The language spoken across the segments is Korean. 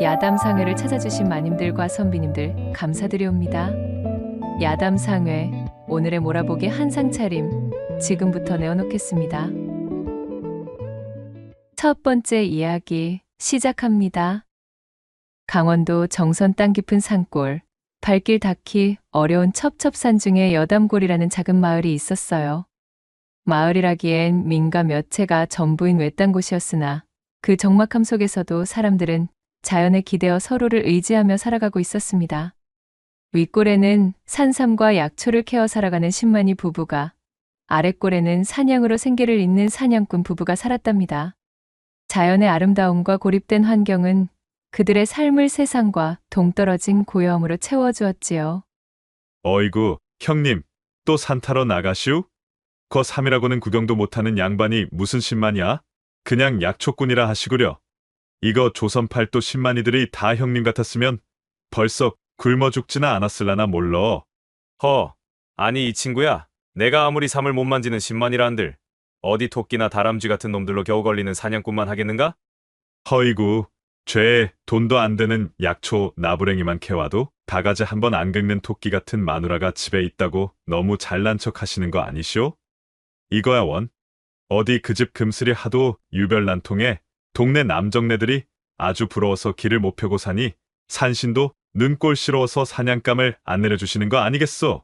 야담상회를 찾아주신 마님들과 선비님들 감사드리옵니다. 야담상회, 오늘의 몰아보기 한상 차림 지금부터 내어놓겠습니다. 첫 번째 이야기 시작합니다. 강원도 정선 땅 깊은 산골, 발길 닿기 어려운 첩첩산 중에 여담골이라는 작은 마을이 있었어요. 마을이라기엔 민가 몇 채가 전부인 외딴 곳이었으나 그 적막함 속에서도 사람들은 자연에 기대어 서로를 의지하며 살아가고 있었습니다. 윗골에는 산삼과 약초를 캐어 살아가는 신만이 부부가, 아랫골에는 사냥으로 생계를 잇는 사냥꾼 부부가 살았답니다. 자연의 아름다움과 고립된 환경은 그들의 삶을 세상과 동떨어진 고요함으로 채워주었지요. 어이구, 형님, 또 산 타러 나가시오? 거 삼이라고는 구경도 못하는 양반이 무슨 신만이야? 그냥 약초꾼이라 하시구려. 이거 조선 팔도 신만이들이 다 형님 같았으면 벌써 굶어 죽지나 않았을라나 몰라. 아니 이 친구야. 내가 아무리 삼을 못 만지는 신만이라 한들 어디 토끼나 다람쥐 같은 놈들로 겨우 걸리는 사냥꾼만 하겠는가? 허이구, 죄에 돈도 안 되는 약초 나부랭이만 캐와도 바가지 한 번 안 긁는 토끼 같은 마누라가 집에 있다고 너무 잘난 척 하시는 거 아니시오? 이거야 원. 어디 그 집 금슬이 하도 유별난통해 동네 남정네들이 아주 부러워서 길을 못 펴고 사니 산신도 눈꼴시러워서 사냥감을 안 내려주시는 거 아니겠소?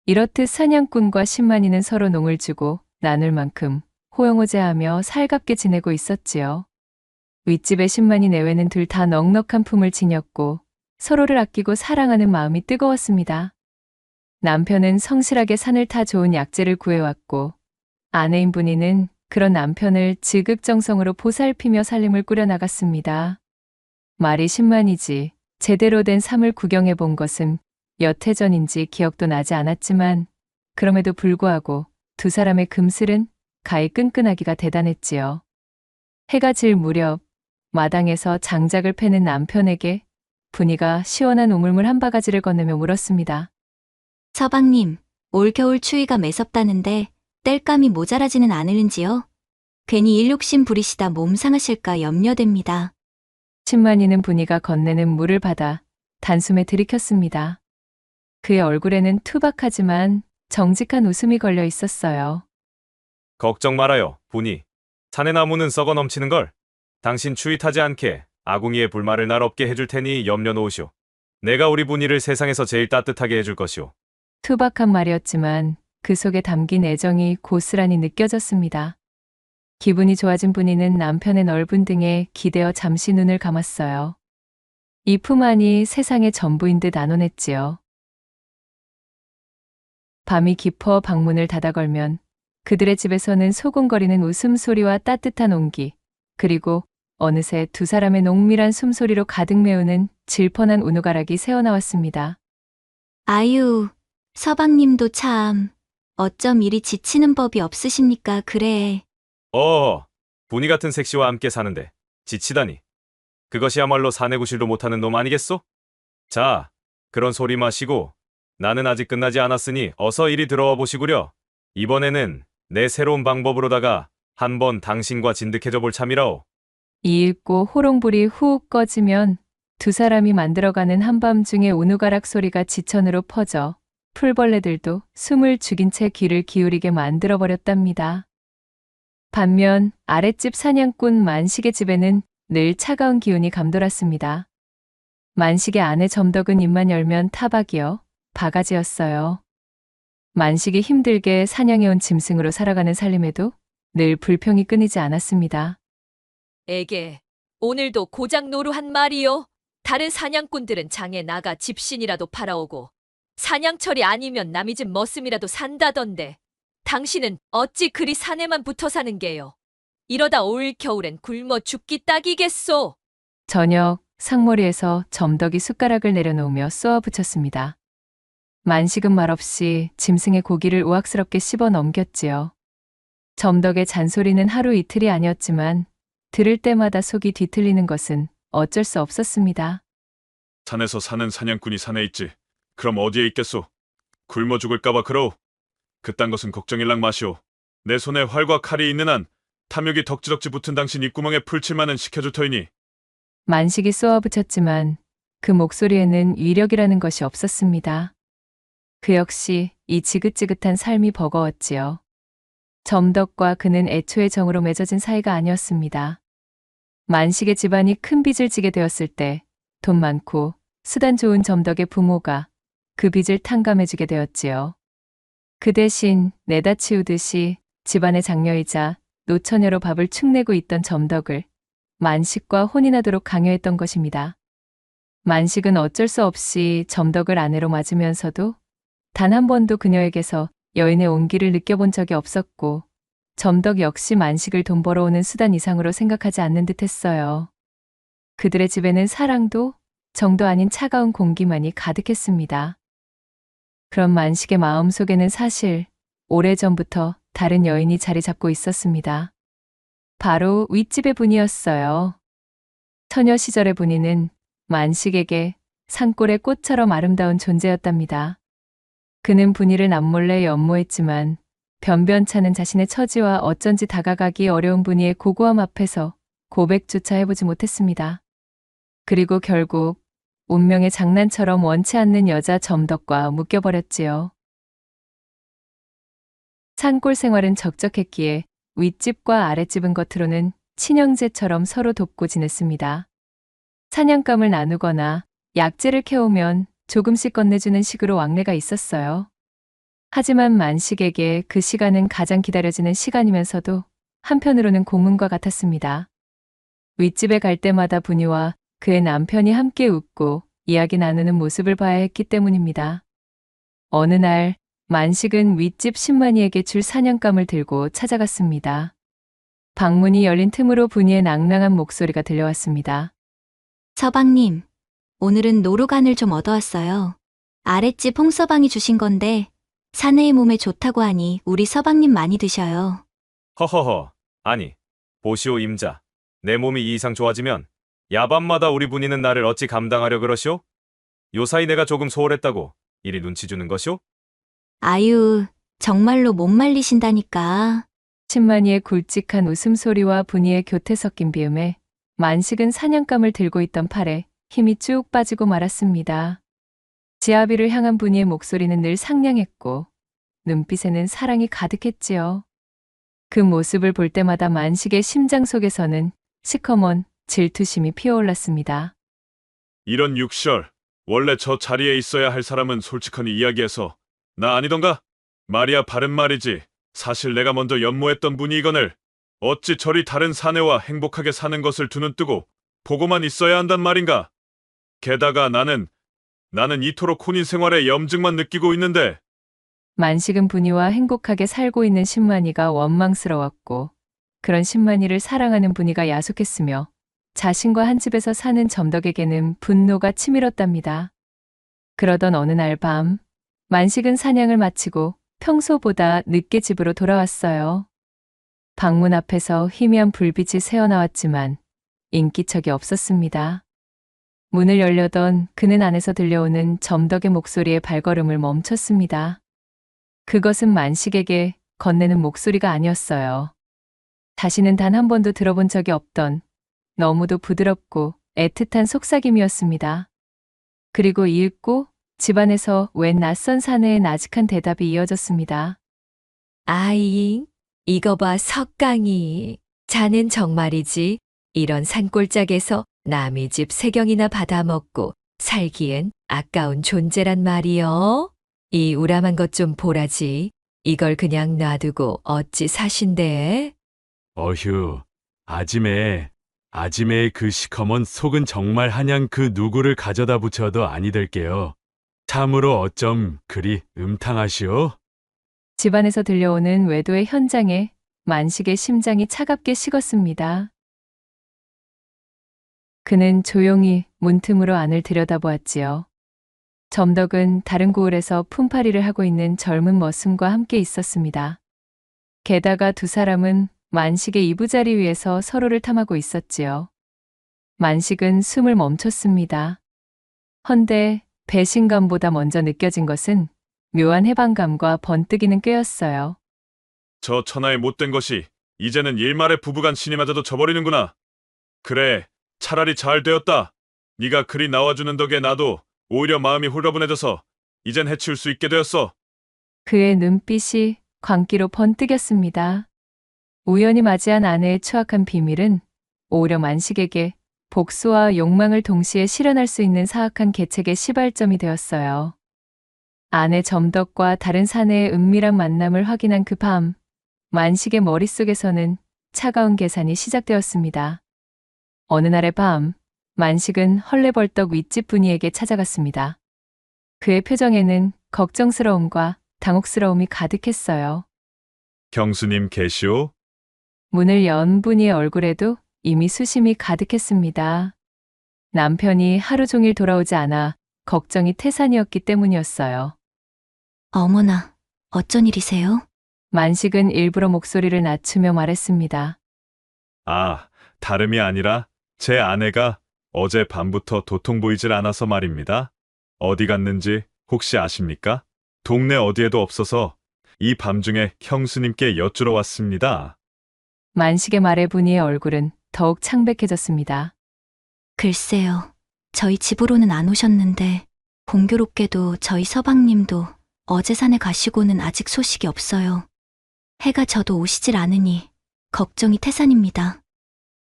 이렇듯 사냥꾼과 신만이는 서로 농을 주고 나눌 만큼 호영호재하며 살갑게 지내고 있었지요. 윗집의 신만이 내외는 둘 다 넉넉한 품을 지녔고 서로를 아끼고 사랑하는 마음이 뜨거웠습니다. 남편은 성실하게 산을 타 좋은 약재를 구해왔고 아내인 분이는 그런 남편을 지극정성으로 보살피며 살림을 꾸려나갔습니다. 말이 신만이지 제대로 된 삶을 구경해 본 것은 몇 해 전인지 기억도 나지 않았지만 그럼에도 불구하고 두 사람의 금슬은 가히 끈끈하기가 대단했지요. 해가 질 무렵 마당에서 장작을 패는 남편에게 분이가 시원한 우물물 한 바가지를 건네며 물었습니다. 서방님, 올겨울 추위가 매섭다는데 땔감이 모자라지는 않을는지요? 괜히 일욕심 부리시다 몸 상하실까 염려됩니다. 신만이는 분이가 건네는 물을 받아 단숨에 들이켰습니다. 그의 얼굴에는 투박하지만 정직한 웃음이 걸려 있었어요. 걱정 말아요, 분이. 산의 나무는 썩어 넘치는걸. 당신 추위 타지 않게 아궁이에 불말을 날 없게 해줄 테니 염려 놓으시오. 내가 우리 분이를 세상에서 제일 따뜻하게 해줄 것이오. 투박한 말이었지만 그 속에 담긴 애정이 고스란히 느껴졌습니다. 기분이 좋아진 분이는 남편의 넓은 등에 기대어 잠시 눈을 감았어요. 이 품 안이 세상의 전부인 듯 안온했지요. 밤이 깊어 방문을 닫아 걸면 그들의 집에서는 소곤거리는 웃음소리와 따뜻한 온기, 그리고 어느새 두 사람의 농밀한 숨소리로 가득 메우는 질펀한 운우가락이 새어나왔습니다. 아유, 서방님도 참, 어쩜 이리 지치는 법이 없으십니까, 그래. 분이 같은 색시와 함께 사는데 지치다니. 그것이야말로 사내구실도 못하는 놈 아니겠소? 자, 그런 소리 마시고 나는 아직 끝나지 않았으니 어서 이리 들어와 보시구려. 이번에는 내 새로운 방법으로다가 한번 당신과 진득해져 볼 참이라오. 이윽고 호롱불이 후욱 꺼지면 두 사람이 만들어가는 한밤중의 운우가락 소리가 지천으로 퍼져 풀벌레들도 숨을 죽인 채 귀를 기울이게 만들어버렸답니다. 반면 아랫집 사냥꾼 만식의 집에는 늘 차가운 기운이 감돌았습니다. 만식의 아내 점덕은 입만 열면 타박이여 바가지였어요. 만식이 힘들게 사냥해온 짐승으로 살아가는 살림에도 늘 불평이 끊이지 않았습니다. 에게, 오늘도 고작 노루한 마리요. 다른 사냥꾼들은 장에 나가 집신이라도 팔아오고 사냥철이 아니면 남의 집 머슴이라도 산다던데 당신은 어찌 그리 산에만 붙어 사는 게요. 이러다 올 겨울엔 굶어 죽기 딱이겠소. 저녁 상머리에서 점덕이 숟가락을 내려놓으며 쏘아붙였습니다. 만식은 말없이 짐승의 고기를 우악스럽게 씹어 넘겼지요. 점덕의 잔소리는 하루 이틀이 아니었지만 들을 때마다 속이 뒤틀리는 것은 어쩔 수 없었습니다. 산에서 사는 사냥꾼이 산에 있지. 그럼 어디에 있겠소? 굶어 죽을까봐 그러오. 그딴 것은 걱정일랑 마시오. 내 손에 활과 칼이 있는 한 탐욕이 덕지덕지 붙은 당신 입구멍에 풀칠만은 시켜줄 터이니 만식이 쏘아붙였지만 그 목소리에는 위력이라는 것이 없었습니다. 그 역시 이 지긋지긋한 삶이 버거웠지요. 점덕과 그는 애초에 정으로 맺어진 사이가 아니었습니다. 만식의 집안이 큰 빚을 지게 되었을 때 돈 많고 수단 좋은 점덕의 부모가 그 빚을 탕감해주게 되었지요. 그 대신 내다 치우듯이 집안의 장녀이자 노처녀로 밥을 축내고 있던 점덕을 만식과 혼인하도록 강요했던 것입니다. 만식은 어쩔 수 없이 점덕을 아내로 맞으면서도 단 한 번도 그녀에게서 여인의 온기를 느껴본 적이 없었고 점덕 역시 만식을 돈 벌어오는 수단 이상으로 생각하지 않는 듯 했어요. 그들의 집에는 사랑도 정도 아닌 차가운 공기만이 가득했습니다. 그런 만식의 마음 속에는 사실 오래전부터 다른 여인이 자리 잡고 있었습니다. 바로 윗집의 분이었어요. 처녀 시절의 분이는 만식에게 산골의 꽃처럼 아름다운 존재였답니다. 그는 분이를 남몰래 연모했지만 변변찮은 자신의 처지와 어쩐지 다가가기 어려운 분이의 고고함 앞에서 고백조차 해보지 못했습니다. 그리고 결국 운명의 장난처럼 원치 않는 여자 점덕과 묶여버렸지요. 산골 생활은 적적했기에 윗집과 아랫집은 겉으로는 친형제처럼 서로 돕고 지냈습니다. 사냥감을 나누거나 약재를 캐오면 조금씩 건네주는 식으로 왕래가 있었어요. 하지만 만식에게 그 시간은 가장 기다려지는 시간이면서도 한편으로는 고문과 같았습니다. 윗집에 갈 때마다 부녀와 그의 남편이 함께 웃고 이야기 나누는 모습을 봐야 했기 때문입니다. 어느 날 만식은 윗집 신만이에게 줄 사냥감을 들고 찾아갔습니다. 방문이 열린 틈으로 부녀의 낭낭한 목소리가 들려왔습니다. 서방님, 오늘은 노루간을 좀 얻어왔어요. 아랫집 홍서방이 주신 건데 사내의 몸에 좋다고 하니 우리 서방님 많이 드셔요. 허허허. 아니, 보시오 임자. 내 몸이 이 이상 좋아지면 야밤마다 우리 분이는 나를 어찌 감당하려 그러시오? 요사이 내가 조금 소홀했다고 이리 눈치 주는 것이오? 아유, 정말로 못 말리신다니까. 신만이의 굵직한 웃음소리와 분이의 교태 섞인 비음에 만식은 사냥감을 들고 있던 팔에 힘이 쭉 빠지고 말았습니다. 지아비를 향한 분이의 목소리는 늘 상냥했고 눈빛에는 사랑이 가득했지요. 그 모습을 볼 때마다 만식의 심장 속에서는 시커먼 질투심이 피어올랐습니다. 이런 육설, 원래 저 자리에 있어야 할 사람은 솔직하니 이야기해서 나 아니던가? 말이야 바른 말이지. 사실 내가 먼저 연모했던 분이거늘 어찌 저리 다른 사내와 행복하게 사는 것을 두 눈 뜨고 보고만 있어야 한단 말인가? 게다가 나는 이토록 혼인 생활에 염증만 느끼고 있는데. 만식은 분이와 행복하게 살고 있는 신만이가 원망스러웠고 그런 신만이를 사랑하는 분이가 야속했으며 자신과 한 집에서 사는 점덕에게는 분노가 치밀었답니다. 그러던 어느 날 밤, 만식은 사냥을 마치고 평소보다 늦게 집으로 돌아왔어요. 방문 앞에서 희미한 불빛이 새어나왔지만 인기척이 없었습니다. 문을 열려던 그는 안에서 들려오는 점덕의 목소리에 발걸음을 멈췄습니다. 그것은 만식에게 건네는 목소리가 아니었어요. 다시는 단 한 번도 들어본 적이 없던 너무도 부드럽고 애틋한 속삭임이었습니다. 그리고 이윽고 집안에서 웬 낯선 사내의 나직한 대답이 이어졌습니다. 아잉, 이거 봐, 석강이. 자넨 정말이지. 이런 산골짜기에서 남의 집 세경이나 받아먹고 살기엔 아까운 존재란 말이여. 이 우람한 것 좀 보라지. 이걸 그냥 놔두고 어찌 사신대? 어휴, 아지매의 그 시커먼 속은 정말 한양 그 누구를 가져다 붙여도 아니 될게요. 참으로 어쩜 그리 음탕하시오? 집안에서 들려오는 외도의 현장에 만식의 심장이 차갑게 식었습니다. 그는 조용히 문틈으로 안을 들여다보았지요. 점덕은 다른 고을에서 품팔이를 하고 있는 젊은 머슴과 함께 있었습니다. 게다가 두 사람은 만식의 이부자리 위에서 서로를 탐하고 있었지요. 만식은 숨을 멈췄습니다. 헌데 배신감보다 먼저 느껴진 것은 묘한 해방감과 번뜩이는 꾀였어요. 저 천하의 못된 것이 이제는 일말의 부부간 신이마저도 져버리는구나. 그래, 차라리 잘 되었다. 네가 그리 나와주는 덕에 나도 오히려 마음이 홀가분해져서 이젠 해치울 수 있게 되었어. 그의 눈빛이 광기로 번뜩였습니다. 우연히 맞이한 아내의 추악한 비밀은 오히려 만식에게 복수와 욕망을 동시에 실현할 수 있는 사악한 계책의 시발점이 되었어요. 아내 점덕과 다른 사내의 은밀한 만남을 확인한 그 밤, 만식의 머릿속에서는 차가운 계산이 시작되었습니다. 어느 날의 밤, 만식은 헐레벌떡 윗집 분이에게 찾아갔습니다. 그의 표정에는 걱정스러움과 당혹스러움이 가득했어요. 경수님 계시오? 문을 연 분이의 얼굴에도 이미 수심이 가득했습니다. 남편이 하루 종일 돌아오지 않아 걱정이 태산이었기 때문이었어요. 어머나, 어쩐 일이세요? 만식은 일부러 목소리를 낮추며 말했습니다. 아, 다름이 아니라 제 아내가 어제 밤부터 도통 보이질 않아서 말입니다. 어디 갔는지 혹시 아십니까? 동네 어디에도 없어서 이 밤중에 형수님께 여쭈러 왔습니다. 만식의 말에 분이의 얼굴은 더욱 창백해졌습니다. 글쎄요. 저희 집으로는 안 오셨는데 공교롭게도 저희 서방님도 어제 산에 가시고는 아직 소식이 없어요. 해가 져도 오시질 않으니 걱정이 태산입니다.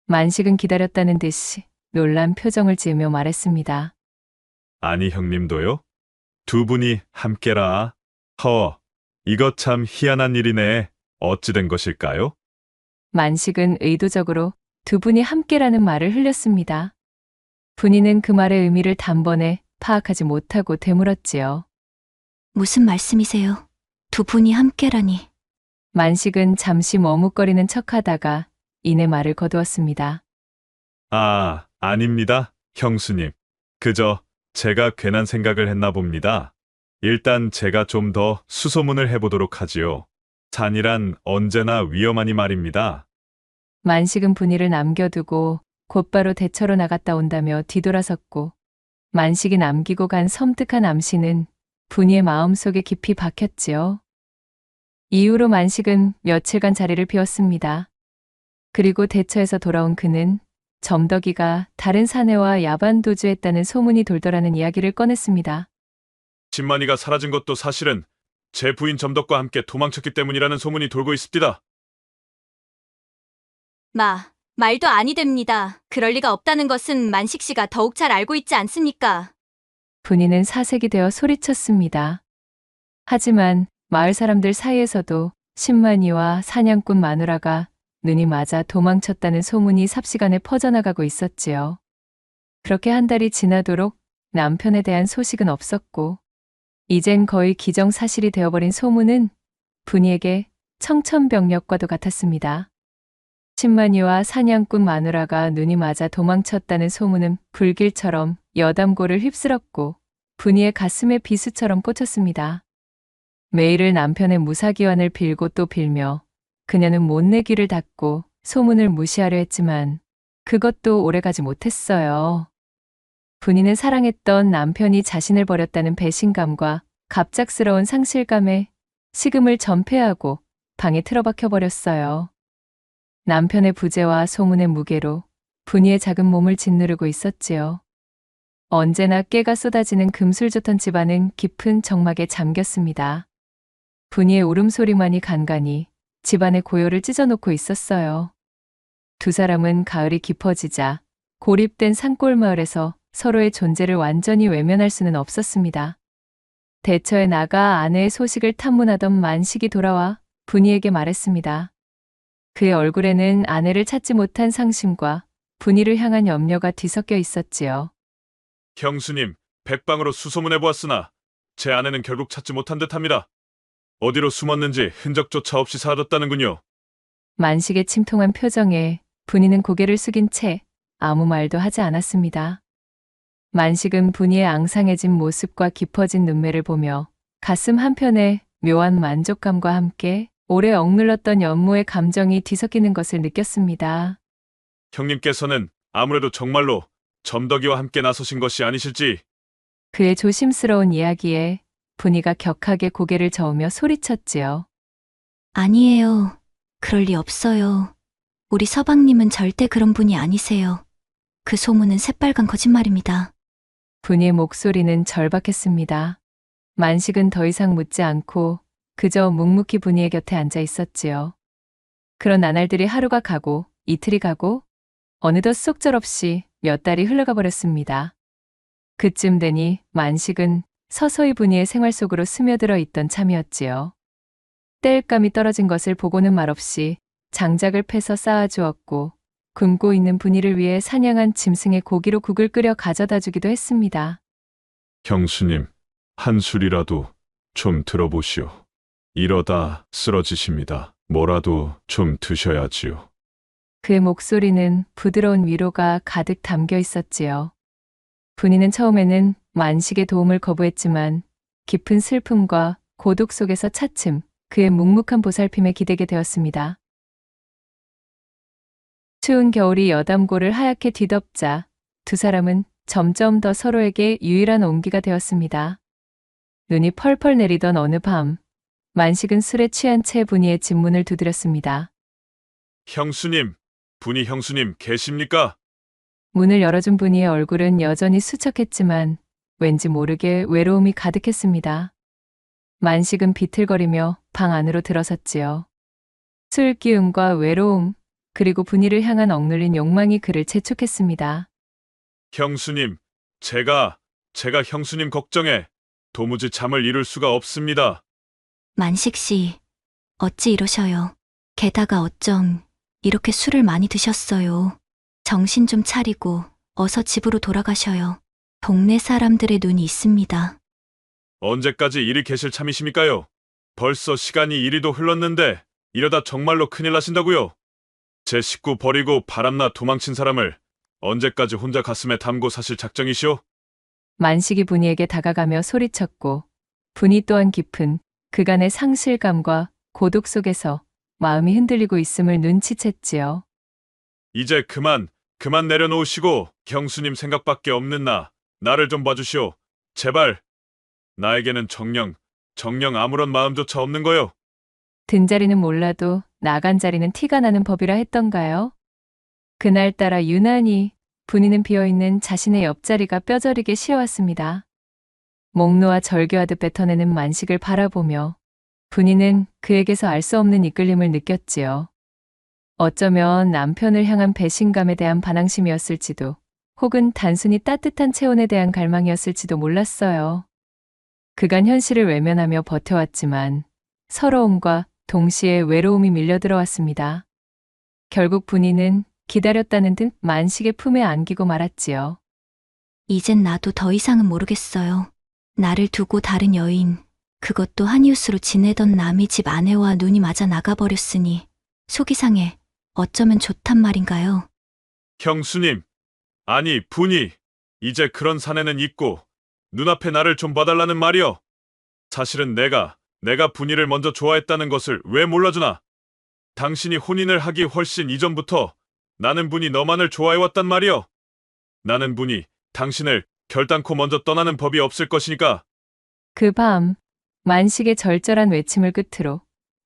만식은 기다렸다는 듯이 놀란 표정을 지으며 말했습니다. 아니 형님도요? 두 분이 함께라. 이거 참 희한한 일이네. 어찌 된 것일까요? 만식은 의도적으로 두 분이 함께라는 말을 흘렸습니다. 분이는 그 말의 의미를 단번에 파악하지 못하고 되물었지요. 무슨 말씀이세요? 두 분이 함께라니. 만식은 잠시 머뭇거리는 척하다가 이내 말을 거두었습니다. 아, 아닙니다, 형수님. 그저 제가 괜한 생각을 했나 봅니다. 일단 제가 좀 더 수소문을 해보도록 하지요. 산이란 언제나 위험하니 말입니다. 만식은 분이를 남겨두고 곧바로 대처로 나갔다 온다며 뒤돌아섰고, 만식이 남기고 간 섬뜩한 암시는 분이의 마음속에 깊이 박혔지요. 이후로 만식은 며칠간 자리를 비웠습니다. 그리고 대처에서 돌아온 그는 점덕이가 다른 사내와 야반 도주했다는 소문이 돌더라는 이야기를 꺼냈습니다. 신만이가 사라진 것도 사실은 제 부인 점덕과 함께 도망쳤기 때문이라는 소문이 돌고 있습니다. 말도 아니 됩니다. 그럴 리가 없다는 것은 만식 씨가 더욱 잘 알고 있지 않습니까? 분이는 사색이 되어 소리쳤습니다. 하지만 마을 사람들 사이에서도 신만이와 사냥꾼 마누라가 눈이 맞아 도망쳤다는 소문이 삽시간에 퍼져나가고 있었지요. 그렇게 한 달이 지나도록 남편에 대한 소식은 없었고, 이젠 거의 기정사실이 되어버린 소문은 분이에게 청천벽력과도 같았습니다. 신만이와 사냥꾼 마누라가 눈이 맞아 도망쳤다는 소문은 불길처럼 여담고를 휩쓸었고 분이의 가슴에 비수처럼 꽂혔습니다. 매일을 남편의 무사기환을 빌고 또 빌며 그녀는 못내 귀를 닫고 소문을 무시하려 했지만 그것도 오래가지 못했어요. 분이는 사랑했던 남편이 자신을 버렸다는 배신감과 갑작스러운 상실감에 식음을 전폐하고 방에 틀어박혀 버렸어요. 남편의 부재와 소문의 무게로 분이의 작은 몸을 짓누르고 있었지요. 언제나 깨가 쏟아지는 금술좋던 집안은 깊은 정막에 잠겼습니다. 분이의 울음소리만이 간간히 집안의 고요를 찢어놓고 있었어요. 두 사람은 가을이 깊어지자 고립된 산골 마을에서 서로의 존재를 완전히 외면할 수는 없었습니다. 대처에 나가 아내의 소식을 탐문하던 만식이 돌아와 분이에게 말했습니다. 그의 얼굴에는 아내를 찾지 못한 상심과 분이를 향한 염려가 뒤섞여 있었지요. 형수님, 백방으로 수소문해보았으나 제 아내는 결국 찾지 못한 듯합니다. 어디로 숨었는지 흔적조차 없이 사라졌다는군요. 만식의 침통한 표정에 분이는 고개를 숙인 채 아무 말도 하지 않았습니다. 만식은 분이의 앙상해진 모습과 깊어진 눈매를 보며 가슴 한편에 묘한 만족감과 함께 오래 억눌렀던 연모의 감정이 뒤섞이는 것을 느꼈습니다. 형님께서는 아무래도 정말로 점덕이와 함께 나서신 것이 아니실지. 그의 조심스러운 이야기에 분이가 격하게 고개를 저으며 소리쳤지요. 아니에요. 그럴 리 없어요. 우리 서방님은 절대 그런 분이 아니세요. 그 소문은 새빨간 거짓말입니다. 분이의 목소리는 절박했습니다. 만식은 더 이상 묻지 않고 그저 묵묵히 분이의 곁에 앉아 있었지요. 그런 나날들이 하루가 가고 이틀이 가고 어느덧 속절없이 몇 달이 흘러가 버렸습니다. 그쯤 되니 만식은 서서히 분이의 생활 속으로 스며들어 있던 참이었지요. 땔감이 떨어진 것을 보고는 말없이 장작을 패서 쌓아주었고 굶고 있는 분이를 위해 사냥한 짐승의 고기로 국을 끓여 가져다 주기도 했습니다. 형수님, 한 술이라도 좀 들어보시오. 이러다 쓰러지십니다. 뭐라도 좀 드셔야지요. 그의 목소리는 부드러운 위로가 가득 담겨 있었지요. 분이는 처음에는 만식의 도움을 거부했지만 깊은 슬픔과 고독 속에서 차츰 그의 묵묵한 보살핌에 기대게 되었습니다. 추운 겨울이 여담고를 하얗게 뒤덮자 두 사람은 점점 더 서로에게 유일한 온기가 되었습니다. 눈이 펄펄 내리던 어느 밤, 만식은 술에 취한 채 분이의 집 문을 두드렸습니다. 형수님, 분이 형수님 계십니까? 문을 열어준 분이의 얼굴은 여전히 수척했지만 왠지 모르게 외로움이 가득했습니다. 만식은 비틀거리며 방 안으로 들어섰지요. 술 기운과 외로움, 그리고 분이를 향한 억눌린 욕망이 그를 재촉했습니다. 형수님, 제가 형수님 걱정에 도무지 잠을 이룰 수가 없습니다. 만식 씨, 어찌 이러셔요? 게다가 어쩜 이렇게 술을 많이 드셨어요. 정신 좀 차리고 어서 집으로 돌아가셔요. 동네 사람들의 눈이 있습니다. 언제까지 이리 계실 참이십니까요? 벌써 시간이 이리도 흘렀는데 이러다 정말로 큰일 나신다고요. 제 식구 버리고 바람나 도망친 사람을 언제까지 혼자 가슴에 담고 사실 작정이시오? 만식이 분이에게 다가가며 소리쳤고 분이 또한 깊은 그간의 상실감과 고독 속에서 마음이 흔들리고 있음을 눈치챘지요. 이제 그만 내려놓으시고 형수님 생각밖에 없는 나를 좀 봐주시오. 제발. 나에게는 정녕 아무런 마음조차 없는 거요. 든 자리는 몰라도 나간 자리는 티가 나는 법이라 했던가요? 그날따라 유난히 분이는 비어있는 자신의 옆자리가 뼈저리게 시려왔습니다. 목 놓아 절규하듯 뱉어내는 만식을 바라보며 분이는 그에게서 알 수 없는 이끌림을 느꼈지요. 어쩌면 남편을 향한 배신감에 대한 반항심이었을지도 혹은 단순히 따뜻한 체온에 대한 갈망이었을지도 몰랐어요. 그간 현실을 외면하며 버텨왔지만 서러움과 동시에 외로움이 밀려들어왔습니다. 결국 분이는 기다렸다는 듯 만식의 품에 안기고 말았지요. 이젠 나도 더 이상은 모르겠어요. 나를 두고 다른 여인, 그것도 한이웃으로 지내던 남의 집 아내와 눈이 맞아 나가버렸으니 속이 상해 어쩌면 좋단 말인가요? 형수님, 아니 분이 이제 그런 사내는 있고 눈앞에 나를 좀 봐달라는 말이여. 사실은 내가 분이를 먼저 좋아했다는 것을 왜 몰라주나? 당신이 혼인을 하기 훨씬 이전부터 나는 분이 너만을 좋아해왔단 말이여. 나는 분이 당신을 결단코 먼저 떠나는 법이 없을 것이니까. 그 밤 만식의 절절한 외침을 끝으로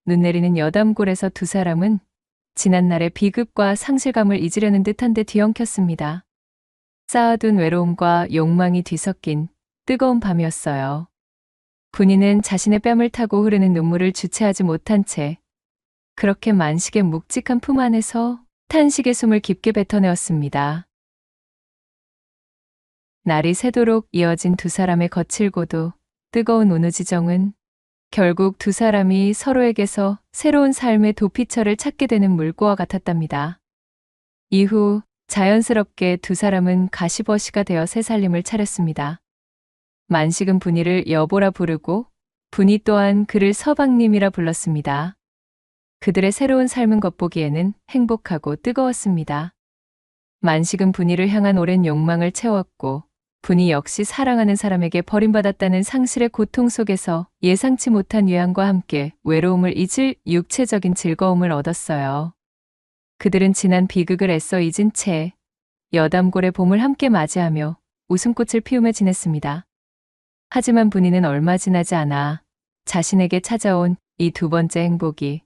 눈 내리는 여담골에서 두 사람은 지난날의 비극과 상실감을 잊으려는 듯한데 뒤엉켰습니다. 쌓아둔 외로움과 욕망이 뒤섞인 뜨거운 밤이었어요. 분이는 자신의 뺨을 타고 흐르는 눈물을 주체하지 못한 채 그렇게 만식의 묵직한 품 안에서 탄식의 숨을 깊게 뱉어내었습니다. 날이 새도록 이어진 두 사람의 거칠고도 뜨거운 운우지정은 결국 두 사람이 서로에게서 새로운 삶의 도피처를 찾게 되는 물꼬와 같았답니다. 이후 자연스럽게 두 사람은 가시버시가 되어 새 살림을 차렸습니다. 만식은 분이를 여보라 부르고 분이 또한 그를 서방님이라 불렀습니다. 그들의 새로운 삶은 겉보기에는 행복하고 뜨거웠습니다. 만식은 분이를 향한 오랜 욕망을 채웠고 분이 역시 사랑하는 사람에게 버림받았다는 상실의 고통 속에서 예상치 못한 위안과 함께 외로움을 잊을 육체적인 즐거움을 얻었어요. 그들은 지난 비극을 애써 잊은 채 여담골의 봄을 함께 맞이하며 웃음꽃을 피우며 지냈습니다. 하지만 분이는 얼마 지나지 않아 자신에게 찾아온 이 두 번째 행복이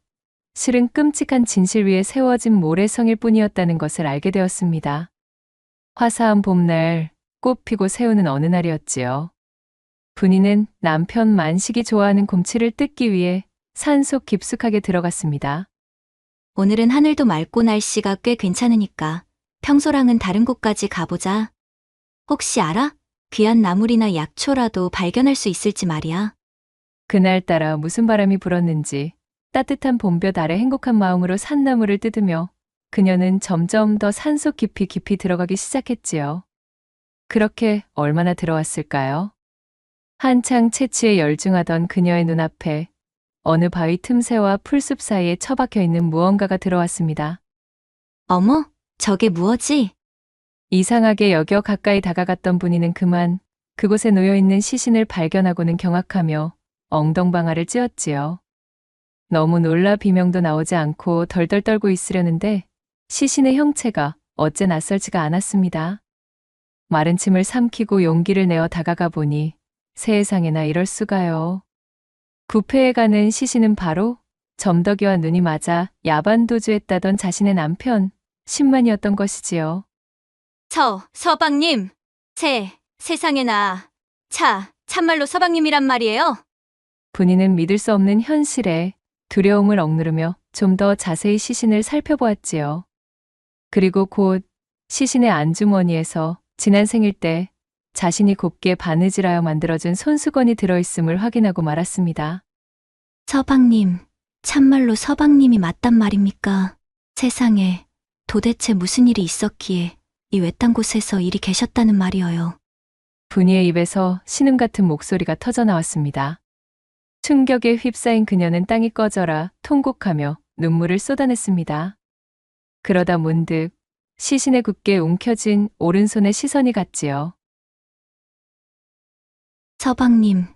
실은 끔찍한 진실 위에 세워진 모래성일 뿐이었다는 것을 알게 되었습니다. 화사한 봄날 꽃 피고 새우는 어느 날이었지요. 분이는 남편 만식이 좋아하는 곰치를 뜯기 위해 산속 깊숙하게 들어갔습니다. 오늘은 하늘도 맑고 날씨가 꽤 괜찮으니까 평소랑은 다른 곳까지 가보자. 혹시 알아? 귀한 나물이나 약초라도 발견할 수 있을지 말이야. 그날따라 무슨 바람이 불었는지 따뜻한 봄볕 아래 행복한 마음으로 산나물을 뜯으며 그녀는 점점 더 산속 깊이 들어가기 시작했지요. 그렇게 얼마나 들어왔을까요? 한창 채취에 열중하던 그녀의 눈앞에 어느 바위 틈새와 풀숲 사이에 처박혀 있는 무언가가 들어왔습니다. 어머, 저게 무엇이? 이상하게 여겨 가까이 다가갔던 분이는 그만 그곳에 놓여있는 시신을 발견하고는 경악하며 엉덩방아를 찧었지요. 너무 놀라 비명도 나오지 않고 덜덜 떨고 있으려는데 시신의 형체가 어째 낯설지가 않았습니다. 마른 침을 삼키고 용기를 내어 다가가 보니 세상에나 이럴 수가요. 부패해 가는 시신은 바로 점덕이와 눈이 맞아 야반도주했다던 자신의 남편 신만이었던 것이지요. 서방님. 세상에나. 참말로 서방님이란 말이에요? 분이는 믿을 수 없는 현실에 두려움을 억누르며 좀 더 자세히 시신을 살펴보았지요. 그리고 곧 시신의 안주머니에서 지난 생일 때 자신이 곱게 바느질하여 만들어준 손수건이 들어있음을 확인하고 말았습니다. 서방님, 참말로 서방님이 맞단 말입니까? 세상에, 도대체 무슨 일이 있었기에 이 외딴 곳에서 이리 계셨다는 말이어요. 분이의 입에서 신음 같은 목소리가 터져 나왔습니다. 충격에 휩싸인 그녀는 땅이 꺼져라 통곡하며 눈물을 쏟아냈습니다. 그러다 문득 시신에 굳게 움켜쥔 오른손에 시선이 갔지요. 서방님,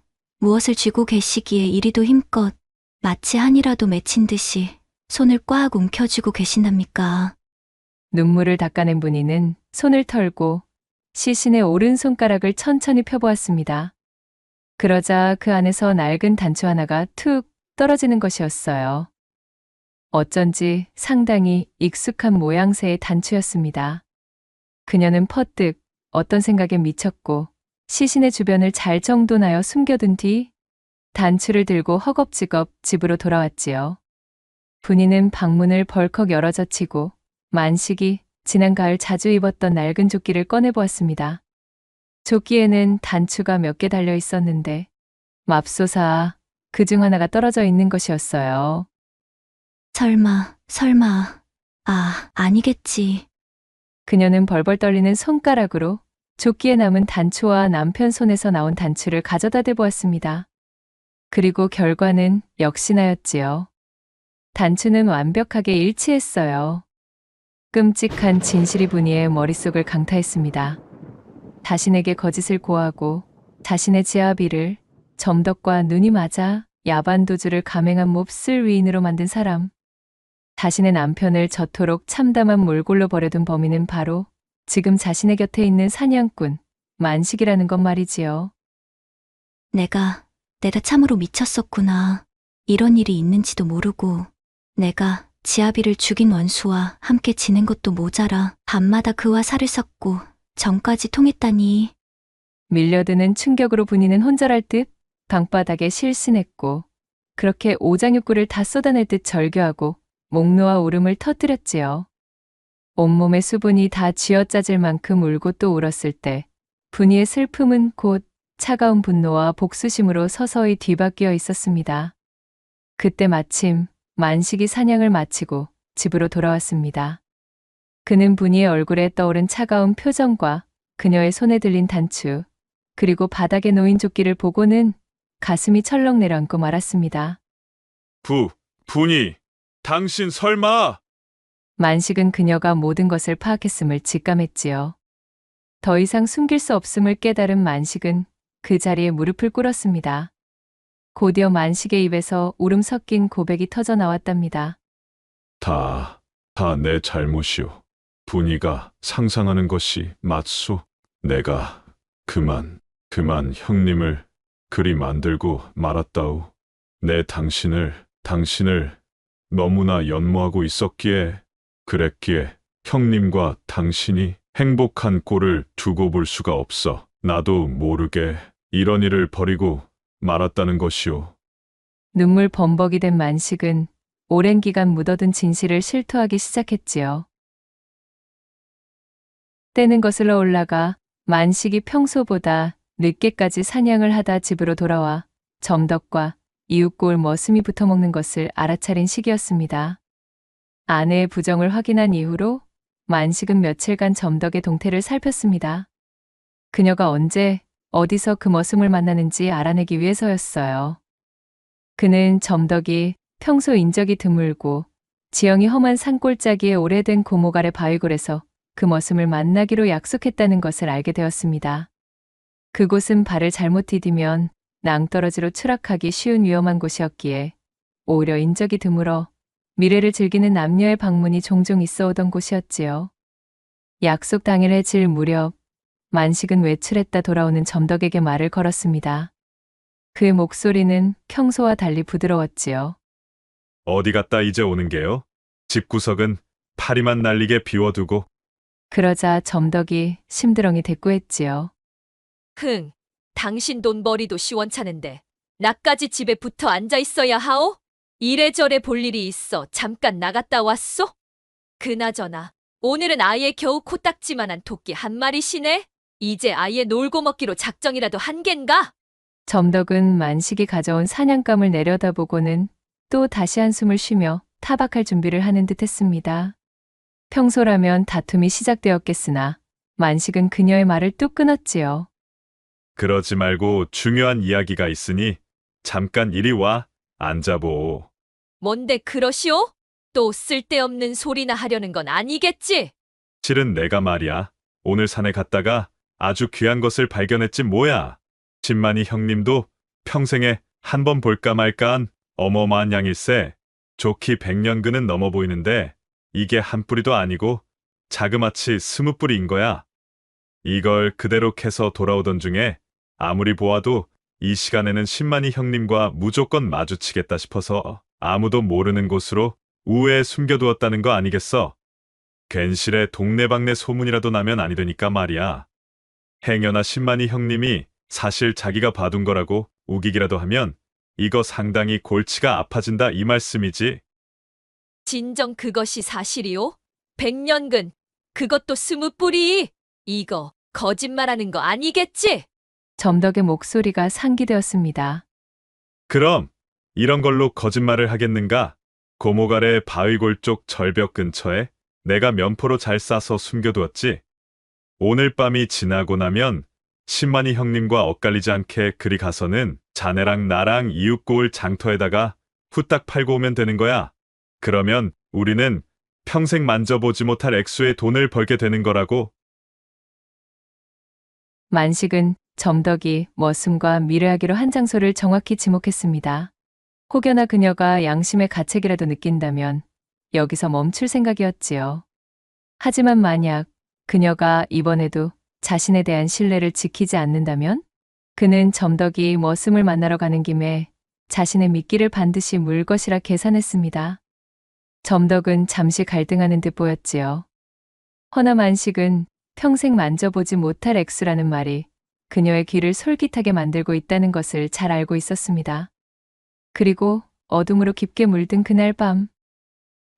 무엇을 쥐고 계시기에 이리도 힘껏 마치 한이라도 맺힌 듯이 손을 꽉 움켜쥐고 계신답니까? 눈물을 닦아낸 분이는 손을 털고 시신의 오른손가락을 천천히 펴보았습니다. 그러자 그 안에서 낡은 단추 하나가 툭 떨어지는 것이었어요. 어쩐지 상당히 익숙한 모양새의 단추였습니다. 그녀는 퍼뜩 어떤 생각에 미쳤고 시신의 주변을 잘 정돈하여 숨겨둔 뒤 단추를 들고 허겁지겁 집으로 돌아왔지요. 분이는 방문을 벌컥 열어젖히고 만식이 지난 가을 자주 입었던 낡은 조끼를 꺼내보았습니다. 조끼에는 단추가 몇 개 달려 있었는데 맙소사 그중 하나가 떨어져 있는 것이었어요. 설마, 아니겠지. 그녀는 벌벌 떨리는 손가락으로 조끼에 남은 단추와 남편 손에서 나온 단추를 가져다 대보았습니다. 그리고 결과는 역시나였지요. 단추는 완벽하게 일치했어요. 끔찍한 진실이 분이의 머릿속을 강타했습니다. 자신에게 거짓을 고하고 자신의 지아비를 점덕과 눈이 맞아 야반도주를 감행한 몹쓸 위인으로 만든 사람. 자신의 남편을 저토록 참담한 몰골로 버려둔 범인은 바로 지금 자신의 곁에 있는 사냥꾼 만식이라는 것 말이지요. 내가 참으로 미쳤었구나. 이런 일이 있는지도 모르고 내가 지아비를 죽인 원수와 함께 지낸 것도 모자라 밤마다 그와 살을 섞고 정까지 통했다니. 밀려드는 충격으로 분이는 혼절할 듯 방바닥에 실신했고 그렇게 오장육부를 다 쏟아낼 듯 절규하고 목 놓아 울음을 터뜨렸지요. 온몸의 수분이 다 쥐어짜질 만큼 울고 또 울었을 때 분이의 슬픔은 곧 차가운 분노와 복수심으로 서서히 뒤바뀌어 있었습니다. 그때 마침 만식이 사냥을 마치고 집으로 돌아왔습니다. 그는 분이의 얼굴에 떠오른 차가운 표정과 그녀의 손에 들린 단추, 그리고 바닥에 놓인 조끼를 보고는 가슴이 철렁 내려앉고 말았습니다. 분이, 당신 설마? 만식은 그녀가 모든 것을 파악했음을 직감했지요. 더 이상 숨길 수 없음을 깨달은 만식은 그 자리에 무릎을 꿇었습니다. 곧이어 만식의 입에서 울음 섞인 고백이 터져 나왔답니다. 다 내 잘못이오. 분이가 상상하는 것이 맞소. 내가 그만 형님을 그리 만들고 말았다오. 내 당신을 너무나 연모하고 있었기에, 그랬기에 형님과 당신이 행복한 꼴을 두고 볼 수가 없어. 나도 모르게 이런 일을 벌이고 말았다는 것이오. 눈물 범벅이 된 만식은 오랜 기간 묻어둔 진실을 실토하기 시작했지요. 때는 거슬러 올라가 만식이 평소보다 늦게까지 사냥을 하다 집으로 돌아와 점덕과 이웃고을 머슴이 붙어먹는 것을 알아차린 시기였습니다. 아내의 부정을 확인한 이후로 만식은 며칠간 점덕의 동태를 살폈습니다. 그녀가 언제 어디서 그 머슴을 만나는지 알아내기 위해서였어요. 그는 점덕이 평소 인적이 드물고 지형이 험한 산골짜기에 오래된 고목 아래 바위골에서 그 머슴을 만나기로 약속했다는 것을 알게 되었습니다. 그곳은 발을 잘못 디디면 낭떠러지로 추락하기 쉬운 위험한 곳이었기에 오히려 인적이 드물어 미래를 즐기는 남녀의 방문이 종종 있어 오던 곳이었지요. 약속 당일에 질 무렵 만식은 외출했다 돌아오는 점덕에게 말을 걸었습니다. 그의 목소리는 평소와 달리 부드러웠지요. 어디 갔다 이제 오는 게요? 집구석은 파리만 날리게 비워두고. 그러자 점덕이 심드렁이 대꾸했지요. 흥, 당신 돈벌이도 시원찮은데 나까지 집에 붙어 앉아 있어야 하오? 이래저래 볼 일이 있어 잠깐 나갔다 왔소? 그나저나 오늘은 아예 겨우 코딱지만한 토끼 한 마리시네? 이제 아예 놀고 먹기로 작정이라도 한 겐가? 점덕은 만식이 가져온 사냥감을 내려다보고는 또 다시 한숨을 쉬며 타박할 준비를 하는 듯 했습니다. 평소라면 다툼이 시작되었겠으나 만식은 그녀의 말을 뚝 끊었지요. 그러지 말고 중요한 이야기가 있으니 잠깐 이리 와 앉아보. 뭔데 그러시오? 또 쓸데없는 소리나 하려는 건 아니겠지? 실은 내가 말이야. 오늘 산에 갔다가 아주 귀한 것을 발견했지 뭐야. 신만이 형님도 평생에 한 번 볼까 말까한 어마어마한 양일세. 좋기 100년근은 넘어 보이는데 이게 한 뿌리도 아니고 자그마치 20뿌리인 거야. 이걸 그대로 캐서 돌아오던 중에 아무리 보아도 이 시간에는 신만이 형님과 무조건 마주치겠다 싶어서 아무도 모르는 곳으로 우회에 숨겨두었다는 거 아니겠어? 괜시레 동네방네 소문이라도 나면 아니 되니까 말이야. 행여나 신만이 형님이 사실 자기가 봐둔 거라고 우기기라도 하면 이거 상당히 골치가 아파진다 이 말씀이지. 진정 그것이 사실이오? 100년근, 그것도 20뿌리! 이거 거짓말하는 거 아니겠지? 점덕의 목소리가 상기되었습니다. 그럼 이런 걸로 거짓말을 하겠는가? 고목 아래 바위골 쪽 절벽 근처에 내가 면포로 잘 싸서 숨겨두었지. 오늘 밤이 지나고 나면 신만이 형님과 엇갈리지 않게 그리 가서는 자네랑 나랑 이웃고을 장터에다가 후딱 팔고 오면 되는 거야. 그러면 우리는 평생 만져보지 못할 액수의 돈을 벌게 되는 거라고. 만식은 점덕이 머슴과 미래하기로 한 장소를 정확히 지목했습니다. 혹여나 그녀가 양심의 가책이라도 느낀다면 여기서 멈출 생각이었지요. 하지만 만약 그녀가 이번에도 자신에 대한 신뢰를 지키지 않는다면 그는 점덕이 머슴을 만나러 가는 김에 자신의 미끼를 반드시 물 것이라 계산했습니다. 점덕은 잠시 갈등하는 듯 보였지요. 허나 만식은 평생 만져보지 못할 액수라는 말이 그녀의 귀를 솔깃하게 만들고 있다는 것을 잘 알고 있었습니다. 그리고 어둠으로 깊게 물든 그날 밤,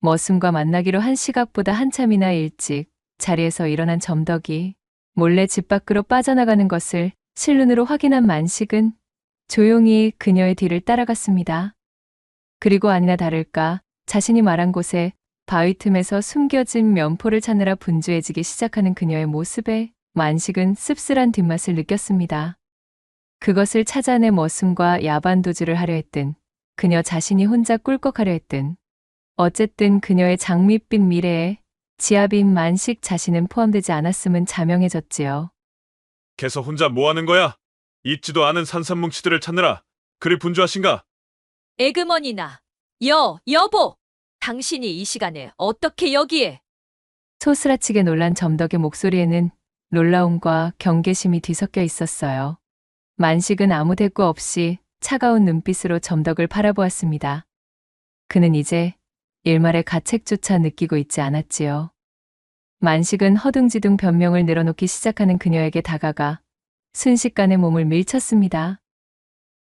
머슴과 만나기로 한 시각보다 한참이나 일찍 자리에서 일어난 점덕이 몰래 집 밖으로 빠져나가는 것을 실눈으로 확인한 만식은 조용히 그녀의 뒤를 따라갔습니다. 그리고 아니나 다를까 자신이 말한 곳에 바위 틈에서 숨겨진 면포를 찾느라 분주해지기 시작하는 그녀의 모습에 만식은 씁쓸한 뒷맛을 느꼈습니다. 그것을 찾아내 머슴과 야반도주를 하려 했든 그녀 자신이 혼자 꿀꺽하려 했든 어쨌든 그녀의 장밋빛 미래에 지압인 만식 자신은 포함되지 않았음은 자명해졌지요. 걔서 혼자 뭐 하는 거야? 있지도 않은 산삼뭉치들을 찾느라 그리 분주하신가? 에그머니나, 여보! 당신이 이 시간에 어떻게 여기에? 소스라치게 놀란 점덕의 목소리에는 놀라움과 경계심이 뒤섞여 있었어요. 만식은 아무 대꾸 없이 차가운 눈빛으로 점덕을 바라보았습니다. 그는 이제 일말의 가책조차 느끼고 있지 않았지요. 만식은 허둥지둥 변명을 늘어놓기 시작하는 그녀에게 다가가 순식간에 몸을 밀쳤습니다.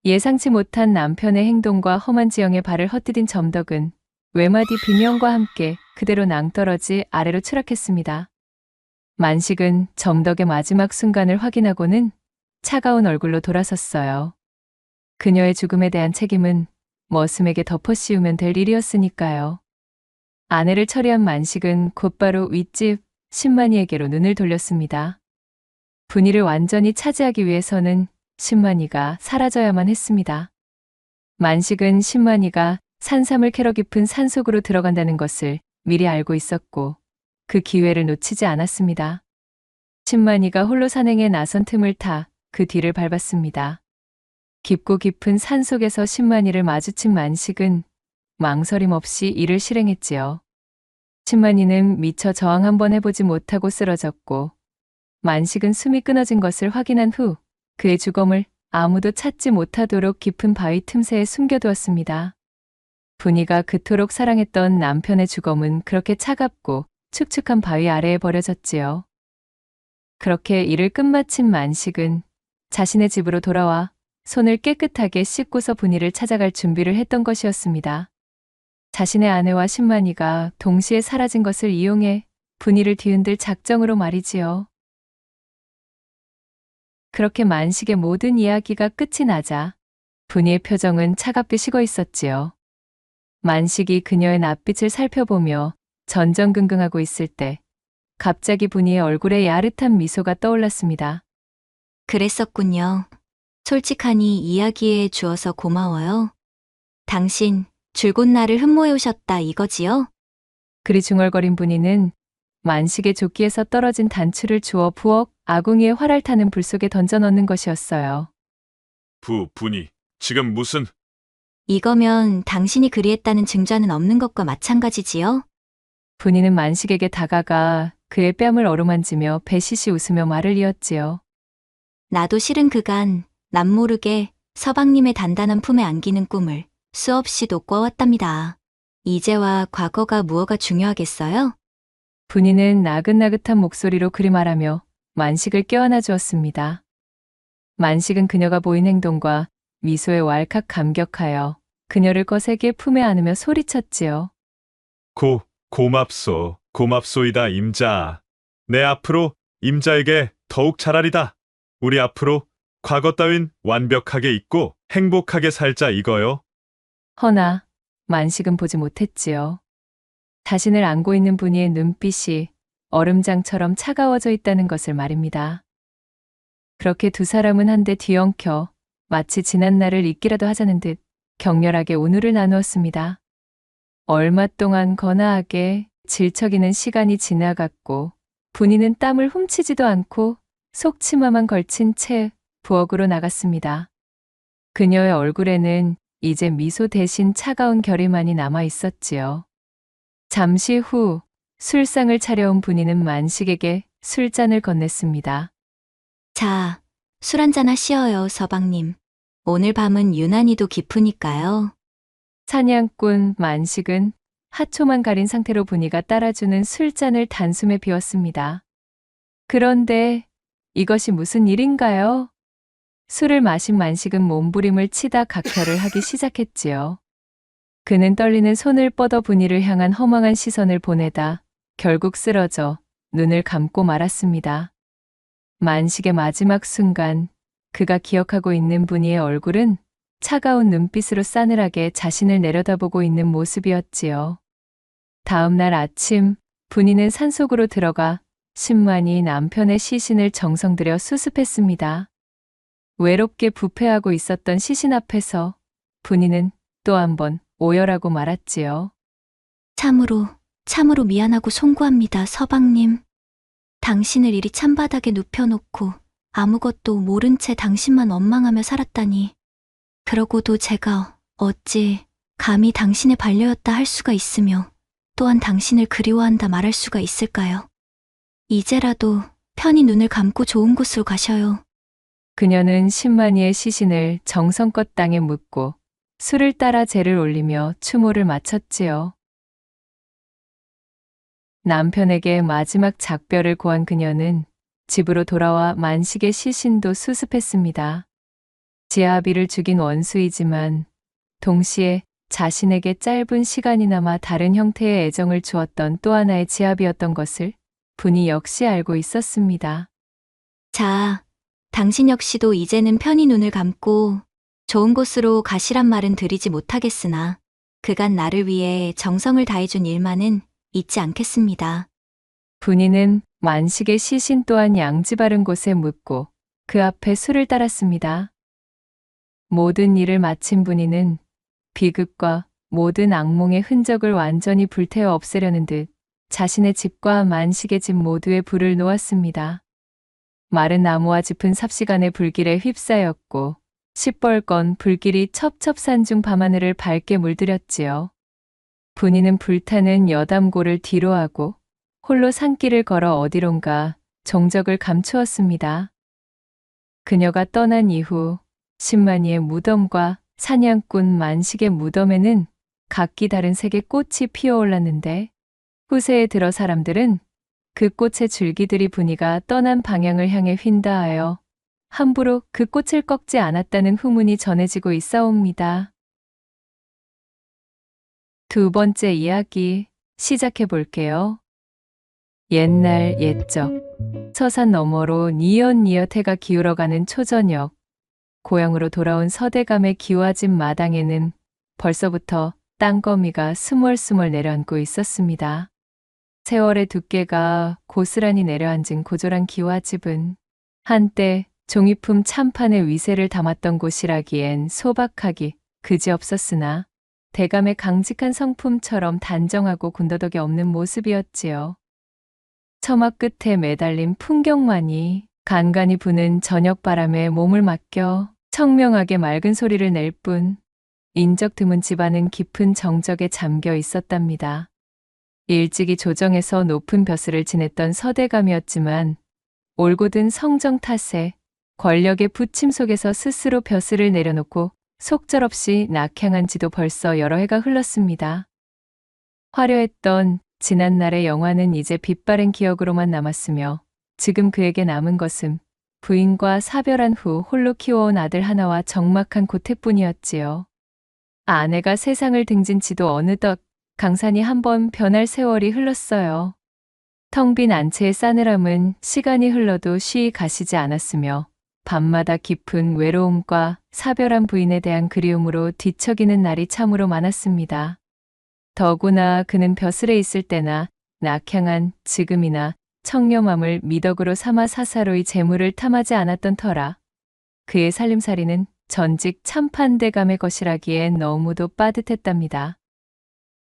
예상치 못한 남편의 행동과 험한 지형에 발을 헛디딘 점덕은 외마디 비명과 함께 그대로 낭떠러지 아래로 추락했습니다. 만식은 점덕의 마지막 순간을 확인하고는 차가운 얼굴로 돌아섰어요. 그녀의 죽음에 대한 책임은 머슴에게 덮어씌우면 될 일이었으니까요. 아내를 처리한 만식은 곧바로 윗집 신만이에게로 눈을 돌렸습니다. 분위를 완전히 차지하기 위해서는 신만이가 사라져야만 했습니다. 만식은 신만이가 산삼을 캐러 깊은 산속으로 들어간다는 것을 미리 알고 있었고 그 기회를 놓치지 않았습니다. 신만이가 홀로 산행에 나선 틈을 타 그 뒤를 밟았습니다. 깊고 깊은 산속에서 신만이를 마주친 만식은 망설임 없이 이를 실행했지요. 신만이는 미처 저항 한번 해보지 못하고 쓰러졌고 만식은 숨이 끊어진 것을 확인한 후 그의 주검을 아무도 찾지 못하도록 깊은 바위 틈새에 숨겨두었습니다. 분이가 그토록 사랑했던 남편의 주검은 그렇게 차갑고 축축한 바위 아래에 버려졌지요. 그렇게 일을 끝마친 만식은 자신의 집으로 돌아와 손을 깨끗하게 씻고서 분이를 찾아갈 준비를 했던 것이었습니다. 자신의 아내와 신만이가 동시에 사라진 것을 이용해 분이를 뒤흔들 작정으로 말이지요. 그렇게 만식의 모든 이야기가 끝이 나자 분이의 표정은 차갑게 식어 있었지요. 만식이 그녀의 낯빛을 살펴보며 전전긍긍하고 있을 때 갑자기 분이의 얼굴에 야릇한 미소가 떠올랐습니다. 그랬었군요. 솔직하니 이야기해 주어서 고마워요. 당신 줄곧 나를 흠모해 오셨다 이거지요? 그리 중얼거린 분이는 만식의 조끼에서 떨어진 단추를 주워 부엌 아궁이에 활활 타는 불 속에 던져 넣는 것이었어요. 분이 지금 무슨 이거면 당신이 그리했다는 증자는 없는 것과 마찬가지지요? 분이는 만식에게 다가가 그의 뺨을 어루만지며 배시시 웃으며 말을 이었지요. 나도 실은 그간 남모르게 서방님의 단단한 품에 안기는 꿈을 수없이도 꿔왔답니다. 이제와 과거가 무엇가 중요하겠어요? 분이는 나긋나긋한 목소리로 그리 말하며 만식을 껴안아 주었습니다. 만식은 그녀가 보인 행동과 미소에 왈칵 감격하여 그녀를 거세게 품에 안으며 소리쳤지요. 고맙소이다 임자. 내 앞으로 임자에게 더욱 잘하리다. 우리 앞으로 과거 따윈 완벽하게 잊고 행복하게 살자 이거요. 허나 만식은 보지 못했지요. 자신을 안고 있는 분이의 눈빛이 얼음장처럼 차가워져 있다는 것을 말입니다. 그렇게 두 사람은 한데 뒤엉켜 마치 지난 날을 잊기라도 하자는 듯 격렬하게 운우를 나누었습니다. 얼마 동안 거나하게 질척이는 시간이 지나갔고 분이는 땀을 훔치지도 않고 속치마만 걸친 채 부엌으로 나갔습니다. 그녀의 얼굴에는 이제 미소 대신 차가운 결의만이 남아 있었지요. 잠시 후 술상을 차려온 분이는 만식에게 술잔을 건넸습니다. 자, 술 한잔 하시어요, 서방님. 오늘 밤은 유난히도 깊으니까요. 사냥꾼 만식은 하초만 가린 상태로 분이가 따라주는 술잔을 단숨에 비웠습니다. 그런데 이것이 무슨 일인가요? 술을 마신 만식은 몸부림을 치다 각혈을 하기 시작했지요. 그는 떨리는 손을 뻗어 분이를 향한 허망한 시선을 보내다 결국 쓰러져 눈을 감고 말았습니다. 만식의 마지막 순간 그가 기억하고 있는 분이의 얼굴은 차가운 눈빛으로 싸늘하게 자신을 내려다보고 있는 모습이었지요. 다음 날 아침 분이는 산속으로 들어가 신만이 남편의 시신을 정성 들여 수습했습니다. 외롭게 부패하고 있었던 시신 앞에서 분이는 또 한 번 오열하고 말았지요. 참으로 미안하고 송구합니다, 서방님. 당신을 이리 찬바닥에 눕혀놓고 아무것도 모른 채 당신만 원망하며 살았다니. 그러고도 제가 어찌 감히 당신의 반려였다 할 수가 있으며 또한 당신을 그리워한다 말할 수가 있을까요? 이제라도 편히 눈을 감고 좋은 곳으로 가셔요. 그녀는 신만이의 시신을 정성껏 땅에 묻고 술을 따라 재를 올리며 추모를 마쳤지요. 남편에게 마지막 작별을 고한 그녀는 집으로 돌아와 만식의 시신도 수습했습니다. 지아비를 죽인 원수이지만 동시에 자신에게 짧은 시간이나마 다른 형태의 애정을 주었던 또 하나의 지아비였던 것을 분이 역시 알고 있었습니다. 자, 당신 역시도 이제는 편히 눈을 감고 좋은 곳으로 가시란 말은 드리지 못하겠으나 그간 나를 위해 정성을 다해준 일만은 잊지 않겠습니다. 분이는 만식의 시신 또한 양지 바른 곳에 묻고 그 앞에 술을 따랐습니다. 모든 일을 마친 분이는 비극과 모든 악몽의 흔적을 완전히 불태워 없애려는 듯 자신의 집과 만식의 집 모두에 불을 놓았습니다. 마른 나무와 짚은 삽시간의 불길에 휩싸였고 시뻘건 불길이 첩첩산 중 밤하늘을 밝게 물들였지요. 분이는 불타는 여담고를 뒤로하고 홀로 산길을 걸어 어디론가 종적을 감추었습니다. 그녀가 떠난 이후 신만이의 무덤과 사냥꾼 만식의 무덤에는 각기 다른 색의 꽃이 피어올랐는데 후세에 들어 사람들은 그 꽃의 줄기들이 분이가 떠난 방향을 향해 휜다하여 함부로 그 꽃을 꺾지 않았다는 후문이 전해지고 있사옵니다. 두 번째 이야기 시작해 볼게요. 옛날 옛적 서산 너머로 니엇니엇 해가 기울어가는 초저녁 고향으로 돌아온 서대감의 기와집 마당에는 벌써부터 땅거미가 스멀스멀 내려앉고 있었습니다. 세월의 두께가 고스란히 내려앉은 고졸한 기와집은 한때 종이품 참판의 위세를 담았던 곳이라기엔 소박하기 그지없었으나 대감의 강직한 성품처럼 단정하고 군더더기 없는 모습이었지요. 처마 끝에 매달린 풍경만이 간간히 부는 저녁 바람에 몸을 맡겨 청명하게 맑은 소리를 낼 뿐 인적 드문 집안은 깊은 정적에 잠겨 있었답니다. 일찍이 조정에서 높은 벼슬을 지냈던 서대감이었지만 올곧은 성정 탓에 권력의 부침 속에서 스스로 벼슬을 내려놓고 속절없이 낙향한 지도 벌써 여러 해가 흘렀습니다. 화려했던 지난날의 영화는 이제 빛바랜 기억으로만 남았으며 지금 그에게 남은 것은 부인과 사별한 후 홀로 키워온 아들 하나와 적막한 고택뿐이었지요. 아내가 세상을 등진 지도 어느덧 강산이 한번 변할 세월이 흘렀어요. 텅 빈 안채의 싸늘함은 시간이 흘러도 쉬이 가시지 않았으며 밤마다 깊은 외로움과 사별한 부인에 대한 그리움으로 뒤척이는 날이 참으로 많았습니다. 더구나 그는 벼슬에 있을 때나 낙향한 지금이나 청렴함을 미덕으로 삼아 사사로이 재물을 탐하지 않았던 터라 그의 살림살이는 전직 참판대감의 것이라기엔 너무도 빠듯했답니다.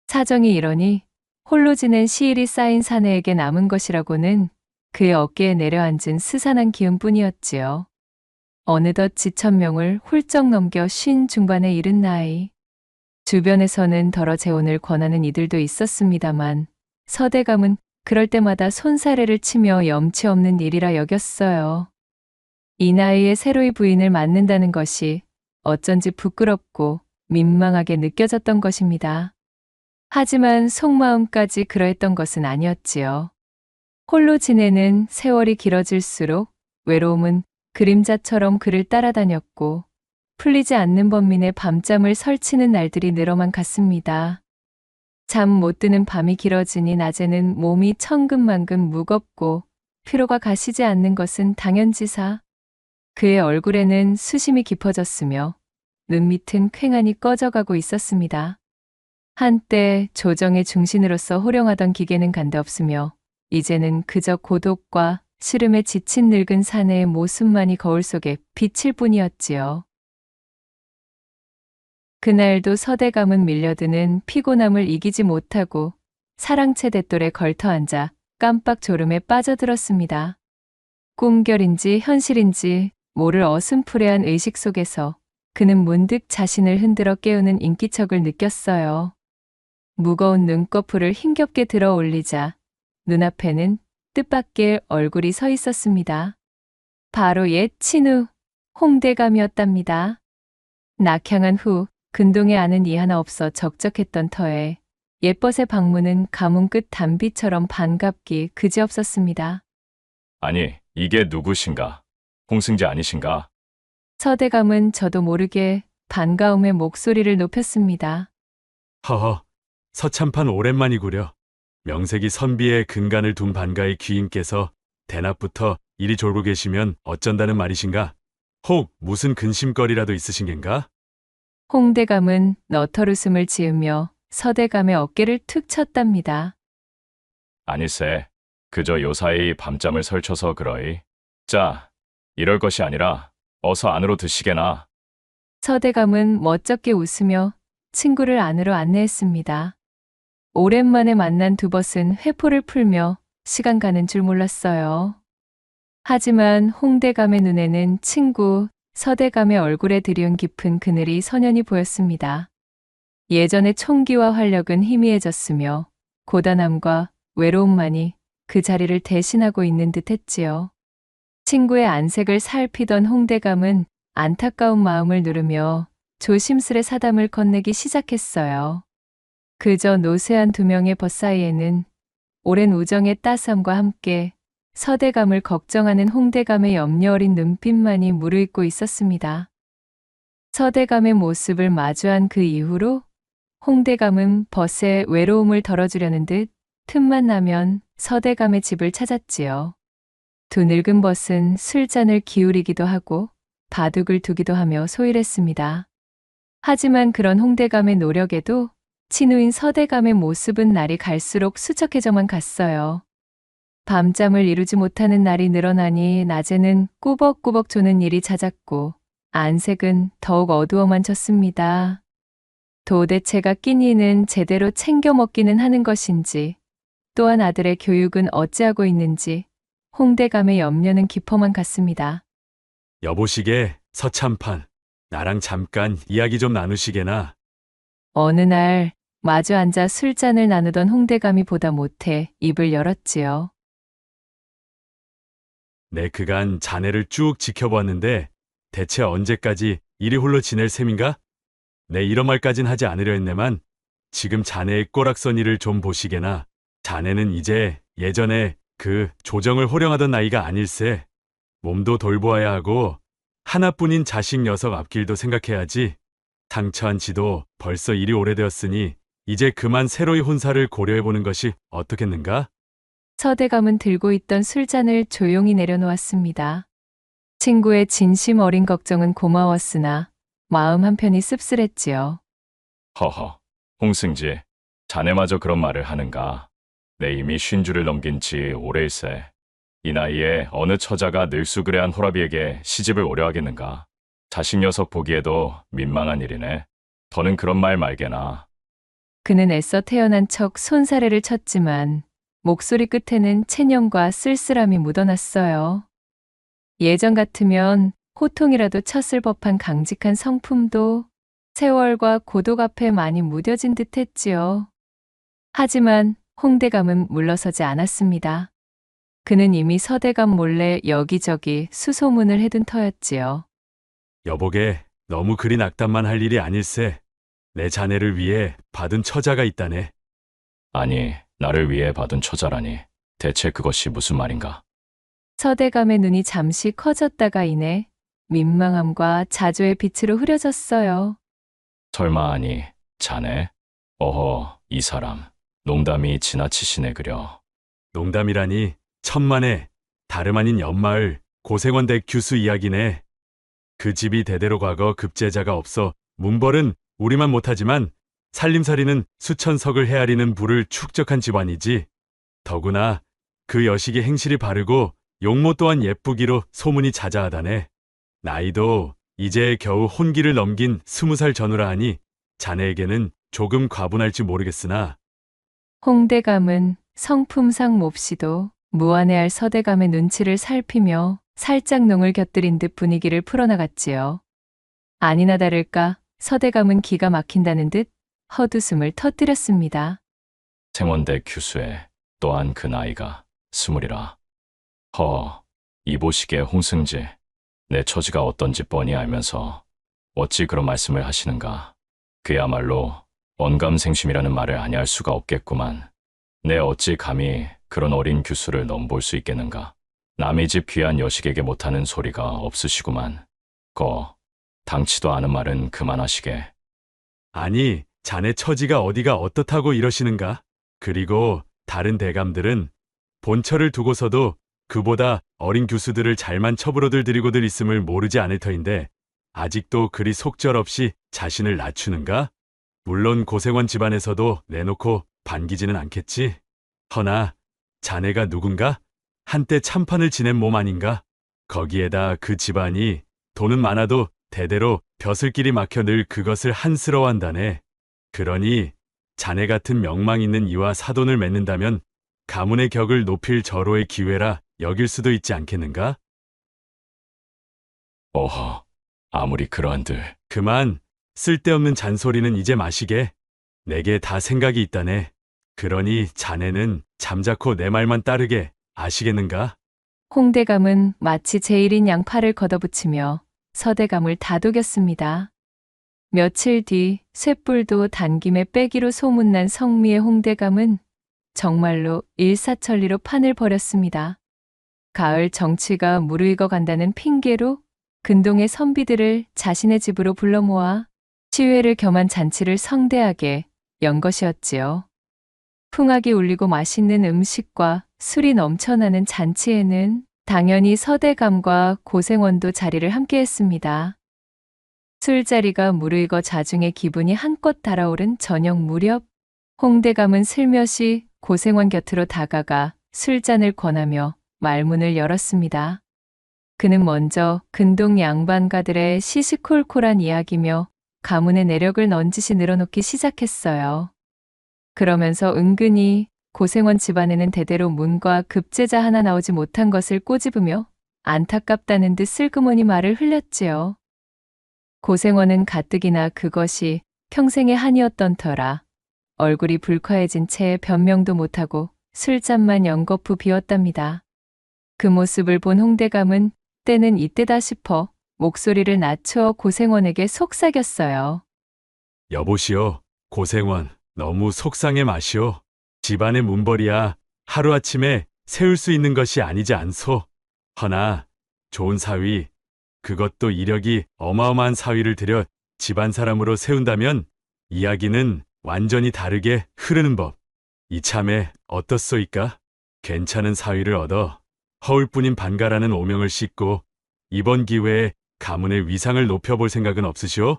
사정이 이러니 홀로 지낸 시일이 쌓인 사내에게 남은 것이라고는 그의 어깨에 내려앉은 스산한 기운뿐이었지요. 어느덧 지천명을 훌쩍 넘겨 50 중반에 이른 나이. 주변에서는 더러 재혼을 권하는 이들도 있었습니다만 서대감은 그럴 때마다 손사래를 치며 염치 없는 일이라 여겼어요. 이 나이에 새로이 부인을 맞는다는 것이 어쩐지 부끄럽고 민망하게 느껴졌던 것입니다. 하지만 속마음까지 그러했던 것은 아니었지요. 홀로 지내는 세월이 길어질수록 외로움은 그림자처럼 그를 따라다녔고 풀리지 않는 번민의 밤잠을 설치는 날들이 늘어만 갔습니다. 잠 못 드는 밤이 길어지니 낮에는 몸이 천근만근 무겁고 피로가 가시지 않는 것은 당연지사. 그의 얼굴에는 수심이 깊어졌으며 눈밑은 퀭하니 꺼져가고 있었습니다. 한때 조정의 중신으로서 호령하던 기계는 간데없으며 이제는 그저 고독과 시름에 지친 늙은 사내의 모습만이 거울 속에 비칠 뿐이었지요. 그날도 서대감은 밀려드는 피곤함을 이기지 못하고 사랑채 돛돌에 걸터앉아 깜빡 졸음에 빠져들었습니다. 꿈결인지 현실인지 모를 어슴푸레한 의식 속에서 그는 문득 자신을 흔들어 깨우는 인기척을 느꼈어요. 무거운 눈꺼풀을 힘겹게 들어 올리자 눈앞에는 뜻밖의 얼굴이 서 있었습니다. 바로 옛 친우 홍대감이었답니다. 낙향한 후 근동에 아는 이 하나 없어 적적했던 터에 옛벗의 방문은 가문 끝 단비처럼 반갑기 그지없었습니다. 아니, 이게 누구신가? 홍승지 아니신가? 서대감은 저도 모르게 반가움에 목소리를 높였습니다. 허허, 서참판 오랜만이구려. 명색이 선비의 근간을 둔 반가의 귀인께서 대낮부터 이리 졸고 계시면 어쩐다는 말이신가? 혹 무슨 근심거리라도 있으신 겐가? 홍대감은 너털웃음을 지으며 서대감의 어깨를 툭 쳤답니다. 아니세. 그저 요사이 밤잠을 설쳐서 그러이. 자, 이럴 것이 아니라 어서 안으로 드시게나. 서대감은 멋쩍게 웃으며 친구를 안으로 안내했습니다. 오랜만에 만난 두 벗은 회포를 풀며 시간 가는 줄 몰랐어요. 하지만 홍대감의 눈에는 친구 서대감의 얼굴에 들이운 깊은 그늘이 선연히 보였습니다. 예전의 총기와 활력은 희미해졌으며 고단함과 외로움만이 그 자리를 대신하고 있는 듯 했지요. 친구의 안색을 살피던 홍대감은 안타까운 마음을 누르며 조심스레 사담을 건네기 시작했어요. 그저 노쇠한 두 명의 벗 사이에는 오랜 우정의 따스함과 함께 서대감을 걱정하는 홍대감의 염려 어린 눈빛만이 무르익고 있었습니다. 서대감의 모습을 마주한 그 이후로 홍대감은 벗의 외로움을 덜어주려는 듯 틈만 나면 서대감의 집을 찾았지요. 두 늙은 벗은 술잔을 기울이기도 하고 바둑을 두기도 하며 소일했습니다. 하지만 그런 홍대감의 노력에도 친우인 서대감의 모습은 날이 갈수록 수척해져만 갔어요. 밤잠을 이루지 못하는 날이 늘어나니 낮에는 꾸벅꾸벅 조는 일이 잦았고 안색은 더욱 어두워만 졌습니다. 도대체가 끼니는 제대로 챙겨 먹기는 하는 것인지 또한 아들의 교육은 어찌하고 있는지 홍대감의 염려는 깊어만 갔습니다. 여보시게, 서참판. 나랑 잠깐 이야기 좀 나누시게나. 어느 날 마주 앉아 술잔을 나누던 홍대감이 보다 못해 입을 열었지요. 내 그간 자네를 쭉 지켜보았는데 대체 언제까지 이리 홀로 지낼 셈인가? 내 이런 말까진 하지 않으려 했네만 지금 자네의 꼬락서니를 좀 보시게나. 자네는 이제 예전에 그 조정을 호령하던 나이가 아닐세. 몸도 돌보아야 하고 하나뿐인 자식 녀석 앞길도 생각해야지. 상처한 지도 벌써 이리 오래되었으니 이제 그만 새로이 혼사를 고려해보는 것이 어떻겠는가? 서대감은 들고 있던 술잔을 조용히 내려놓았습니다. 친구의 진심 어린 걱정은 고마웠으나 마음 한편이 씁쓸했지요. 허허, 홍승지, 자네마저 그런 말을 하는가? 내 이미 50를 넘긴 지 오래일세. 이 나이에 어느 처자가 늙수그레한 호라비에게 시집을 오려 하겠는가? 자식 녀석 보기에도 민망한 일이네. 더는 그런 말 말게나. 그는 애써 태어난 척 손사래를 쳤지만 목소리 끝에는 체념과 쓸쓸함이 묻어났어요. 예전 같으면 호통이라도 쳤을 법한 강직한 성품도 세월과 고독 앞에 많이 무뎌진 듯 했지요. 하지만 홍대감은 물러서지 않았습니다. 그는 이미 서대감 몰래 여기저기 수소문을 해둔 터였지요. 여보게, 너무 그리 낙담만 할 일이 아닐세. 내 자네를 위해 받은 처자가 있다네. 아니, 나를 위해 받은 처자라니. 대체 그것이 무슨 말인가? 서대감의 눈이 잠시 커졌다가 이내 민망함과 자조의 빛으로 흐려졌어요. 설마 아니, 자네? 어허, 이 사람. 농담이 지나치시네 그려. 농담이라니 천만에 다름 아닌 옆마을 고생원대 규수 이야기네. 그 집이 대대로 과거 급제자가 없어 문벌은 우리만 못하지만 살림살이는 수천석을 헤아리는 부를 축적한 집안이지. 더구나 그 여식이 행실이 바르고 용모 또한 예쁘기로 소문이 자자하다네. 나이도 이제 겨우 혼기를 넘긴 20살 전후라 하니 자네에게는 조금 과분할지 모르겠으나. 홍대감은 성품상 몹시도 무안해할 서대감의 눈치를 살피며 살짝 농을 곁들인 듯 분위기를 풀어나갔지요. 아니나 다를까 서대감은 기가 막힌다는 듯 헛웃음을 터뜨렸습니다. 생원대 규수에 또한 그 나이가 20이라. 허, 이보시게 홍승지. 내 처지가 어떤지 뻔히 알면서 어찌 그런 말씀을 하시는가. 그야말로 언감생심이라는 말을 아니할 수가 없겠구만. 내 어찌 감히 그런 어린 규수를 넘볼 수 있겠는가. 남의 집 귀한 여식에게 못하는 소리가 없으시구만. 당치도 않은 말은 그만하시게. 아니, 자네 처지가 어디가 어떻다고 이러시는가? 그리고 다른 대감들은 본처를 두고서도 그보다 어린 교수들을 잘만 첩으로들 들이고들 있음을 모르지 않을 터인데 아직도 그리 속절없이 자신을 낮추는가? 물론 고생원 집안에서도 내놓고 반기지는 않겠지. 허나 자네가 누군가? 한때 참판을 지낸 몸 아닌가? 거기에다 그 집안이 돈은 많아도 대대로 벼슬길이 막혀 늘 그것을 한스러워한다네. 그러니 자네 같은 명망 있는 이와 사돈을 맺는다면 가문의 격을 높일 절호의 기회라 여길 수도 있지 않겠는가? 어허, 아무리 그러한들. 그만, 쓸데없는 잔소리는 이제 마시게. 내게 다 생각이 있다네. 그러니 자네는 잠자코 내 말만 따르게 아시겠는가? 홍대감은 마치 제일인 양 팔을 걷어붙이며 서대감을 다독였습니다. 며칠 뒤 쇳불도 단김에 빼기로 소문난 성미의 홍대감은 정말로 일사천리로 판을 벌였습니다. 가을 정취가 무르익어 간다는 핑계로 근동의 선비들을 자신의 집으로 불러 모아 시회를 겸한 잔치를 성대하게 연 것이었지요. 풍악이 울리고 맛있는 음식과 술이 넘쳐나는 잔치에는 당연히 서대감과 고생원도 자리를 함께했습니다. 술자리가 무르익어 자중의 기분이 한껏 달아오른 저녁 무렵 홍대감은 슬며시 고생원 곁으로 다가가 술잔을 권하며 말문을 열었습니다. 그는 먼저 근동 양반가들의 시시콜콜한 이야기며 가문의 내력을 넌지시 늘어놓기 시작했어요. 그러면서 은근히 고생원 집안에는 대대로 문과 급제자 하나 나오지 못한 것을 꼬집으며 안타깝다는 듯 슬그머니 말을 흘렸지요. 고생원은 가뜩이나 그것이 평생의 한이었던 터라 얼굴이 불쾌해진 채 변명도 못하고 술잔만 연거푸 비웠답니다. 그 모습을 본 홍대감은 때는 이때다 싶어 목소리를 낮춰 고생원에게 속삭였어요. 여보시오, 고생원, 너무 속상해 마시오. 집안의 문벌이야 하루아침에 세울 수 있는 것이 아니지 않소. 허나 좋은 사위, 그것도 이력이 어마어마한 사위를 들여 집안 사람으로 세운다면 이야기는 완전히 다르게 흐르는 법. 이참에 어떻소이까? 괜찮은 사위를 얻어 허울뿐인 반가라는 오명을 싣고 이번 기회에 가문의 위상을 높여볼 생각은 없으시오?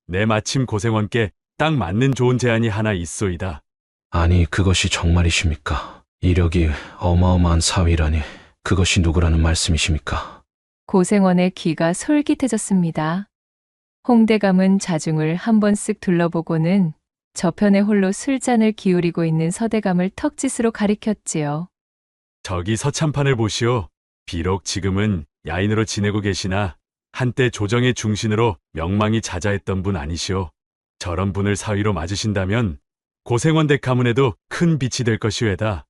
내 마침 고생원께 딱 맞는 좋은 제안이 하나 있소이다. 아니, 그것이 정말이십니까? 이력이 어마어마한 사위라니 그것이 누구라는 말씀이십니까? 고생원의 귀가 솔깃해졌습니다. 홍대감은 자중을 한번 쓱 둘러보고는 저편에 홀로 술잔을 기울이고 있는 서대감을 턱짓으로 가리켰지요. 저기 서참판을 보시오. 비록 지금은 야인으로 지내고 계시나 한때 조정의 중신으로 명망이 자자했던 분 아니시오. 저런 분을 사위로 맞으신다면 고생원 댁 가문에도 큰 빛이 될 것이외다.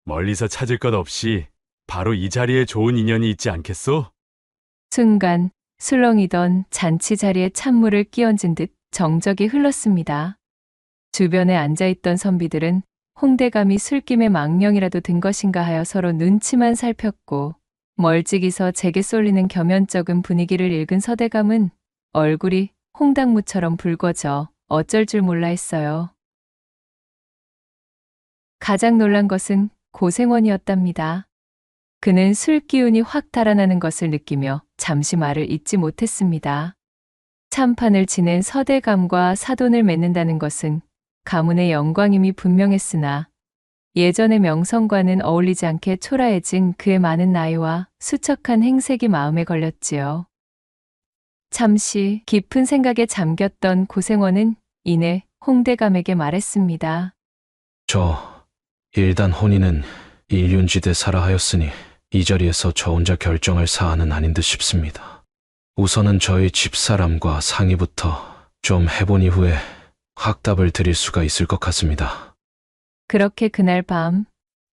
멀리서 찾을 것 없이 바로 이 자리에 좋은 인연이 있지 않겠소? 순간 술렁이던 잔치 자리에 찬물을 끼얹은 듯 정적이 흘렀습니다. 주변에 앉아있던 선비들은 홍대감이 술김에 망령이라도 든 것인가 하여 서로 눈치만 살폈고 멀찍이서 제게 쏠리는 겸연쩍은 분위기를 읽은 서대감은 얼굴이 홍당무처럼 붉어져 어쩔 줄 몰라 했어요. 가장 놀란 것은 고생원이었답니다. 그는 술 기운이 확 달아나는 것을 느끼며 잠시 말을 잇지 못했습니다. 참판을 지낸 서대감과 사돈을 맺는다는 것은 가문의 영광임이 분명했으나 예전의 명성과는 어울리지 않게 초라해진 그의 많은 나이와 수척한 행색이 마음에 걸렸지요. 잠시 깊은 생각에 잠겼던 고생원은 이내 홍대감에게 말했습니다. 저 일단 혼인은 일륜지대 사라 하였으니 이 자리에서 저 혼자 결정할 사안은 아닌 듯 싶습니다. 우선은 저희 집사람과 상의부터 좀 해본 이후에 확답을 드릴 수가 있을 것 같습니다. 그렇게 그날 밤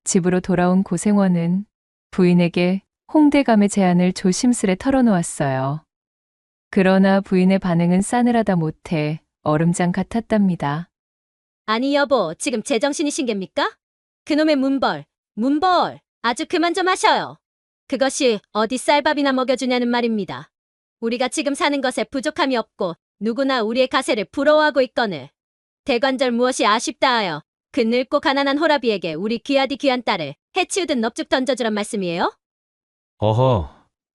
집으로 돌아온 고생원은 부인에게 홍대감의 제안을 조심스레 털어놓았어요. 그러나 부인의 반응은 싸늘하다 못해 얼음장 같았답니다. 아니 여보, 지금 제정신이신 geb니까? 그놈의 문벌, 아주 그만 좀 하셔요. 그것이 어디 쌀밥이나 먹여주냐는 말입니다. 우리가 지금 사는 것에 부족함이 없고 누구나 우리의 가세를 부러워하고 있거늘 대관절 무엇이 아쉽다 하여 그 늙고 가난한 호라비에게 우리 귀하디 귀한 딸을 해치우듯 넙죽 던져주란 말씀이에요? 어허,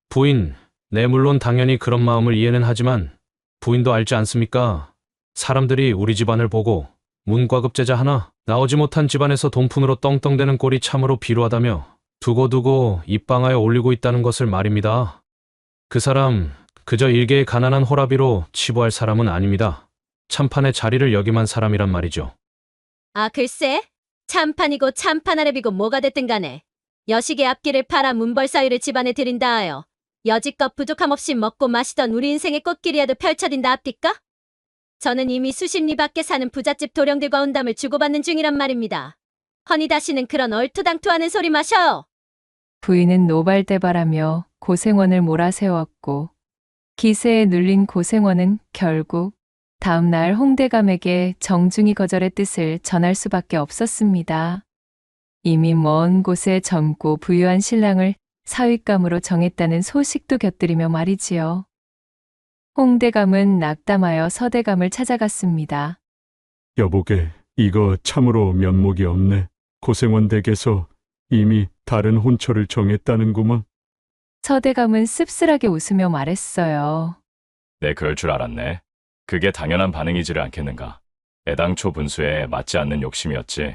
부인, 네, 물론 당연히 그런 마음을 이해는 하지만 부인도 알지 않습니까? 사람들이 우리 집안을 보고 문과급제자 하나 나오지 못한 집안에서 돈푼으로 떵떵대는 꼴이 참으로 비루하다며 두고두고 입방하여 올리고 있다는 것을 말입니다. 그 사람 그저 일개의 가난한 호라비로 치부할 사람은 아닙니다. 참판의 자리를 역임한 사람이란 말이죠. 아 글쎄, 참판이고 참판아랩이고 뭐가 됐든 간에 여식의 앞길을 팔아 문벌 사위를 집안에 들인다 하여 여지껏 부족함 없이 먹고 마시던 우리 인생의 꽃길이라도 펼쳐진다 합디까? 저는 이미 수십 리 밖에 사는 부잣집 도령들과 온담을 주고받는 중이란 말입니다. 허니 다시는 그런 얼토당토하는 소리 마셔요. 부인은 노발대발하며 고생원을 몰아세웠고 기세에 눌린 고생원은 결국 다음 날 홍대감에게 정중히 거절의 뜻을 전할 수밖에 없었습니다. 이미 먼 곳에 젊고 부유한 신랑을 사윗감으로 정했다는 소식도 곁들이며 말이지요. 홍대감은 낙담하여 서대감을 찾아갔습니다. 여보게, 이거 참으로 면목이 없네. 고생원 댁에서 이미 다른 혼처를 정했다는구먼. 서대감은 씁쓸하게 웃으며 말했어요. 내 그럴 줄 알았네. 그게 당연한 반응이지를 않겠는가. 애당초 분수에 맞지 않는 욕심이었지.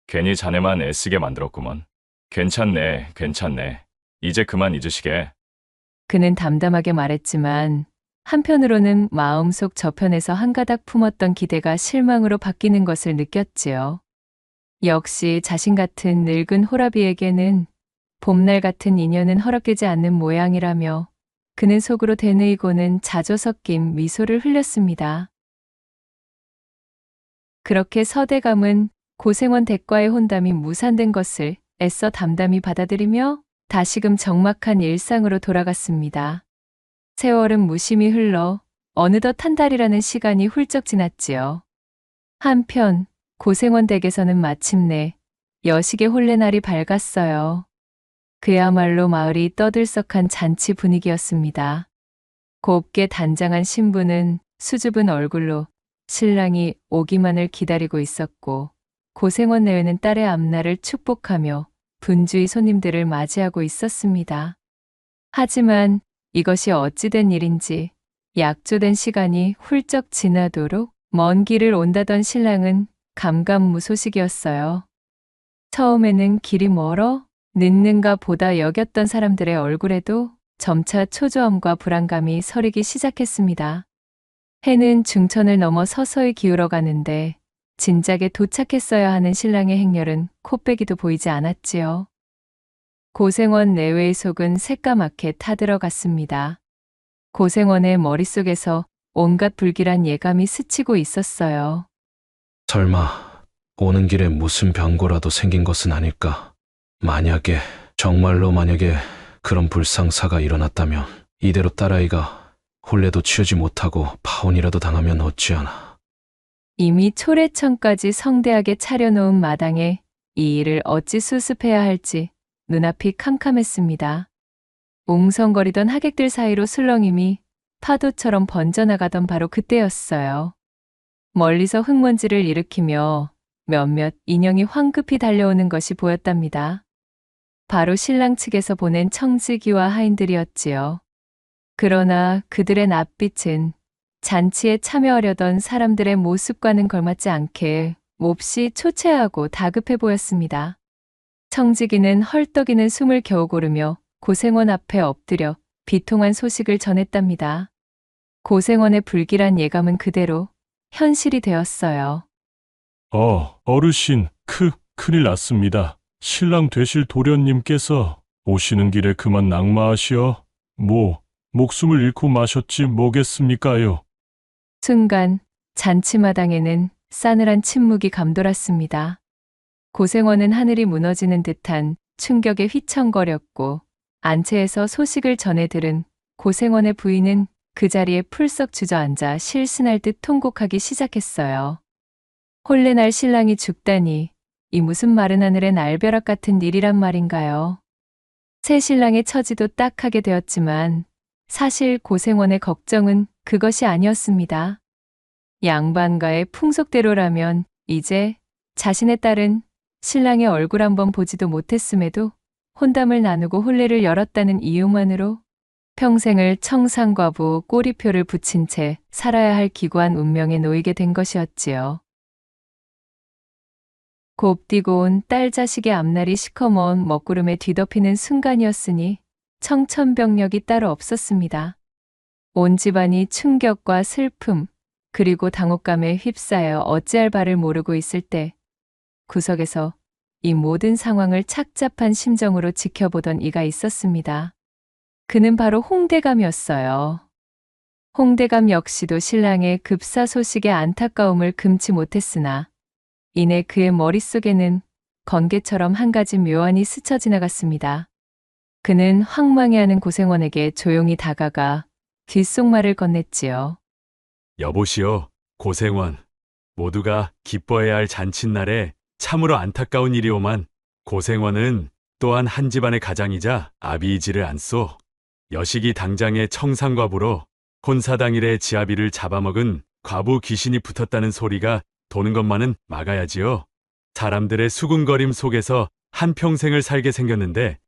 괜히 자네만 애쓰게 만들었구먼. 괜찮네. 이제 그만 잊으시게. 그는 담담하게 말했지만 한편으로는 마음속 저편에서 한가닥 품었던 기대가 실망으로 바뀌는 것을 느꼈지요. 역시 자신 같은 늙은 호라비에게는 봄날 같은 인연은 허락되지 않는 모양이라며 그는 속으로 되뇌이고는 자조 섞인 미소를 흘렸습니다. 그렇게 서대감은 고생원 댁과의 혼담이 무산된 것을 애써 담담히 받아들이며 다시금 적막한 일상으로 돌아갔습니다. 세월은 무심히 흘러 어느덧 한 달이라는 시간이 훌쩍 지났지요. 한편 고생원 댁에서는 마침내 여식의 혼례날이 밝았어요. 그야말로 마을이 떠들썩한 잔치 분위기였습니다. 곱게 단장한 신부는 수줍은 얼굴로 신랑이 오기만을 기다리고 있었고 고생원 내외는 딸의 앞날을 축복하며 분주히 손님들을 맞이하고 있었습니다. 하지만 이것이 어찌된 일인지 약조된 시간이 훌쩍 지나도록 먼 길을 온다던 신랑은 감감무소식이었어요. 처음에는 길이 멀어 늦는가 보다 여겼던 사람들의 얼굴에도 점차 초조함과 불안감이 서리기 시작했습니다. 해는 중천을 넘어 서서히 기울어 가는데 진작에 도착했어야 하는 신랑의 행렬은 코빼기도 보이지 않았지요. 고생원 내외의 속은 새까맣게 타들어갔습니다. 고생원의 머릿속에서 온갖 불길한 예감이 스치고 있었어요. 설마 오는 길에 무슨 변고라도 생긴 것은 아닐까? 정말로 만약에 그런 불상사가 일어났다면 이대로 딸아이가 혼례도 치우지 못하고 파혼이라도 당하면 어찌하나. 이미 초래천까지 성대하게 차려놓은 마당에 이 일을 어찌 수습해야 할지 눈앞이 캄캄했습니다. 웅성거리던 하객들 사이로 술렁임이 파도처럼 번져나가던 바로 그때였어요. 멀리서 흙먼지를 일으키며 몇몇 인형이 황급히 달려오는 것이 보였답니다. 바로 신랑 측에서 보낸 청지기와 하인들이었지요. 그러나 그들의 낯빛은 잔치에 참여하려던 사람들의 모습과는 걸맞지 않게 몹시 초췌하고 다급해 보였습니다. 청지기는 헐떡이는 숨을 겨우 고르며 고생원 앞에 엎드려 비통한 소식을 전했답니다. 고생원의 불길한 예감은 그대로 현실이 되었어요. 어르신, 큰일 났습니다. 신랑 되실 도련님께서 오시는 길에 그만 낙마하시어. 목숨을 잃고 마셨지 뭐겠습니까요. 순간 잔치마당에는 싸늘한 침묵이 감돌았습니다. 고생원은 하늘이 무너지는 듯한 충격에 휘청거렸고 안채에서 소식을 전해 들은 고생원의 부인은 그 자리에 풀썩 주저앉아 실신할 듯 통곡하기 시작했어요. 혼례 날 신랑이 죽다니 이 무슨 마른 하늘의 날벼락 같은 일이란 말인가요? 새 신랑의 처지도 딱하게 되었지만 사실 고생원의 걱정은 그것이 아니었습니다. 양반가의 풍속대로라면 이제 자신의 딸은 신랑의 얼굴 한번 보지도 못했음에도 혼담을 나누고 혼례를 열었다는 이유만으로 평생을 청산과부 꼬리표를 붙인 채 살아야 할 기구한 운명에 놓이게 된 것이었지요. 곱디고 온 딸 자식의 앞날이 시커먼 먹구름에 뒤덮이는 순간이었으니 청천벽력이 따로 없었습니다. 온 집안이 충격과 슬픔, 그리고 당혹감에 휩싸여 어찌할 바를 모르고 있을 때 구석에서 이 모든 상황을 착잡한 심정으로 지켜보던 이가 있었습니다. 그는 바로 홍대감이었어요. 홍대감 역시도 신랑의 급사 소식에 안타까움을 금치 못했으나 이내 그의 머릿속에는 건개처럼 한 가지 묘안이 스쳐 지나갔습니다. 그는 황망해하는 고생원에게 조용히 다가가 귓속말을 건넸지요. 여보시오, 고생원. 모두가 기뻐해야 할 잔칫날에 참으로 안타까운 일이오만 고생원은 또한 한 집안의 가장이자 아비이지를 않소. 여식이 당장의 청산과부로 혼사당일에 지아비를 잡아먹은 과부 귀신이 붙었다는 소리가 도는 것만은 막아야지요. 사람들의 수군거림 속에서 한평생을 살게 생겼는데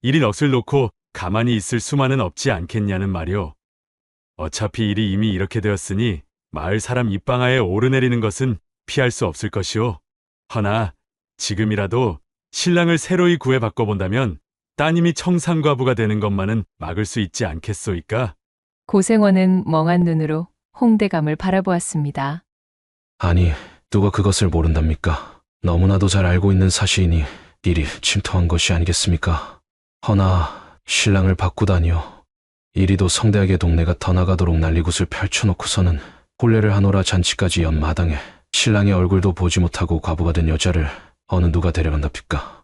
이리 넋을 놓고 가만히 있을 수만은 없지 않겠냐는 말이오. 어차피 일이 이미 이렇게 되었으니 마을 사람 입방아에 오르내리는 것은 피할 수 없을 것이오. 허나 지금이라도 신랑을 새로이 구해 바꿔본다면 따님이 청산과부가 되는 것만은 막을 수 있지 않겠소이까? 고생원은 멍한 눈으로 홍대감을 바라보았습니다. 아니, 누가 그것을 모른답니까? 너무나도 잘 알고 있는 사실이니 일이 침통한 것이 아니겠습니까? 허나 신랑을 바꾸다니요. 이리도 성대하게 동네가 더 나가도록 난리굿을 펼쳐놓고서는 혼례를 하노라 잔치까지 연 마당에 신랑의 얼굴도 보지 못하고 과부가 된 여자를 어느 누가 데려간답니까?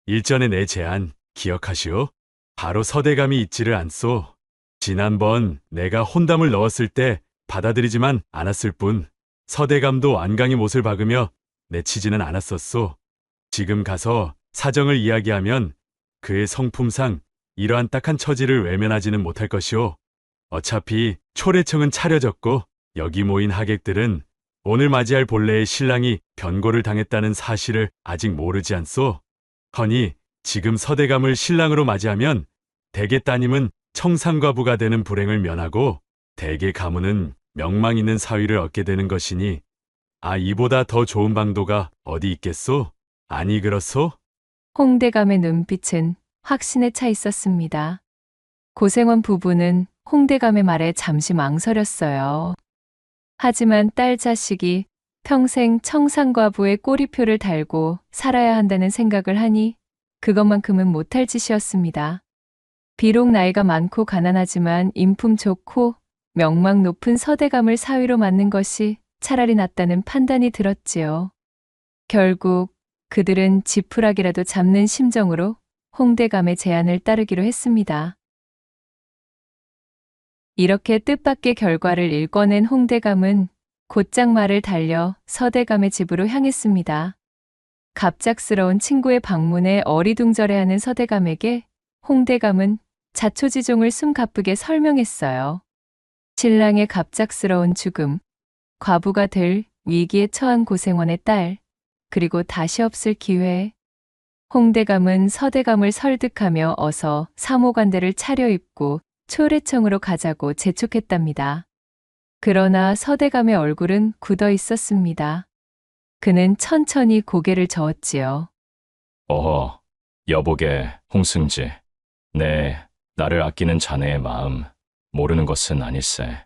일전에 내 제안 기억하시오? 바로 서대감이 있지를 않소. 지난번 내가 혼담을 넣었을 때 받아들이지만 않았을 뿐 서대감도 완강히 못을 박으며 내치지는 않았었소. 지금 가서 사정을 이야기하면 그의 성품상 이러한 딱한 처지를 외면하지는 못할 것이오. 어차피 초래청은 차려졌고 여기 모인 하객들은 오늘 맞이할 본래의 신랑이 변고를 당했다는 사실을 아직 모르지 않소. 허니 지금 서대감을 신랑으로 맞이하면 대개 따님은 청산과부가 되는 불행을 면하고 대개 가문은 명망 있는 사위를 얻게 되는 것이니 이보다 더 좋은 방도가 어디 있겠소? 아니 그렇소? 홍대감의 눈빛은 확신에 차 있었습니다. 고생원 부부는 홍대감의 말에 잠시 망설였어요. 하지만 딸 자식이 평생 청산과부의 꼬리표를 달고 살아야 한다는 생각을 하니 그것만큼은 못할 짓이었습니다. 비록 나이가 많고 가난하지만 인품 좋고 명망 높은 서대감을 사위로 맡는 것이 차라리 낫다는 판단이 들었지요. 결국 그들은 지푸라기라도 잡는 심정으로 홍대감의 제안을 따르기로 했습니다. 이렇게 뜻밖의 결과를 일궈낸 홍대감은 곧장 말을 달려 서대감의 집으로 향했습니다. 갑작스러운 친구의 방문에 어리둥절해하는 서대감에게 홍대감은 자초지종을 숨가쁘게 설명했어요. 신랑의 갑작스러운 죽음, 과부가 될 위기에 처한 고생원의 딸, 그리고 다시 없을 기회. 홍대감은 서대감을 설득하며 어서 사모관대를 차려입고 초래청으로 가자고 재촉했답니다. 그러나 서대감의 얼굴은 굳어 있었습니다. 그는 천천히 고개를 저었지요. 어허, 여보게 홍승지. 네, 나를 아끼는 자네의 마음 모르는 것은 아닐세.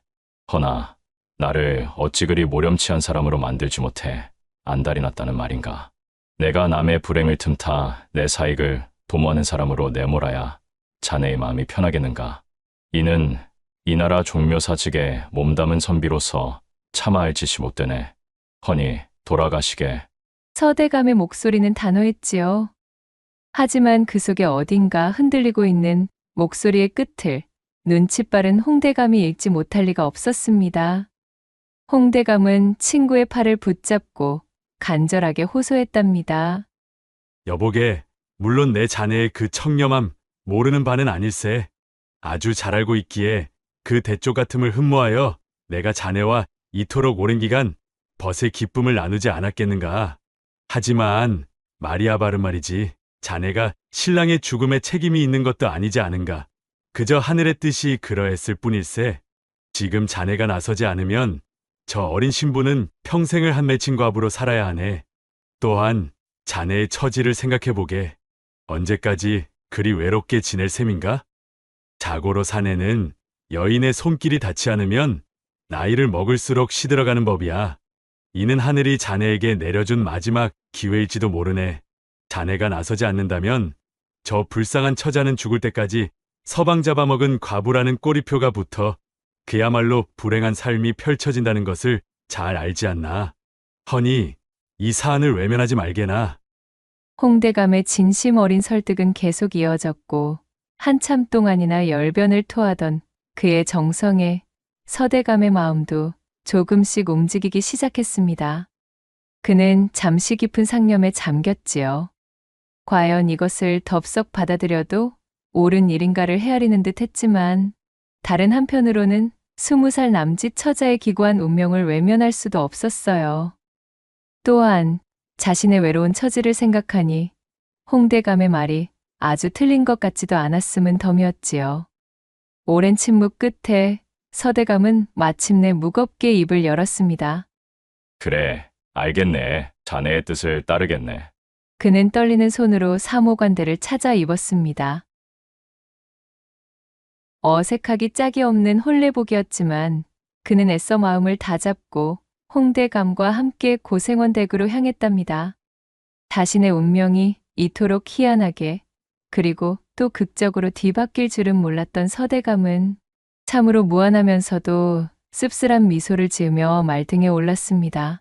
허나 나를 어찌 그리 모렴치한 사람으로 만들지 못해 안달이 났다는 말인가. 내가 남의 불행을 틈타 내 사익을 도모하는 사람으로 내몰아야 자네의 마음이 편하겠는가. 이는 이 나라 종묘사직에 몸담은 선비로서 참아할 짓이 못되네. 허니 돌아가시게. 서대감의 목소리는 단호했지요. 하지만 그 속에 어딘가 흔들리고 있는 목소리의 끝을 눈치 빠른 홍대감이 읽지 못할 리가 없었습니다. 홍대감은 친구의 팔을 붙잡고 간절하게 호소했답니다. 여보게, 물론 내 자네의 그 청렴함 모르는 바는 아닐세. 아주 잘 알고 있기에 그 대쪽 같음을 흠모하여 내가 자네와 이토록 오랜 기간 벗의 기쁨을 나누지 않았겠는가. 하지만 마리아 바른 말이지. 자네가 신랑의 죽음에 책임이 있는 것도 아니지 않은가. 그저 하늘의 뜻이 그러했을 뿐일세. 지금 자네가 나서지 않으면 저 어린 신부는 평생을 한 맺힌 과부로 살아야 하네. 또한 자네의 처지를 생각해보게. 언제까지 그리 외롭게 지낼 셈인가? 자고로 사내는 여인의 손길이 닿지 않으면 나이를 먹을수록 시들어가는 법이야. 이는 하늘이 자네에게 내려준 마지막 기회일지도 모르네. 자네가 나서지 않는다면 저 불쌍한 처자는 죽을 때까지 서방 잡아먹은 과부라는 꼬리표가 붙어 그야말로 불행한 삶이 펼쳐진다는 것을 잘 알지 않나. 허니 이 사안을 외면하지 말게나. 홍대감의 진심 어린 설득은 계속 이어졌고 한참 동안이나 열변을 토하던 그의 정성에 서대감의 마음도 조금씩 움직이기 시작했습니다. 그는 잠시 깊은 상념에 잠겼지요. 과연 이것을 덥석 받아들여도 옳은 일인가를 헤아리는 듯 했지만 다른 한편으로는 20살 남짓 처자의 기구한 운명을 외면할 수도 없었어요. 또한 자신의 외로운 처지를 생각하니 홍대감의 말이 아주 틀린 것 같지도 않았음은 덤이었지요. 오랜 침묵 끝에 서대감은 마침내 무겁게 입을 열었습니다. 그래, 알겠네. 자네의 뜻을 따르겠네. 그는 떨리는 손으로 사모관대를 찾아 입었습니다. 어색하기 짝이 없는 혼례복이었지만 그는 애써 마음을 다잡고 홍대감과 함께 고생원 댁으로 향했답니다. 자신의 운명이 이토록 희한하게 그리고 또 극적으로 뒤바뀔 줄은 몰랐던 서대감은 참으로 무안하면서도 씁쓸한 미소를 지으며 말등에 올랐습니다.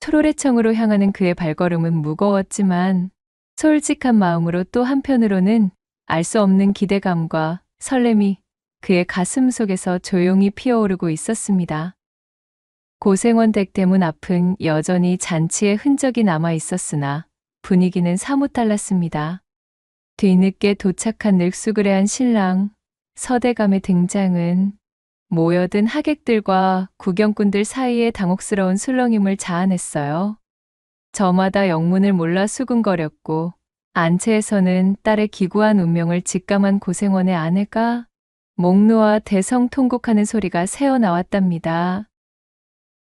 초로래청으로 향하는 그의 발걸음은 무거웠지만 솔직한 마음으로 또 한편으로는 알 수 없는 기대감과 설렘이 그의 가슴 속에서 조용히 피어오르고 있었습니다. 고생원 댁대문 앞은 여전히 잔치의 흔적이 남아 있었으나 분위기는 사뭇 달랐습니다. 뒤늦게 도착한 늙수그레한 신랑 서대감의 등장은 모여든 하객들과 구경꾼들 사이에 당혹스러운 술렁임을 자아냈어요. 저마다 영문을 몰라 수군거렸고 안채에서는 딸의 기구한 운명을 직감한 고생원의 아내가 목 놓아 대성통곡하는 소리가 새어나왔답니다.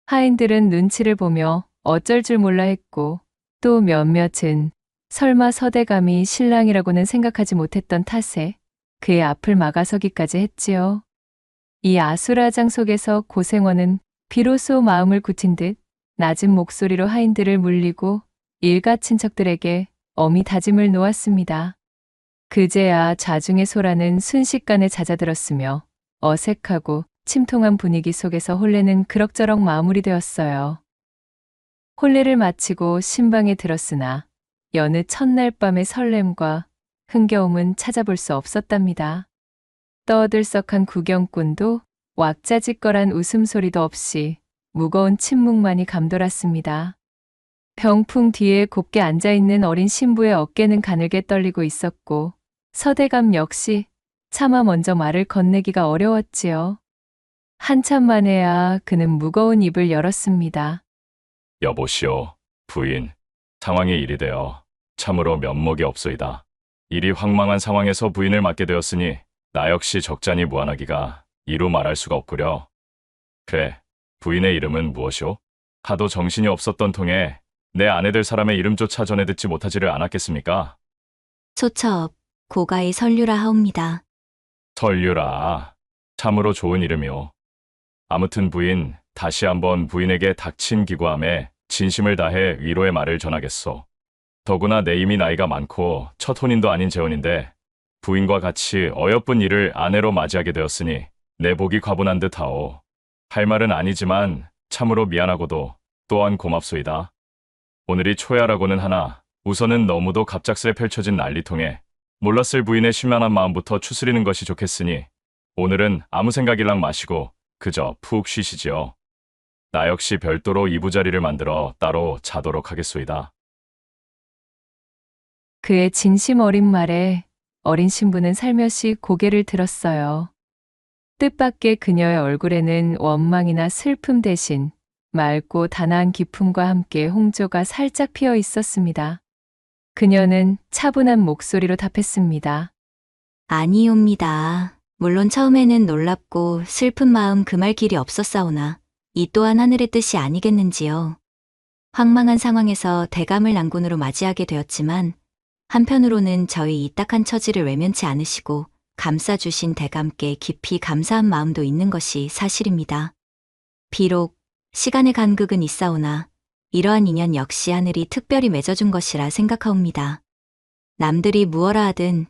하인들은 눈치를 보며 어쩔 줄 몰라 했고 또 몇몇은 설마 서대감이 신랑이라고는 생각하지 못했던 탓에 그의 앞을 막아서기까지 했지요. 이 아수라장 속에서 고생원은 비로소 마음을 굳힌 듯 낮은 목소리로 하인들을 물리고 일가 친척들에게 엄히 다짐을 놓았습니다. 그제야 좌중의 소라는 순식간에 잦아들었으며 어색하고 침통한 분위기 속에서 혼례는 그럭저럭 마무리되었어요. 혼례를 마치고 신방에 들었으나 여느 첫날 밤의 설렘과 흥겨움은 찾아볼 수 없었답니다. 떠들썩한 구경꾼도 왁자지껄한 웃음소리도 없이 무거운 침묵만이 감돌았습니다. 병풍 뒤에 곱게 앉아있는 어린 신부의 어깨는 가늘게 떨리고 있었고 서대감 역시 차마 먼저 말을 건네기가 어려웠지요. 한참 만에야 그는 무거운 입을 열었습니다. 여보시오, 부인. 상황이 이리 되어 참으로 면목이 없소이다. 일이 황망한 상황에서 부인을 맡게 되었으니 나 역시 적잖이 무안하기가 이루 말할 수가 없구려. 그래, 부인의 이름은 무엇이오? 하도 정신이 없었던 통에 내 아내들 사람의 이름조차 전해 듣지 못하지를 않았겠습니까? 소첩, 고가의 설류라 하옵니다. 설유라, 참으로 좋은 이름이오. 아무튼 부인, 다시 한번 부인에게 닥친 기구함에 진심을 다해 위로의 말을 전하겠소. 더구나 내 이미 나이가 많고 첫 혼인도 아닌 재혼인데 부인과 같이 어여쁜 이를 아내로 맞이하게 되었으니 내 복이 과분한 듯하오. 할 말은 아니지만 참으로 미안하고도 또한 고맙소이다. 오늘이 초야라고는 하나 우선은 너무도 갑작스레 펼쳐진 난리통에 몰랐을 부인의 심란한 마음부터 추스리는 것이 좋겠으니 오늘은 아무 생각일랑 마시고 그저 푹 쉬시지요. 나 역시 별도로 이부자리를 만들어 따로 자도록 하겠소이다. 그의 진심 어린 말에 어린 신부는 살며시 고개를 들었어요. 뜻밖의 그녀의 얼굴에는 원망이나 슬픔 대신 맑고 단아한 기품과 함께 홍조가 살짝 피어 있었습니다. 그녀는 차분한 목소리로 답했습니다. 아니옵니다. 물론 처음에는 놀랍고 슬픈 마음 금할 길이 없었사오나 이 또한 하늘의 뜻이 아니겠는지요. 황망한 상황에서 대감을 난군으로 맞이하게 되었지만 한편으로는 저희 이 딱한 처지를 외면치 않으시고 감싸주신 대감께 깊이 감사한 마음도 있는 것이 사실입니다. 비록 시간의 간극은 있사오나 이러한 인연 역시 하늘이 특별히 맺어준 것이라 생각하옵니다. 남들이 무엇라 하든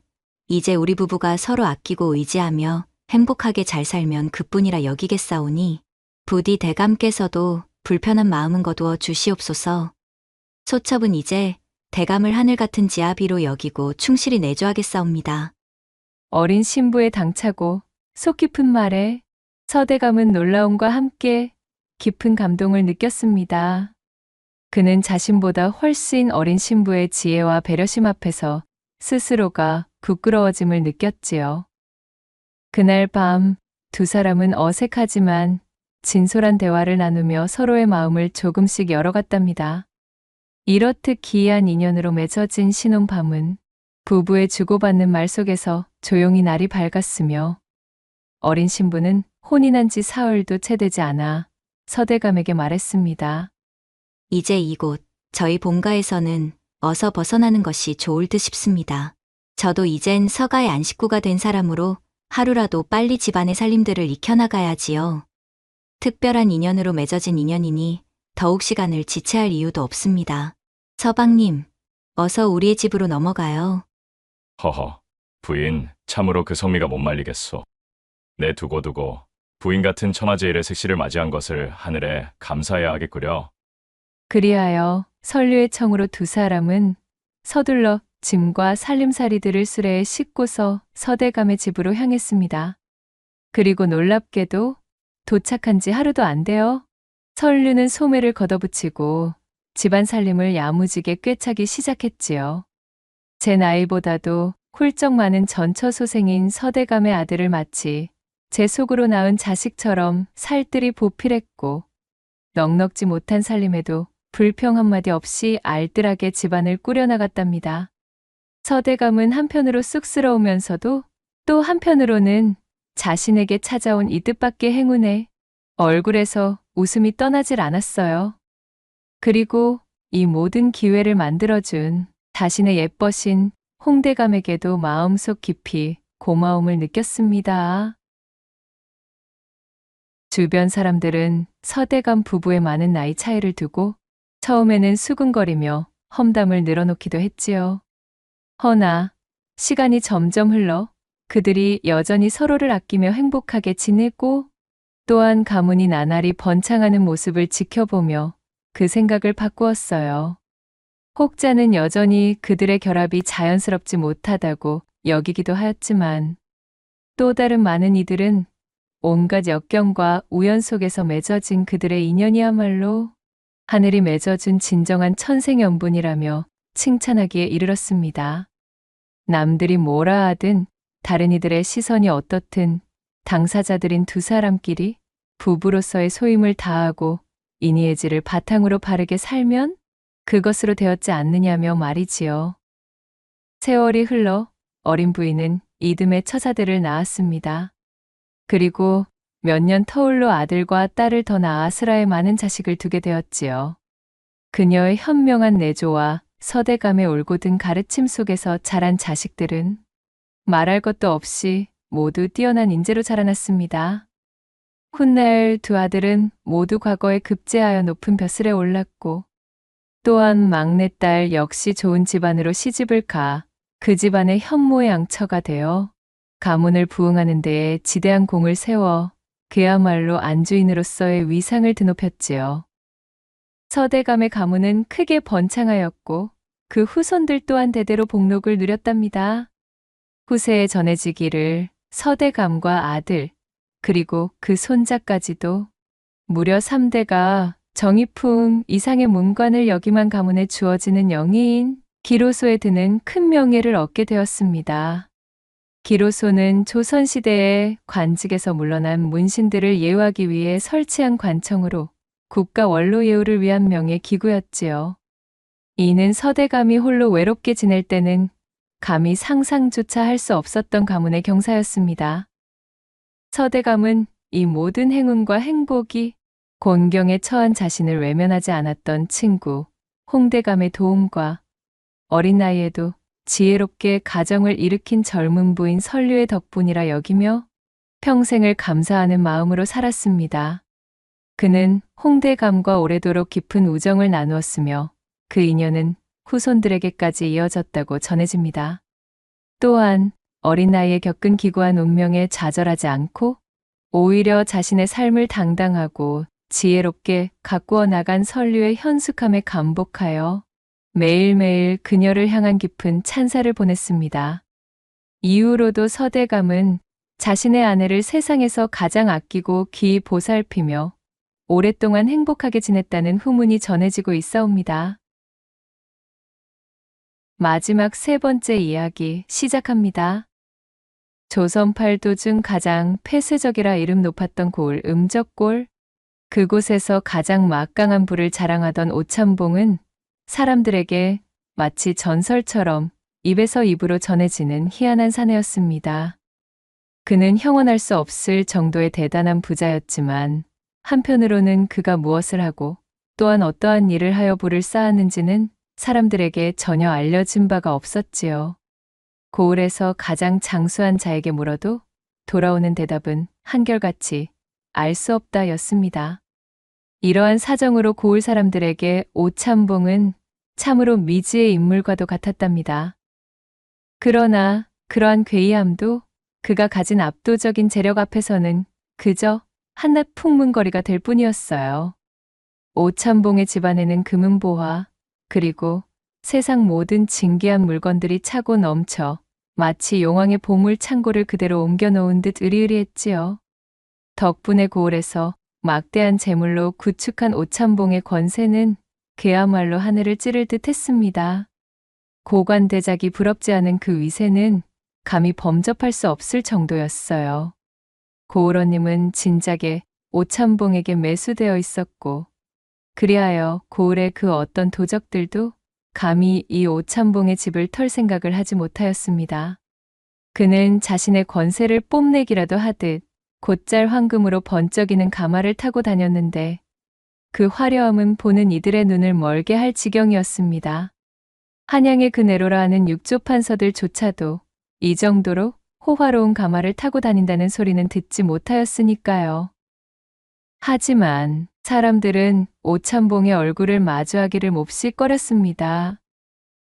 이제 우리 부부가 서로 아끼고 의지하며 행복하게 잘 살면 그뿐이라 여기겠사오니 부디 대감께서도 불편한 마음은 거두어 주시옵소서. 소첩은 이제 대감을 하늘 같은 지아비로 여기고 충실히 내조하겠사옵니다. 어린 신부의 당차고 속 깊은 말에 서대감은 놀라움과 함께 깊은 감동을 느꼈습니다. 그는 자신보다 훨씬 어린 신부의 지혜와 배려심 앞에서 스스로가 부끄러워짐을 느꼈지요. 그날 밤 두 사람은 어색하지만 진솔한 대화를 나누며 서로의 마음을 조금씩 열어갔답니다. 이렇듯 기이한 인연으로 맺어진 신혼밤은 부부의 주고받는 말 속에서 조용히 날이 밝았으며 어린 신부는 혼인한 지 사흘도 채 되지 않아 서대감에게 말했습니다. 이제 이곳 저희 본가에서는 어서 벗어나는 것이 좋을 듯 싶습니다. 저도 이젠 서가의 안식구가 된 사람으로 하루라도 빨리 집안의 살림들을 익혀나가야지요. 특별한 인연으로 맺어진 인연이니 더욱 시간을 지체할 이유도 없습니다. 서방님, 어서 우리의 집으로 넘어가요. 허허, 부인, 참으로 그 성미가 못 말리겠소. 내 두고두고 부인 같은 천하제일의 색시를 맞이한 것을 하늘에 감사해야 하겠구려. 그리하여 설류의 청으로 두 사람은 서둘러 짐과 살림살이들을 수레에 싣고서 서대감의 집으로 향했습니다. 그리고 놀랍게도 도착한 지 하루도 안 되어 설류는 소매를 걷어붙이고 집안 살림을 야무지게 꿰차기 시작했지요. 제 나이보다도 훌쩍 많은 전처소생인 서대감의 아들을 마치 제 속으로 낳은 자식처럼 살뜰히 보필했고 넉넉지 못한 살림에도 불평 한마디 없이 알뜰하게 집안을 꾸려나갔답니다. 서대감은 한편으로 쑥스러우면서도 또 한편으로는 자신에게 찾아온 이 뜻밖의 행운에 얼굴에서 웃음이 떠나질 않았어요. 그리고 이 모든 기회를 만들어준 자신의 예뻐신 홍대감에게도 마음속 깊이 고마움을 느꼈습니다. 주변 사람들은 서대감 부부의 많은 나이 차이를 두고 처음에는 수근거리며 험담을 늘어놓기도 했지요. 허나 시간이 점점 흘러 그들이 여전히 서로를 아끼며 행복하게 지내고 또한 가문이 나날이 번창하는 모습을 지켜보며 그 생각을 바꾸었어요. 혹자는 여전히 그들의 결합이 자연스럽지 못하다고 여기기도 하였지만 또 다른 많은 이들은 온갖 역경과 우연 속에서 맺어진 그들의 인연이야말로 하늘이 맺어준 진정한 천생연분이라며 칭찬하기에 이르렀습니다. 남들이 뭐라 하든 다른 이들의 시선이 어떻든 당사자들인 두 사람끼리 부부로서의 소임을 다하고 인의의 질을 바탕으로 바르게 살면 그것으로 되었지 않느냐며 말이지요. 세월이 흘러 어린 부인은 이듬해 처자들을 낳았습니다. 그리고 몇 년 터울로 아들과 딸을 더 낳아 스라에 많은 자식을 두게 되었지요. 그녀의 현명한 내조와 서대감의 올곧은 가르침 속에서 자란 자식들은 말할 것도 없이 모두 뛰어난 인재로 자라났습니다. 훗날 두 아들은 모두 과거에 급제하여 높은 벼슬에 올랐고 또한 막내딸 역시 좋은 집안으로 시집을 가 그 집안의 현모의 앙처가 되어 가문을 부흥하는 데에 지대한 공을 세워 그야말로 안주인으로서의 위상을 드높였지요. 서대감의 가문은 크게 번창하였고 그 후손들 또한 대대로 복록을 누렸답니다. 후세에 전해지기를 서대감과 아들 그리고 그 손자까지도 무려 3대가 정의품 이상의 문관을 역임한 가문에 주어지는 영예인 기로소에 드는 큰 명예를 얻게 되었습니다. 기로소는 조선시대에 관직에서 물러난 문신들을 예우하기 위해 설치한 관청으로 국가 원로 예우를 위한 명예 기구였지요. 이는 서대감이 홀로 외롭게 지낼 때는 감히 상상조차 할 수 없었던 가문의 경사였습니다. 서대감은 이 모든 행운과 행복이 곤경에 처한 자신을 외면하지 않았던 친구 홍대감의 도움과 어린 나이에도 지혜롭게 가정을 일으킨 젊은 부인 설류의 덕분이라 여기며 평생을 감사하는 마음으로 살았습니다. 그는 홍대감과 오래도록 깊은 우정을 나누었으며 그 인연은 후손들에게까지 이어졌다고 전해집니다. 또한 어린 나이에 겪은 기구한 운명에 좌절하지 않고 오히려 자신의 삶을 당당하고 지혜롭게 가꾸어 나간 설류의 현숙함에 감복하여 매일매일 그녀를 향한 깊은 찬사를 보냈습니다. 이후로도 서대감은 자신의 아내를 세상에서 가장 아끼고 귀히 보살피며 오랫동안 행복하게 지냈다는 후문이 전해지고 있사옵니다. 마지막 세 번째 이야기 시작합니다. 조선 팔도 중 가장 폐쇄적이라 이름 높았던 고을 음적골. 그곳에서 가장 막강한 부를 자랑하던 오참봉은 사람들에게 마치 전설처럼 입에서 입으로 전해지는 희한한 사내였습니다. 그는 형언할 수 없을 정도의 대단한 부자였지만 한편으로는 그가 무엇을 하고 또한 어떠한 일을 하여 부를 쌓았는지는 사람들에게 전혀 알려진 바가 없었지요. 고을에서 가장 장수한 자에게 물어도 돌아오는 대답은 한결같이 알 수 없다였습니다. 이러한 사정으로 고을 사람들에게 오참봉은 참으로 미지의 인물과도 같았답니다. 그러나 그러한 괴이함도 그가 가진 압도적인 재력 앞에서는 그저 한낱 풍문거리가 될 뿐이었어요. 오참봉의 집안에는 금은보화 그리고 세상 모든 진귀한 물건들이 차고 넘쳐 마치 용왕의 보물 창고를 그대로 옮겨놓은 듯 으리으리했지요. 덕분에 고을에서 막대한 재물로 구축한 오참봉의 권세는 그야말로 하늘을 찌를 듯 했습니다. 고관대작이 부럽지 않은 그 위세는 감히 범접할 수 없을 정도였어요. 고을원님은 진작에 오참봉에게 매수되어 있었고 그리하여 고을의 그 어떤 도적들도 감히 이 오참봉의 집을 털 생각을 하지 못하였습니다. 그는 자신의 권세를 뽐내기라도 하듯 곧잘 황금으로 번쩍이는 가마를 타고 다녔는데 그 화려함은 보는 이들의 눈을 멀게 할 지경이었습니다. 한양의 그 내로라 하는 육조 판서들조차도 이 정도로 호화로운 가마를 타고 다닌다는 소리는 듣지 못하였으니까요. 하지만 사람들은 오참봉의 얼굴을 마주하기를 몹시 꺼렸습니다.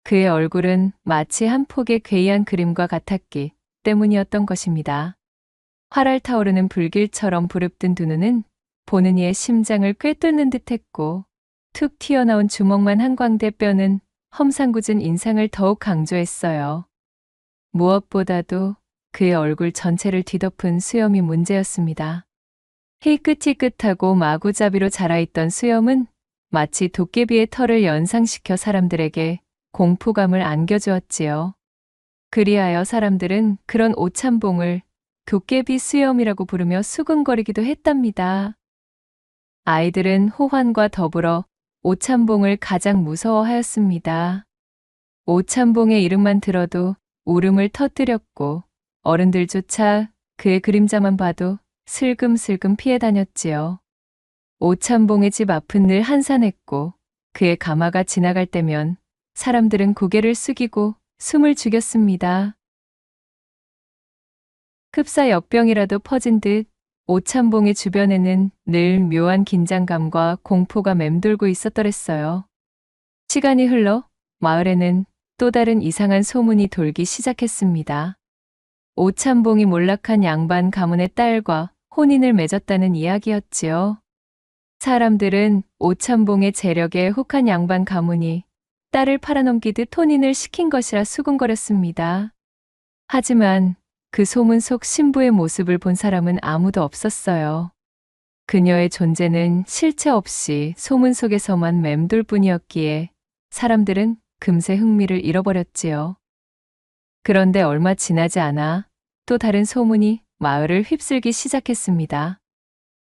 그의 얼굴은 마치 한 폭의 괴이한 그림과 같았기 때문이었던 것입니다. 활알 타오르는 불길처럼 부릅뜬 두 눈은 보는 이의 심장을 꿰뚫는 듯했고 툭 튀어나온 주먹만 한 광대 뼈는 험상궂은 인상을 더욱 강조했어요. 무엇보다도 그의 얼굴 전체를 뒤덮은 수염이 문제였습니다. 희끗희끗하고 마구잡이로 자라있던 수염은 마치 도깨비의 털을 연상시켜 사람들에게 공포감을 안겨주었지요. 그리하여 사람들은 그런 오참봉을 도깨비 수염이라고 부르며 수근거리기도 했답니다. 아이들은 호환과 더불어 오참봉을 가장 무서워하였습니다. 오참봉의 이름만 들어도 울음을 터뜨렸고 어른들조차 그의 그림자만 봐도 슬금슬금 피해 다녔지요. 오참봉의 집 앞은 늘 한산했고 그의 가마가 지나갈 때면 사람들은 고개를 숙이고 숨을 죽였습니다. 흡사 역병이라도 퍼진 듯 오참봉의 주변에는 늘 묘한 긴장감과 공포가 맴돌고 있었더랬어요. 시간이 흘러 마을에는 또 다른 이상한 소문이 돌기 시작했습니다. 오참봉이 몰락한 양반 가문의 딸과 혼인을 맺었다는 이야기였지요. 사람들은 오참봉의 재력에 혹한 양반 가문이 딸을 팔아넘기듯 혼인을 시킨 것이라 수군거렸습니다. 하지만 그 소문 속 신부의 모습을 본 사람은 아무도 없었어요. 그녀의 존재는 실체 없이 소문 속에서만 맴돌 뿐이었기에 사람들은 금세 흥미를 잃어버렸지요. 그런데 얼마 지나지 않아 또 다른 소문이 마을을 휩쓸기 시작했습니다.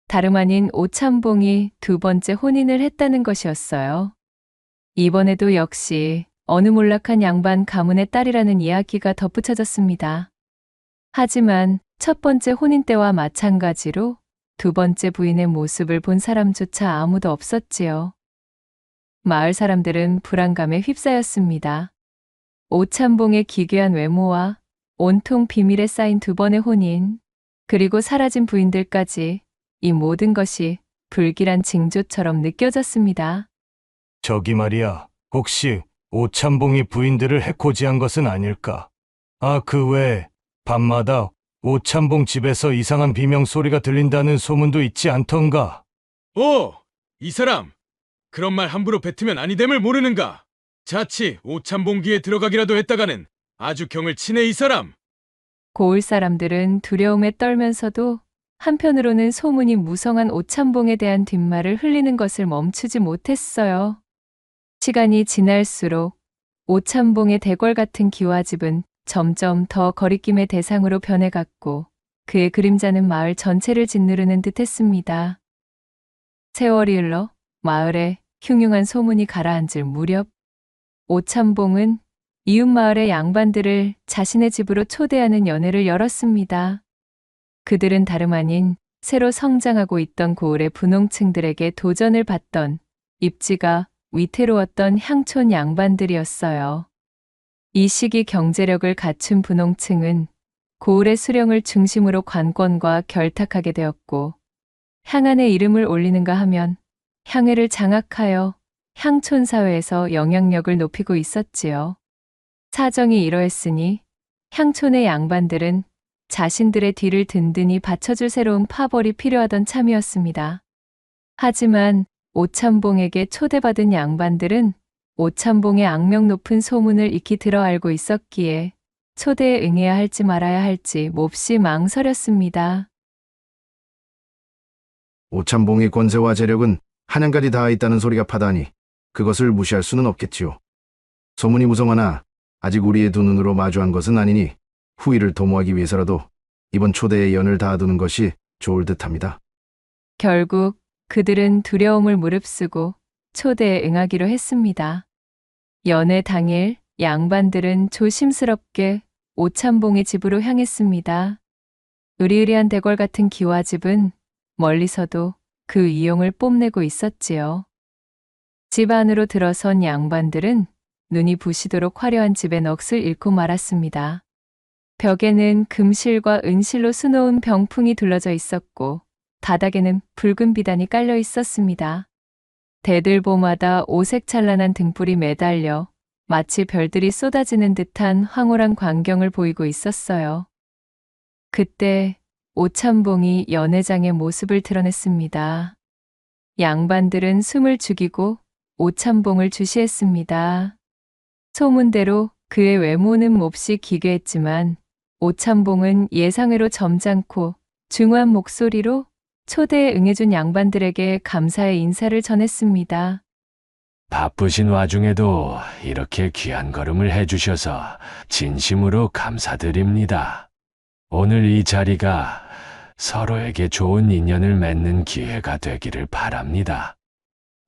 다름 아닌 오참봉이 두 번째 혼인을 했다는 것이었어요. 이번에도 역시 어느 몰락한 양반 가문의 딸이라는 이야기가 덧붙여졌습니다. 하지만 첫 번째 혼인 때와 마찬가지로 두 번째 부인의 모습을 본 사람조차 아무도 없었지요. 마을 사람들은 불안감에 휩싸였습니다. 오참봉의 기괴한 외모와 온통 비밀에 쌓인 두 번의 혼인, 그리고 사라진 부인들까지 이 모든 것이 불길한 징조처럼 느껴졌습니다. 저기 말이야, 혹시 오참봉이 부인들을 해코지한 것은 아닐까? 아, 그 외에 밤마다 오참봉 집에서 이상한 비명 소리가 들린다는 소문도 있지 않던가? 이 사람! 그런 말 함부로 뱉으면 아니 됨을 모르는가? 자칫 오참봉기에 들어가기라도 했다가는 아주 경을 치네 이 사람! 고을 사람들은 두려움에 떨면서도 한편으로는 소문이 무성한 오참봉에 대한 뒷말을 흘리는 것을 멈추지 못했어요. 시간이 지날수록 오참봉의 대궐 같은 기와집은 점점 더 거리낌의 대상으로 변해갔고 그의 그림자는 마을 전체를 짓누르는 듯했습니다. 세월이 흘러 마을에 흉흉한 소문이 가라앉을 무렵 오참봉은 이웃 마을의 양반들을 자신의 집으로 초대하는 연회를 열었습니다. 그들은 다름 아닌 새로 성장하고 있던 고을의 분홍층들에게 도전을 받던 입지가 위태로웠던 향촌 양반들이었어요. 이 시기 경제력을 갖춘 분홍층은 고을의 수령을 중심으로 관권과 결탁하게 되었고 향안의 이름을 올리는가 하면 향회를 장악하여 향촌 사회에서 영향력을 높이고 있었지요. 사정이 이러했으니 향촌의 양반들은 자신들의 뒤를 든든히 받쳐줄 새로운 파벌이 필요하던 참이었습니다. 하지만 오참봉에게 초대받은 양반들은 오참봉의 악명 높은 소문을 익히 들어 알고 있었기에 초대에 응해야 할지 말아야 할지 몹시 망설였습니다. 오참봉의 권세와 재력은 한양까지 닿아 있다는 소리가 파다하니 그것을 무시할 수는 없겠지요. 소문이 무성하나 아직 우리의 두 눈으로 마주한 것은 아니니 후위를 도모하기 위해서라도 이번 초대에 연을 다하두는 것이 좋을 듯합니다. 결국 그들은 두려움을 무릅쓰고 초대에 응하기로 했습니다. 연회 당일 양반들은 조심스럽게 오참봉의 집으로 향했습니다. 으리으리한 대궐 같은 기와집은 멀리서도 그 이용을 뽐내고 있었지요. 집 안으로 들어선 양반들은 눈이 부시도록 화려한 집의 넋을 잃고 말았습니다. 벽에는 금실과 은실로 수놓은 병풍이 둘러져 있었고 바닥에는 붉은 비단이 깔려 있었습니다. 대들보마다 오색찬란한 등불이 매달려 마치 별들이 쏟아지는 듯한 황홀한 광경을 보이고 있었어요. 그때 오참봉이 연회장의 모습을 드러냈습니다. 양반들은 숨을 죽이고 오참봉을 주시했습니다. 소문대로 그의 외모는 몹시 기괴했지만 오참봉은 예상외로 점잖고 중후한 목소리로 초대에 응해준 양반들에게 감사의 인사를 전했습니다. 바쁘신 와중에도 이렇게 귀한 걸음을 해주셔서 진심으로 감사드립니다. 오늘 이 자리가 서로에게 좋은 인연을 맺는 기회가 되기를 바랍니다.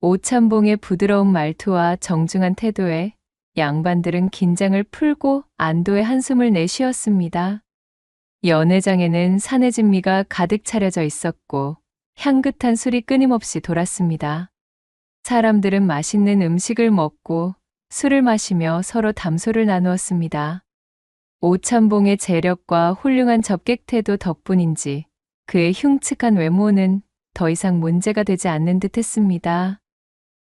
오참봉의 부드러운 말투와 정중한 태도에 양반들은 긴장을 풀고 안도의 한숨을 내쉬었습니다. 연회장에는 산의 진미가 가득 차려져 있었고 향긋한 술이 끊임없이 돌았습니다. 사람들은 맛있는 음식을 먹고 술을 마시며 서로 담소를 나누었습니다. 오참봉의 재력과 훌륭한 접객 태도 덕분인지 그의 흉측한 외모는 더 이상 문제가 되지 않는 듯했습니다.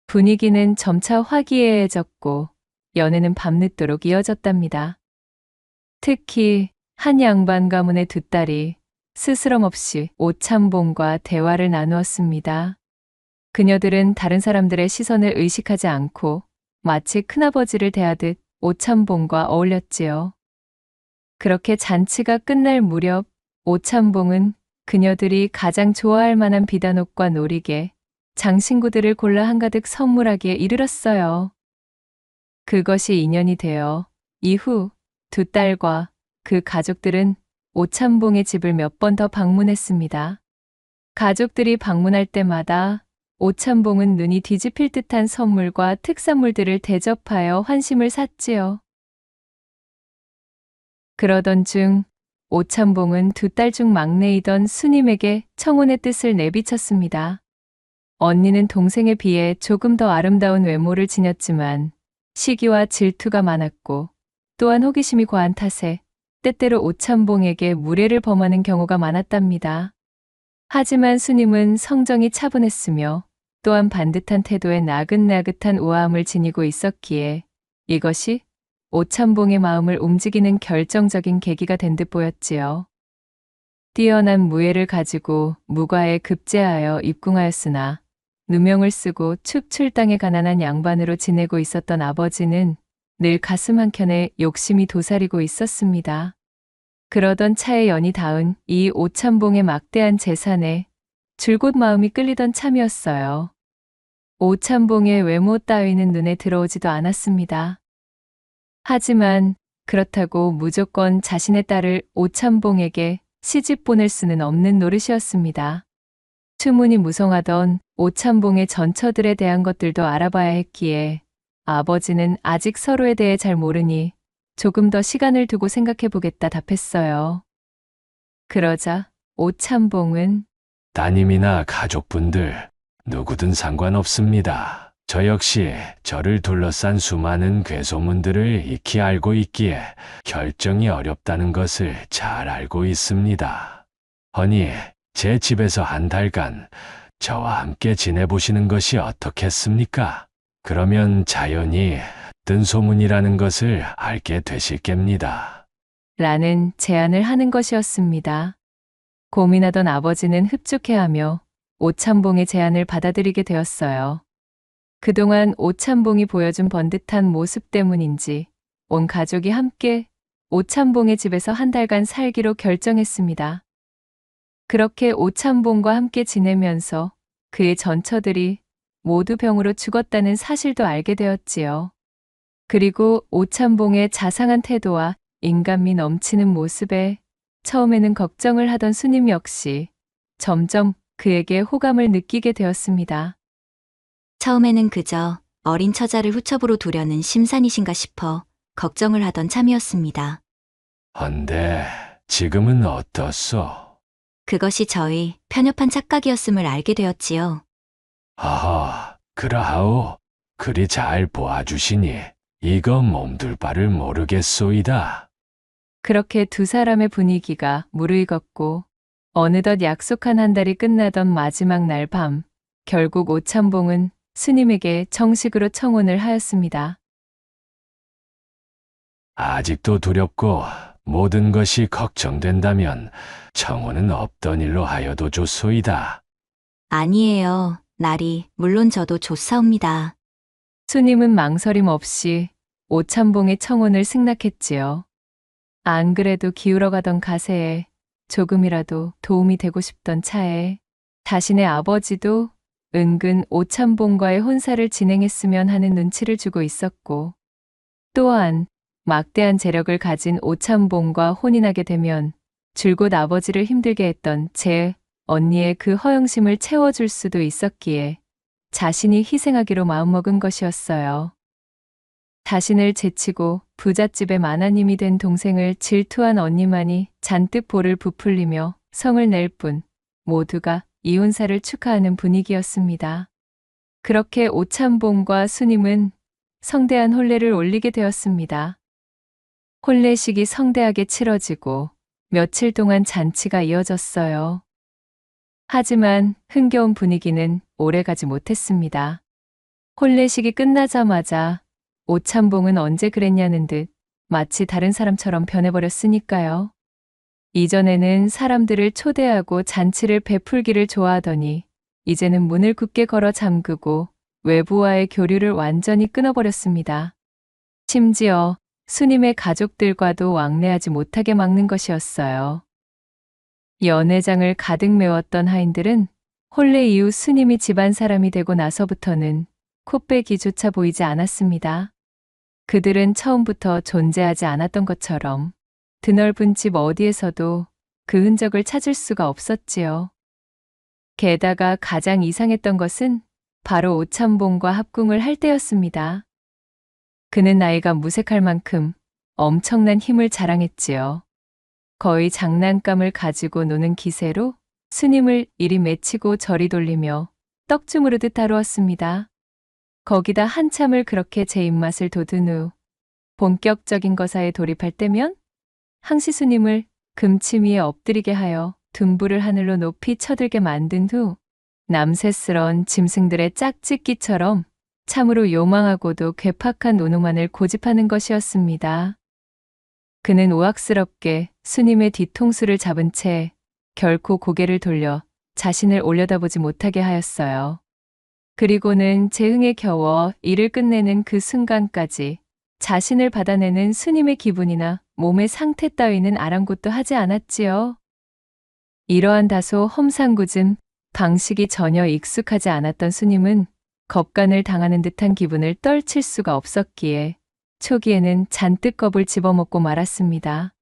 분위기는 점차 화기애애해졌고 연애는 밤늦도록 이어졌답니다. 특히 한 양반 가문의 두 딸이 스스럼 없이 오참봉과 대화를 나누었습니다. 그녀들은 다른 사람들의 시선을 의식하지 않고 마치 큰아버지를 대하듯 오참봉과 어울렸지요. 그렇게 잔치가 끝날 무렵 오참봉은 그녀들이 가장 좋아할 만한 비단옷과 놀이개, 장신구들을 골라 한가득 선물하기에 이르렀어요. 그것이 인연이 되어 이후 두 딸과 그 가족들은 오찬봉의 집을 몇 번 더 방문했습니다. 가족들이 방문할 때마다 오찬봉은 눈이 뒤집힐 듯한 선물과 특산물들을 대접하여 환심을 샀지요. 그러던 중 오찬봉은 두 딸 중 막내이던 수님에게 청혼의 뜻을 내비쳤습니다. 언니는 동생에 비해 조금 더 아름다운 외모를 지녔지만 시기와 질투가 많았고 또한 호기심이 과한 탓에 때때로 오찬봉에게 무례를 범하는 경우가 많았답니다. 하지만 수님은 성정이 차분했으며 또한 반듯한 태도에 나긋나긋한 우아함을 지니고 있었기에 이것이 오찬봉의 마음을 움직이는 결정적인 계기가 된 듯 보였지요. 뛰어난 무예를 가지고 무과에 급제하여 입궁하였으나 누명을 쓰고 축출당에 가난한 양반으로 지내고 있었던 아버지는 늘 가슴 한켠에 욕심이 도사리고 있었습니다. 그러던 차에 연이 닿은 이 오찬봉의 막대한 재산에 줄곧 마음이 끌리던 참이었어요. 오찬봉의 외모 따위는 눈에 들어오지도 않았습니다. 하지만 그렇다고 무조건 자신의 딸을 오찬봉에게 시집 보낼 수는 없는 노릇이었습니다. 추문이 무성하던 오찬봉의 전처들에 대한 것들도 알아봐야 했기에 아버지는 아직 서로에 대해 잘 모르니 조금 더 시간을 두고 생각해 보겠다 답했어요. 그러자 오찬봉은 따님이나 가족분들 누구든 상관없습니다. 저 역시 저를 둘러싼 수많은 괴소문들을 익히 알고 있기에 결정이 어렵다는 것을 잘 알고 있습니다. 허니 제 집에서 한 달간 저와 함께 지내보시는 것이 어떻겠습니까? 그러면 자연히 뜬 소문이라는 것을 알게 되실 겁니다. 라는 제안을 하는 것이었습니다. 고민하던 아버지는 흡족해하며 오찬봉의 제안을 받아들이게 되었어요. 그동안 오찬봉이 보여준 번듯한 모습 때문인지 온 가족이 함께 오찬봉의 집에서 한 달간 살기로 결정했습니다. 그렇게 오찬봉과 함께 지내면서 그의 전처들이 모두 병으로 죽었다는 사실도 알게 되었지요. 그리고 오찬봉의 자상한 태도와 인간미 넘치는 모습에 처음에는 걱정을 하던 수님 역시 점점 그에게 호감을 느끼게 되었습니다. 처음에는 그저 어린 처자를 후첩으로 두려는 심산이신가 싶어 걱정을 하던 참이었습니다. 헌데 지금은 어떻소? 그것이 저희 편협한 착각이었음을 알게 되었지요. 하하, 그러하오. 그리 잘 보아주시니 이거 몸둘 바를 모르겠소이다. 그렇게 두 사람의 분위기가 무르익었고 어느덧 약속한 한 달이 끝나던 마지막 날 밤, 결국 오찬봉은 스님에게 정식으로 청혼을 하였습니다. 아직도 두렵고 모든 것이 걱정된다면 청혼은 없던 일로 하여도 좋소이다. 아니에요. 날이 물론 저도 좋사옵니다. 수님은 망설임 없이 오찬봉의 청혼을 승낙했지요. 안 그래도 기울어가던 가세에 조금이라도 도움이 되고 싶던 차에 자신의 아버지도 은근 오찬봉과의 혼사를 진행했으면 하는 눈치를 주고 있었고 또한 막대한 재력을 가진 오찬봉과 혼인하게 되면 줄곧 아버지를 힘들게 했던 제 언니의 그 허영심을 채워줄 수도 있었기에 자신이 희생하기로 마음먹은 것이었어요. 자신을 제치고 부잣집의 마나님이 된 동생을 질투한 언니만이 잔뜩 볼을 부풀리며 성을 낼 뿐 모두가 이혼사를 축하하는 분위기였습니다. 그렇게 오찬봉과 수님은 성대한 혼례를 올리게 되었습니다. 혼례식이 성대하게 치러지고 며칠 동안 잔치가 이어졌어요. 하지만 흥겨운 분위기는 오래가지 못했습니다. 혼례식이 끝나자마자 오찬봉은 언제 그랬냐는 듯 마치 다른 사람처럼 변해버렸으니까요. 이전에는 사람들을 초대하고 잔치를 베풀기를 좋아하더니 이제는 문을 굳게 걸어 잠그고 외부와의 교류를 완전히 끊어버렸습니다. 심지어 수님의 가족들과도 왕래하지 못하게 막는 것이었어요. 연회장을 가득 메웠던 하인들은 혼례 이후 스님이 집안 사람이 되고 나서부터는 코빼기조차 보이지 않았습니다. 그들은 처음부터 존재하지 않았던 것처럼 드넓은 집 어디에서도 그 흔적을 찾을 수가 없었지요. 게다가 가장 이상했던 것은 바로 오참봉과 합궁을 할 때였습니다. 그는 나이가 무색할 만큼 엄청난 힘을 자랑했지요. 거의 장난감을 가지고 노는 기세로 스님을 이리 맺히고 저리 돌리며 떡 주무르듯 다루었습니다. 거기다 한참을 그렇게 제 입맛을 돋은 후 본격적인 거사에 돌입할 때면 항시 스님을 금침 위에 엎드리게 하여 둔부를 하늘로 높이 쳐들게 만든 후 남새스런 짐승들의 짝짓기처럼 참으로 요망하고도 괴팍한 노노만을 고집하는 것이었습니다. 그는 우악스럽게 스님의 뒤통수를 잡은 채 결코 고개를 돌려 자신을 올려다보지 못하게 하였어요. 그리고는 제 흥에 겨워 일을 끝내는 그 순간까지 자신을 받아내는 스님의 기분이나 몸의 상태 따위는 아랑곳도 하지 않았지요. 이러한 다소 험상궂은 방식이 전혀 익숙하지 않았던 스님은 겁간을 당하는 듯한 기분을 떨칠 수가 없었기에 초기에는 잔뜩 겁을 집어먹고 말았습니다.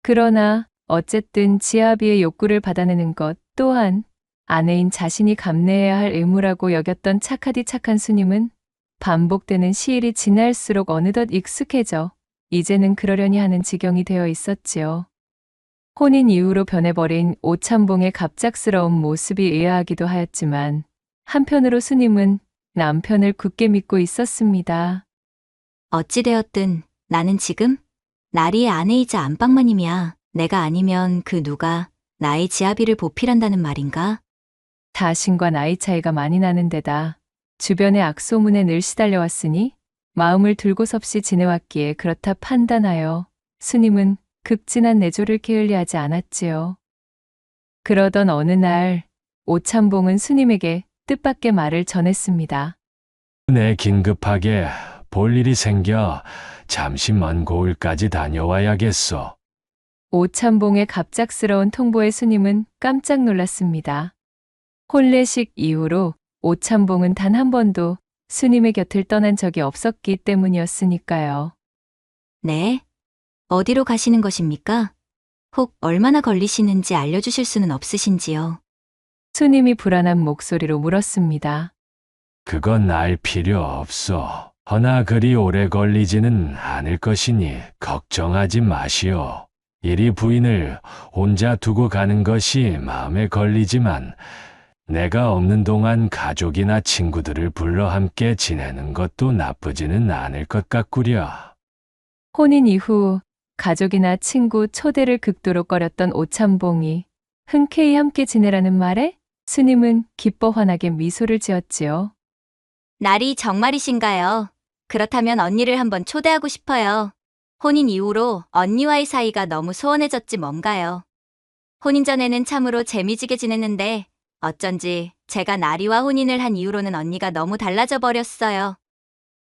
그러나 어쨌든 지아비의 욕구를 받아내는 것 또한 아내인 자신이 감내해야 할 의무라고 여겼던 착하디 착한 스님은 반복되는 시일이 지날수록 어느덧 익숙해져 이제는 그러려니 하는 지경이 되어 있었지요. 혼인 이후로 변해버린 오참봉의 갑작스러운 모습이 의아하기도 하였지만 한편으로 스님은 남편을 굳게 믿고 있었습니다. 어찌되었든 나는 지금 나리의 아내이자 안방마님이야. 내가 아니면 그 누가 나의 지아비를 보필한다는 말인가? 자신과 나이 차이가 많이 나는 데다 주변의 악소문에 늘 시달려왔으니 마음을 들고섭시 지내왔기에 그렇다 판단하여 스님은 극진한 내조를 게을리하지 않았지요. 그러던 어느 날 오참봉은 스님에게 뜻밖의 말을 전했습니다. 내 긴급하게 볼 일이 생겨 잠시 먼 고을까지 다녀와야겠어. 오참봉의 갑작스러운 통보에 스님은 깜짝 놀랐습니다. 혼례식 이후로 오참봉은 단 한 번도 스님의 곁을 떠난 적이 없었기 때문이었으니까요. 네? 어디로 가시는 것입니까? 혹 얼마나 걸리시는지 알려주실 수는 없으신지요? 스님이 불안한 목소리로 물었습니다. 그건 알 필요 없어. 허나 그리 오래 걸리지는 않을 것이니 걱정하지 마시오. 이리 부인을 혼자 두고 가는 것이 마음에 걸리지만 내가 없는 동안 가족이나 친구들을 불러 함께 지내는 것도 나쁘지는 않을 것 같구려. 혼인 이후 가족이나 친구 초대를 극도로 꺼렸던 오참봉이 흔쾌히 함께 지내라는 말에 스님은 기뻐 환하게 미소를 지었지요. 날이 정말이신가요? 그렇다면 언니를 한번 초대하고 싶어요. 혼인 이후로 언니와의 사이가 너무 소원해졌지 뭔가요. 혼인 전에는 참으로 재미지게 지냈는데 어쩐지 제가 나리와 혼인을 한 이후로는 언니가 너무 달라져 버렸어요.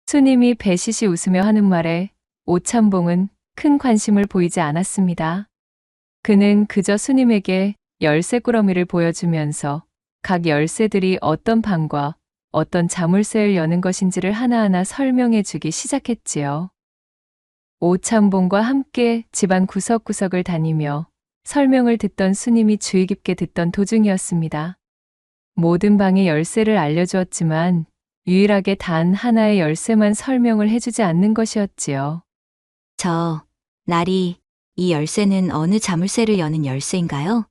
스님이 배시시 웃으며 하는 말에 오참봉은 큰 관심을 보이지 않았습니다. 그는 그저 스님에게 열쇠 꾸러미를 보여주면서 각 열쇠들이 어떤 방과 어떤 자물쇠를 여는 것인지를 하나하나 설명해 주기 시작했지요. 오참봉과 함께 집안 구석구석을 다니며 설명을 듣던 스님이 주의 깊게 듣던 도중이었습니다. 모든 방의 열쇠를 알려주었지만 유일하게 단 하나의 열쇠만 설명을 해주지 않는 것이었지요. 나리, 이 열쇠는 어느 자물쇠를 여는 열쇠인가요?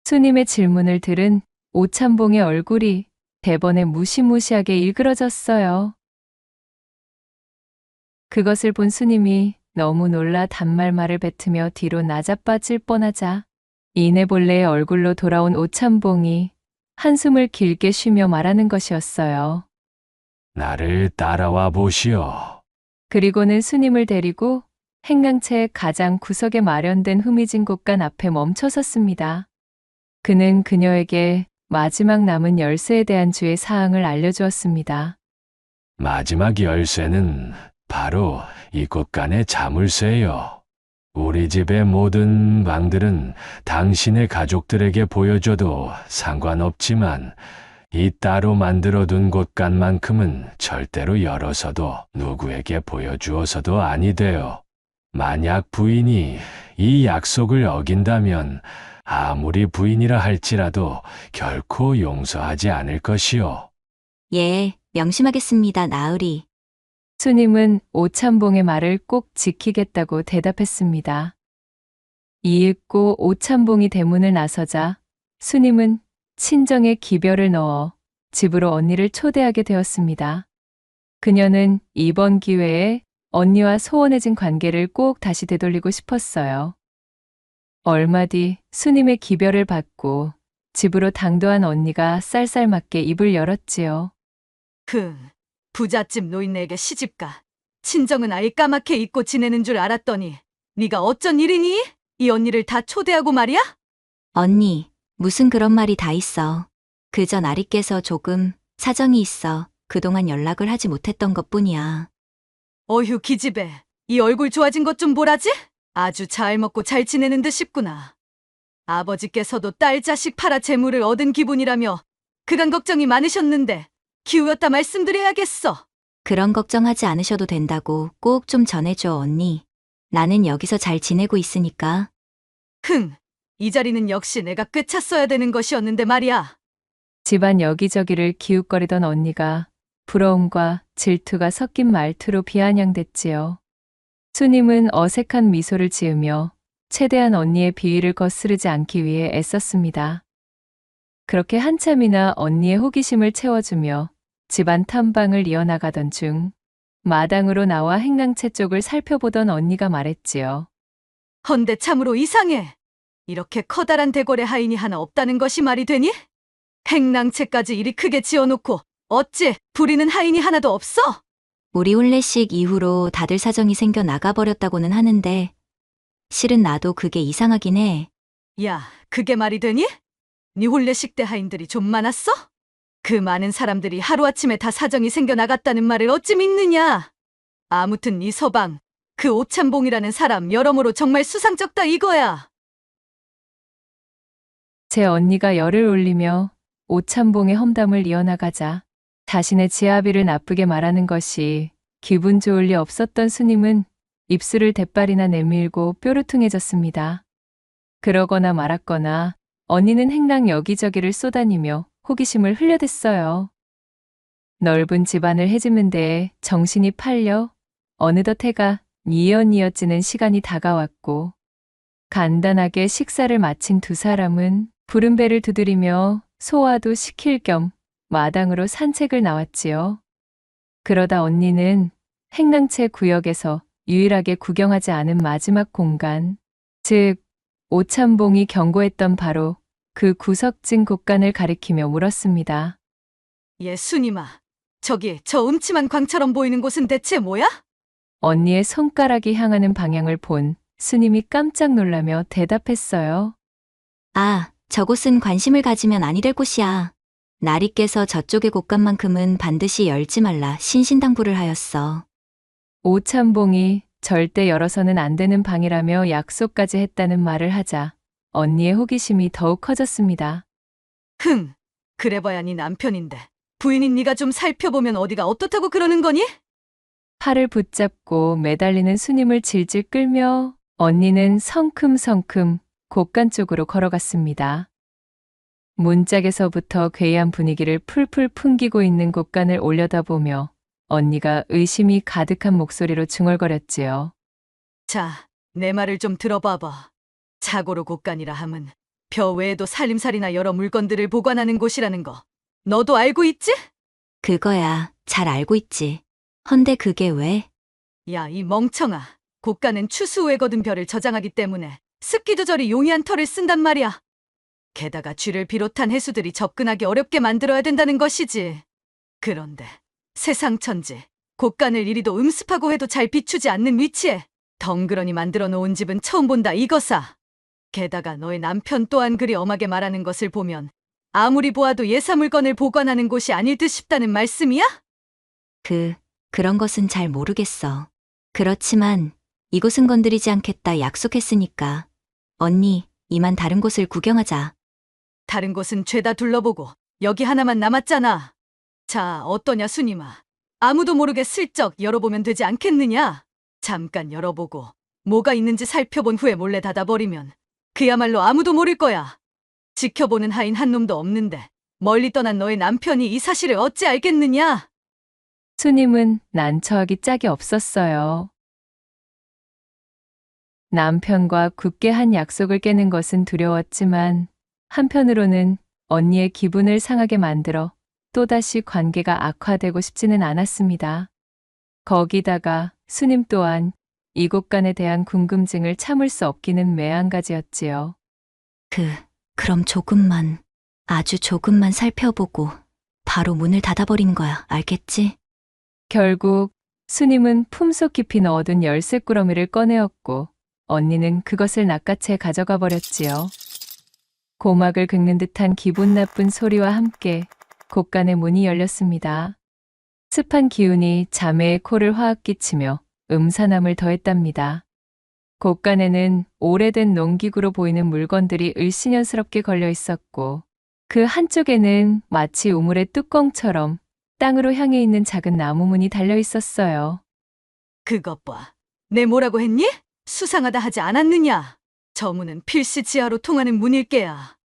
스님의 질문을 들은 오참봉의 얼굴이 대번에 무시무시하게 일그러졌어요. 그것을 본 스님이 너무 놀라 단말말을 뱉으며 뒤로 나자빠질 뻔하자 이내볼레의 얼굴로 돌아온 오참봉이 한숨을 길게 쉬며 말하는 것이었어요. 나를 따라와 보시오. 그리고는 스님을 데리고 행강채의 가장 구석에 마련된 흐미진 곳간 앞에 멈춰섰습니다. 그는 그녀에게 마지막 남은 열쇠에 대한 주의 사항을 알려주었습니다. 마지막 열쇠는 바로 이 곳간의 자물쇠요. 우리 집의 모든 방들은 당신의 가족들에게 보여줘도 상관없지만 이 따로 만들어둔 곳간만큼은 절대로 열어서도 누구에게 보여주어서도 아니 돼요. 만약 부인이 이 약속을 어긴다면 아무리 부인이라 할지라도 결코 용서하지 않을 것이요. 예, 명심하겠습니다, 나으리. 수님은 오참봉의 말을 꼭 지키겠다고 대답했습니다. 이윽고 오참봉이 대문을 나서자 수님은 친정에 기별을 넣어 집으로 언니를 초대하게 되었습니다. 그녀는 이번 기회에 언니와 소원해진 관계를 꼭 다시 되돌리고 싶었어요. 얼마 뒤 수님의 기별을 받고 집으로 당도한 언니가 쌀쌀맞게 입을 열었지요. 부잣집 노인네에게 시집가. 친정은 아예 까맣게 잊고 지내는 줄 알았더니 네가 어쩐 일이니? 이 언니를 다 초대하고 말이야? 언니, 무슨 그런 말이 다 있어. 그저 나리께서 조금 사정이 있어 그동안 연락을 하지 못했던 것뿐이야. 어휴 기집애, 이 얼굴 좋아진 것 좀 보라지? 아주 잘 먹고 잘 지내는 듯 싶구나. 아버지께서도 딸 자식 팔아 재물을 얻은 기분이라며 그간 걱정이 많으셨는데 기우였다 말씀드려야겠어. 그런 걱정하지 않으셔도 된다고 꼭 좀 전해줘, 언니. 나는 여기서 잘 지내고 있으니까. 이 자리는 역시 내가 꿰찼어야 되는 것이었는데 말이야. 집안 여기저기를 기웃거리던 언니가 부러움과 질투가 섞인 말투로 비아냥댔지요. 수님은 어색한 미소를 지으며 최대한 언니의 비위를 거스르지 않기 위해 애썼습니다. 그렇게 한참이나 언니의 호기심을 채워주며 집안 탐방을 이어나가던 중 마당으로 나와 행랑채 쪽을 살펴보던 언니가 말했지요. 헌데 참으로 이상해. 이렇게 커다란 대궐에 하인이 하나 없다는 것이 말이 되니? 행랑채까지 이리 크게 지어놓고 어찌 부리는 하인이 하나도 없어? 우리 혼례식 이후로 다들 사정이 생겨 나가버렸다고는 하는데 실은 나도 그게 이상하긴 해. 야, 그게 말이 되니? 네 혼례식 때 하인들이 좀 많았어? 그 많은 사람들이 하루아침에 다 사정이 생겨 나갔다는 말을 어찌 믿느냐? 아무튼 네 서방, 그 오참봉이라는 사람 여러모로 정말 수상쩍다 이거야. 제 언니가 열을 올리며 오참봉의 험담을 이어나가자 자신의 지아비를 나쁘게 말하는 것이 기분 좋을 리 없었던 수님은 입술을 대빨이나 내밀고 뾰루퉁해졌습니다. 그러거나 말았거나 언니는 행랑 여기저기를 쏘다니며 호기심을 흘려댔어요. 넓은 집안을 헤집는 데에 정신이 팔려 어느덧 해가 뉘엿뉘엿지는 시간이 다가왔고 간단하게 식사를 마친 두 사람은 부른 배를 두드리며 소화도 시킬 겸 마당으로 산책을 나왔지요. 그러다 언니는 행랑채 구역에서 유일하게 구경하지 않은 마지막 공간, 즉 오참봉이 경고했던 바로 그 구석진 곳간을 가리키며 물었습니다. 예수님아, 저기 저 음침한 광처럼 보이는 곳은 대체 뭐야? 언니의 손가락이 향하는 방향을 본 스님이 깜짝 놀라며 대답했어요. 아, 저곳은 관심을 가지면 아니 될 곳이야. 나리께서 저쪽의 곳간만큼은 반드시 열지 말라 신신당부를 하였어. 오참봉이 절대 열어서는 안 되는 방이라며 약속까지 했다는 말을 하자 언니의 호기심이 더욱 커졌습니다. 그래봐야 네 남편인데 부인인 네가 좀 살펴보면 어디가 어떻다고 그러는 거니? 팔을 붙잡고 매달리는 수님을 질질 끌며 언니는 성큼성큼 곳간 쪽으로 걸어갔습니다. 문짝에서부터 괴이한 분위기를 풀풀 풍기고 있는 곳간을 올려다보며 언니가 의심이 가득한 목소리로 중얼거렸지요. 자, 내 말을 좀 들어봐봐. 자고로 곳간이라 함은 벼 외에도 살림살이나 여러 물건들을 보관하는 곳이라는 거 너도 알고 있지? 그거야, 잘 알고 있지. 헌데 그게 왜? 야, 이 멍청아. 곳간은 추수 후에 거둔 벼를 저장하기 때문에 습기 조절이 용이한 털을 쓴단 말이야. 게다가 쥐를 비롯한 해수들이 접근하기 어렵게 만들어야 된다는 것이지. 그런데 세상 천지, 곳간을 이리도 음습하고 해도 잘 비추지 않는 위치에 덩그러니 만들어 놓은 집은 처음 본다 이거사. 게다가 너의 남편 또한 그리 엄하게 말하는 것을 보면 아무리 보아도 예사 물건을 보관하는 곳이 아닐 듯 싶다는 말씀이야? 그런 것은 잘 모르겠어. 그렇지만 이곳은 건드리지 않겠다 약속했으니까. 언니, 이만 다른 곳을 구경하자. 다른 곳은 죄다 둘러보고 여기 하나만 남았잖아. 자, 어떠냐, 순임아. 아무도 모르게 슬쩍 열어보면 되지 않겠느냐? 잠깐 열어보고 뭐가 있는지 살펴본 후에 몰래 닫아버리면 그야말로 아무도 모를 거야. 지켜보는 하인 한 놈도 없는데 멀리 떠난 너의 남편이 이 사실을 어찌 알겠느냐? 수님은 난처하기 짝이 없었어요. 남편과 굳게 한 약속을 깨는 것은 두려웠지만 한편으로는 언니의 기분을 상하게 만들어 또다시 관계가 악화되고 싶지는 않았습니다. 거기다가 수님 또한 이곳간에 대한 궁금증을 참을 수 없기는 매한가지였지요. 그럼 조금만, 아주 조금만 살펴보고 바로 문을 닫아버리는 거야. 알겠지? 결국 수님은 품속 깊이 넣어둔 열쇠꾸러미를 꺼내었고 언니는 그것을 낚아채 가져가 버렸지요. 고막을 긁는 듯한 기분 나쁜 소리와 함께 곳간의 문이 열렸습니다. 습한 기운이 자매의 코를 화학 끼치며 음산함을 더했답니다. 곳간에는 오래된 농기구로 보이는 물건들이 을씨년스럽게 걸려 있었고 그 한쪽에는 마치 우물의 뚜껑처럼 땅으로 향해 있는 작은 나무문이 달려 있었어요. 그것 봐. 내 뭐라고 했니? 수상하다 하지 않았느냐? 저 문은 필시 지하로 통하는 문일 게야.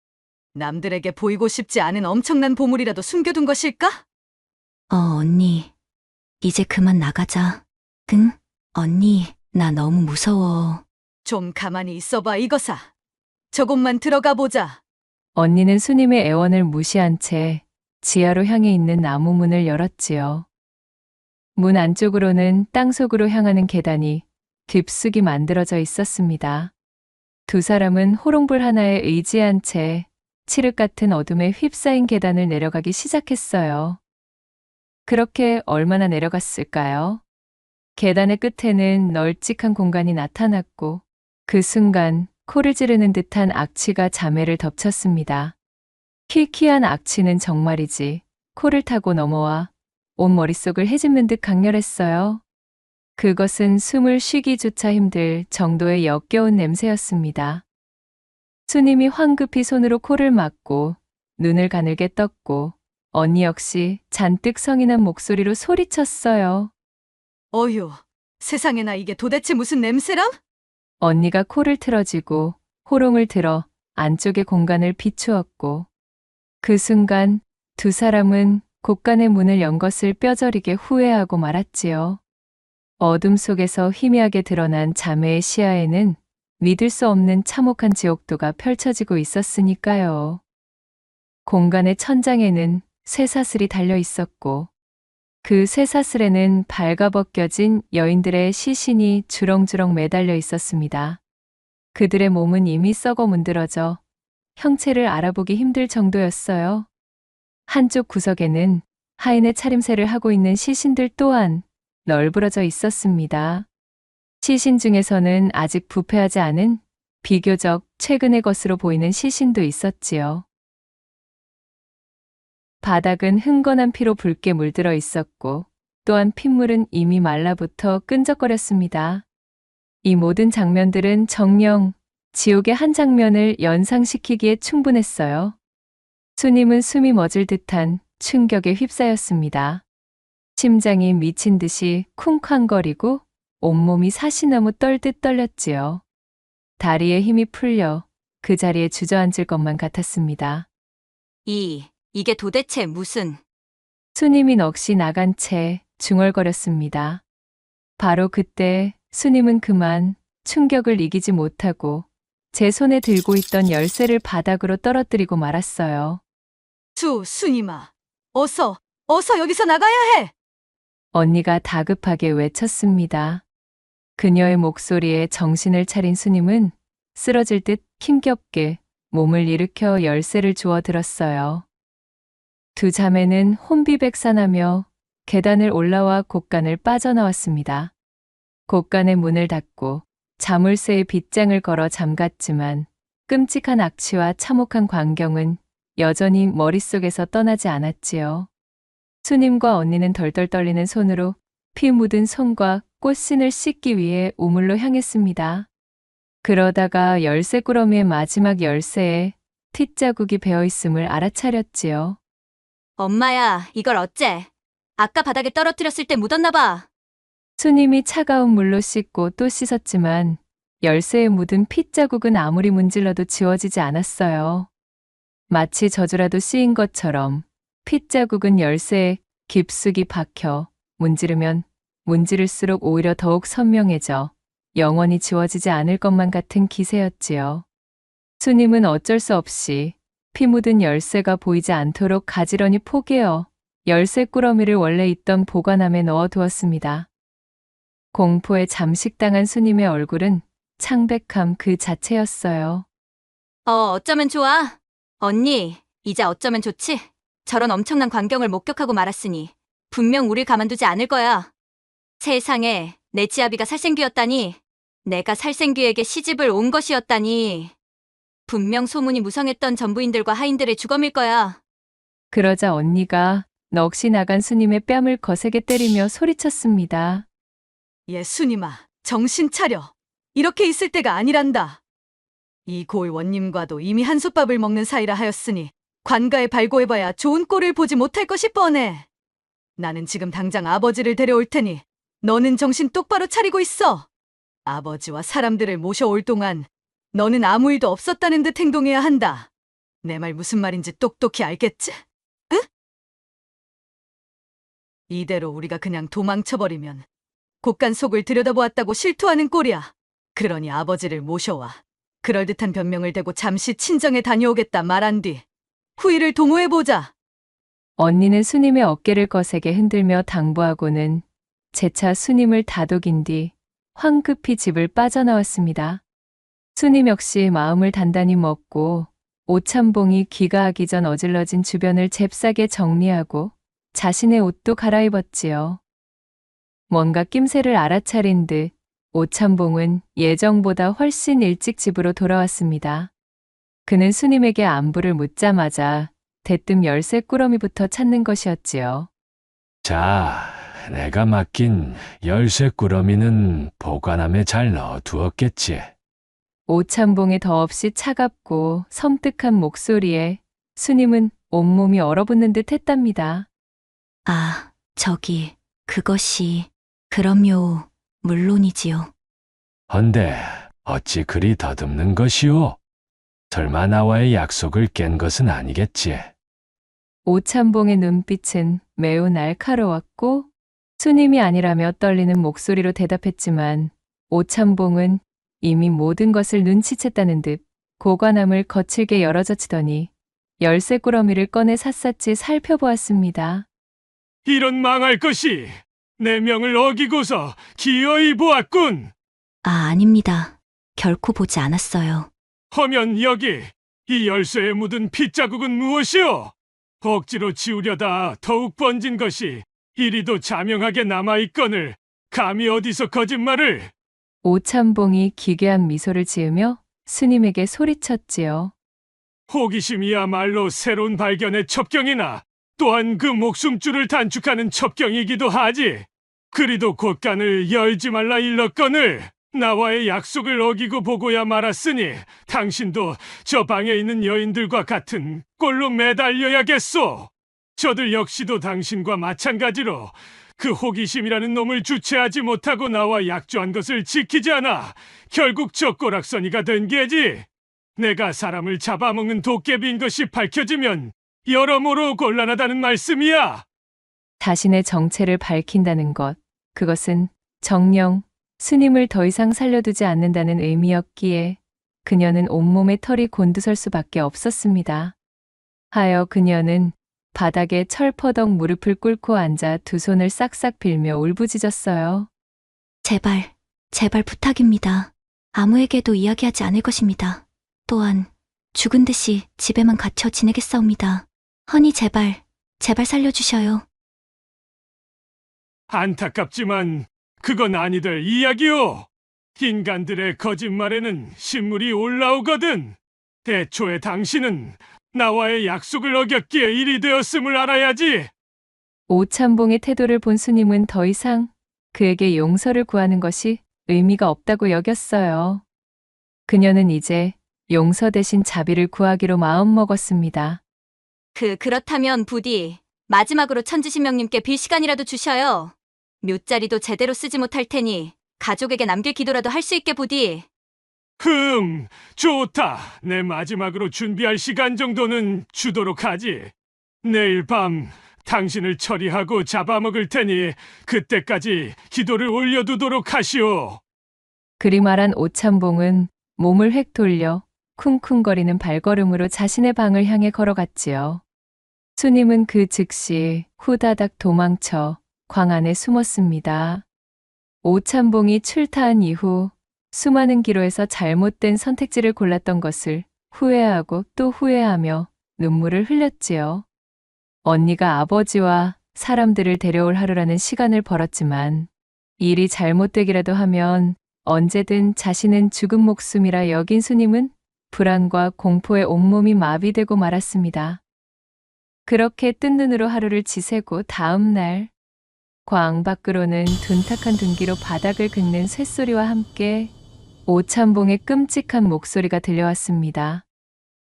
남들에게 보이고 싶지 않은 엄청난 보물이라도 숨겨둔 것일까? 언니. 이제 그만 나가자. 응? 언니, 나 너무 무서워. 좀 가만히 있어봐, 이거사. 저곳만 들어가 보자. 언니는 수님의 애원을 무시한 채 지하로 향해 있는 나무 문을 열었지요. 문 안쪽으로는 땅속으로 향하는 계단이 깊숙이 만들어져 있었습니다. 두 사람은 호롱불 하나에 의지한 채 칠흑 같은 어둠에 휩싸인 계단을 내려가기 시작했어요. 그렇게 얼마나 내려갔을까요? 계단의 끝에는 널찍한 공간이 나타났고 그 순간 코를 찌르는 듯한 악취가 자매를 덮쳤습니다. 희귀한 악취는 정말이지 코를 타고 넘어와 온 머릿속을 헤집는 듯 강렬했어요. 그것은 숨을 쉬기조차 힘들 정도의 역겨운 냄새였습니다. 수님이 황급히 손으로 코를 막고 눈을 가늘게 떴고 언니 역시 잔뜩 성이 난 목소리로 소리쳤어요. 어휴, 세상에나 이게 도대체 무슨 냄새람? 언니가 코를 틀어쥐고 호롱을 들어 안쪽의 공간을 비추었고 그 순간 두 사람은 곳간의 문을 연 것을 뼈저리게 후회하고 말았지요. 어둠 속에서 희미하게 드러난 자매의 시야에는 믿을 수 없는 참혹한 지옥도가 펼쳐지고 있었으니까요. 공간의 천장에는 쇠사슬이 달려 있었고 그 쇠사슬에는 발가벗겨진 여인들의 시신이 주렁주렁 매달려 있었습니다. 그들의 몸은 이미 썩어 문드러져 형체를 알아보기 힘들 정도였어요. 한쪽 구석에는 하인의 차림새를 하고 있는 시신들 또한 널브러져 있었습니다. 시신 중에서는 아직 부패하지 않은 비교적 최근의 것으로 보이는 시신도 있었지요. 바닥은 흥건한 피로 붉게 물들어 있었고 또한 핏물은 이미 말라붙어 끈적거렸습니다. 이 모든 장면들은 정녕 지옥의 한 장면을 연상시키기에 충분했어요. 수님은 숨이 멎을 듯한 충격에 휩싸였습니다. 심장이 미친 듯이 쿵쾅거리고 온몸이 사시나무 떨듯 떨렸지요. 다리에 힘이 풀려 그 자리에 주저앉을 것만 같았습니다. 이게 도대체 무슨... 수님이 넋이 나간 채 중얼거렸습니다. 바로 그때 수님은 그만 충격을 이기지 못하고 제 손에 들고 있던 열쇠를 바닥으로 떨어뜨리고 말았어요. 순임아, 어서 여기서 나가야 해! 언니가 다급하게 외쳤습니다. 그녀의 목소리에 정신을 차린 수님은 쓰러질 듯 힘겹게 몸을 일으켜 열쇠를 주워 들었어요. 두 자매는 혼비백산하며 계단을 올라와 곳간을 빠져나왔습니다. 곳간의 문을 닫고 자물쇠의 빗장을 걸어 잠갔지만 끔찍한 악취와 참혹한 광경은 여전히 머릿속에서 떠나지 않았지요. 수님과 언니는 덜덜 떨리는 손으로 피 묻은 손과 꽃신을 씻기 위해 우물로 향했습니다. 그러다가 열쇠 꾸러미의 마지막 열쇠에 핏자국이 배어 있음을 알아차렸지요. 엄마야, 이걸 어째? 아까 바닥에 떨어뜨렸을 때 묻었나 봐. 수님이 차가운 물로 씻고 또 씻었지만 열쇠에 묻은 핏자국은 아무리 문질러도 지워지지 않았어요. 마치 젖으라도 씌인 것처럼 핏자국은 열쇠에 깊숙이 박혀 문지르면 문지를수록 오히려 더욱 선명해져 영원히 지워지지 않을 것만 같은 기세였지요. 수님은 어쩔 수 없이 피 묻은 열쇠가 보이지 않도록 가지런히 포개어 열쇠 꾸러미를 원래 있던 보관함에 넣어두었습니다. 공포에 잠식당한 수님의 얼굴은 창백함 그 자체였어요. 어쩌면 좋아. 언니, 이제 어쩌면 좋지? 저런 엄청난 광경을 목격하고 말았으니 분명 우릴 가만두지 않을 거야. 세상에, 내 지아비가 살생귀였다니. 내가 살생귀에게 시집을 온 것이었다니. 분명 소문이 무성했던 전부인들과 하인들의 주검일 거야. 그러자 언니가 넋이 나간 수님의 뺨을 거세게 때리며 소리쳤습니다. 예수님아, 정신 차려. 이렇게 있을 때가 아니란다. 이 고을 원님과도 이미 한솥밥을 먹는 사이라 하였으니 관가에 발고해봐야 좋은 꼴을 보지 못할 것이 뻔해. 나는 지금 당장 아버지를 데려올 테니 너는 정신 똑바로 차리고 있어. 아버지와 사람들을 모셔올 동안 너는 아무 일도 없었다는 듯 행동해야 한다. 내 말 무슨 말인지 똑똑히 알겠지? 응? 이대로 우리가 그냥 도망쳐버리면 곳간 속을 들여다보았다고 실토하는 꼴이야. 그러니 아버지를 모셔와 그럴듯한 변명을 대고 잠시 친정에 다녀오겠다 말한 뒤 후일을 도모해보자. 언니는 수님의 어깨를 거세게 흔들며 당부하고는 재차 수님을 다독인 뒤 황급히 집을 빠져나왔습니다. 수님 역시 마음을 단단히 먹고 오참봉이 귀가하기 전 어질러진 주변을 잽싸게 정리하고 자신의 옷도 갈아입었지요. 뭔가 낌새를 알아차린 듯 오참봉은 예정보다 훨씬 일찍 집으로 돌아왔습니다. 그는 수님에게 안부를 묻자마자 대뜸 열쇠 꾸러미부터 찾는 것이었지요. 자, 내가 맡긴 열쇠 꾸러미는 보관함에 잘 넣어두었겠지. 오참봉의 더없이 차갑고 섬뜩한 목소리에 수님은 온몸이 얼어붙는 듯 했답니다. 아, 그것이, 그럼요, 물론이지요. 헌데 어찌 그리 더듬는 것이오? 설마 나와의 약속을 깬 것은 아니겠지? 오참봉의 눈빛은 매우 날카로웠고 수님이 아니라며 떨리는 목소리로 대답했지만 오참봉은 이미 모든 것을 눈치챘다는 듯 고관함을 거칠게 열어젖히더니 열쇠 꾸러미를 꺼내 샅샅이 살펴보았습니다. 이런 망할 것이 내 명을 어기고서 기어이 보았군. 아닙니다. 결코 보지 않았어요. 허면 여기 이 열쇠에 묻은 핏자국은 무엇이오? 억지로 지우려다 더욱 번진 것이 이리도 자명하게 남아있거늘 감히 어디서 거짓말을. 오참봉이 기괴한 미소를 지으며 스님에게 소리쳤지요. 호기심이야말로 새로운 발견의 첩경이나 또한 그 목숨줄을 단축하는 첩경이기도 하지. 그리도 곳간을 열지 말라 일렀거늘 나와의 약속을 어기고 보고야 말았으니 당신도 저 방에 있는 여인들과 같은 꼴로 매달려야겠소. 저들 역시도 당신과 마찬가지로 그 호기심이라는 놈을 주체하지 못하고 나와 약조한 것을 지키지 않아 결국 저 꼬락서니가 된 게지. 내가 사람을 잡아먹는 도깨비인 것이 밝혀지면 여러모로 곤란하다는 말씀이야. 자신의 정체를 밝힌다는 것, 그것은 정녕 스님을 더 이상 살려두지 않는다는 의미였기에 그녀는 온몸에 털이 곤두설 수밖에 없었습니다. 하여 그녀는 바닥에 철퍼덕 무릎을 꿇고 앉아 두 손을 싹싹 빌며 울부짖었어요. 제발 부탁입니다. 아무에게도 이야기하지 않을 것입니다. 또한 죽은 듯이 집에만 갇혀 지내겠사옵니다. 허니 제발 살려주셔요. 안타깝지만 그건 아니될 이야기요. 인간들의 거짓말에는 신물이 올라오거든. 애초에 당신은 나와의 약속을 어겼기에 일이 되었음을 알아야지. 오참봉의 태도를 본 스님은 더 이상 그에게 용서를 구하는 것이 의미가 없다고 여겼어요. 그녀는 이제 용서 대신 자비를 구하기로 마음먹었습니다. 그렇다면 부디 마지막으로 천지신명님께 빌 시간이라도 주셔요. 묘자리도 제대로 쓰지 못할 테니 가족에게 남길 기도라도 할 수 있게 부디. 좋다. 내 마지막으로 준비할 시간 정도는 주도록 하지. 내일 밤 당신을 처리하고 잡아먹을 테니 그때까지 기도를 올려두도록 하시오. 그리 말한 오참봉은 몸을 획 돌려 쿵쿵거리는 발걸음으로 자신의 방을 향해 걸어갔지요. 수님은 그 즉시 후다닥 도망쳐 광 안에 숨었습니다. 오참봉이 출타한 이후 수많은 기로에서 잘못된 선택지를 골랐던 것을 후회하고 또 후회하며 눈물을 흘렸지요. 언니가 아버지와 사람들을 데려올 하루라는 시간을 벌었지만 일이 잘못되기라도 하면 언제든 자신은 죽은 목숨이라 여긴 수님은 불안과 공포에 온몸이 마비되고 말았습니다. 그렇게 뜬 눈으로 하루를 지새고 다음 날 광 밖으로는 둔탁한 둔기로 바닥을 긁는 쇳소리와 함께 오참봉의 끔찍한 목소리가 들려왔습니다.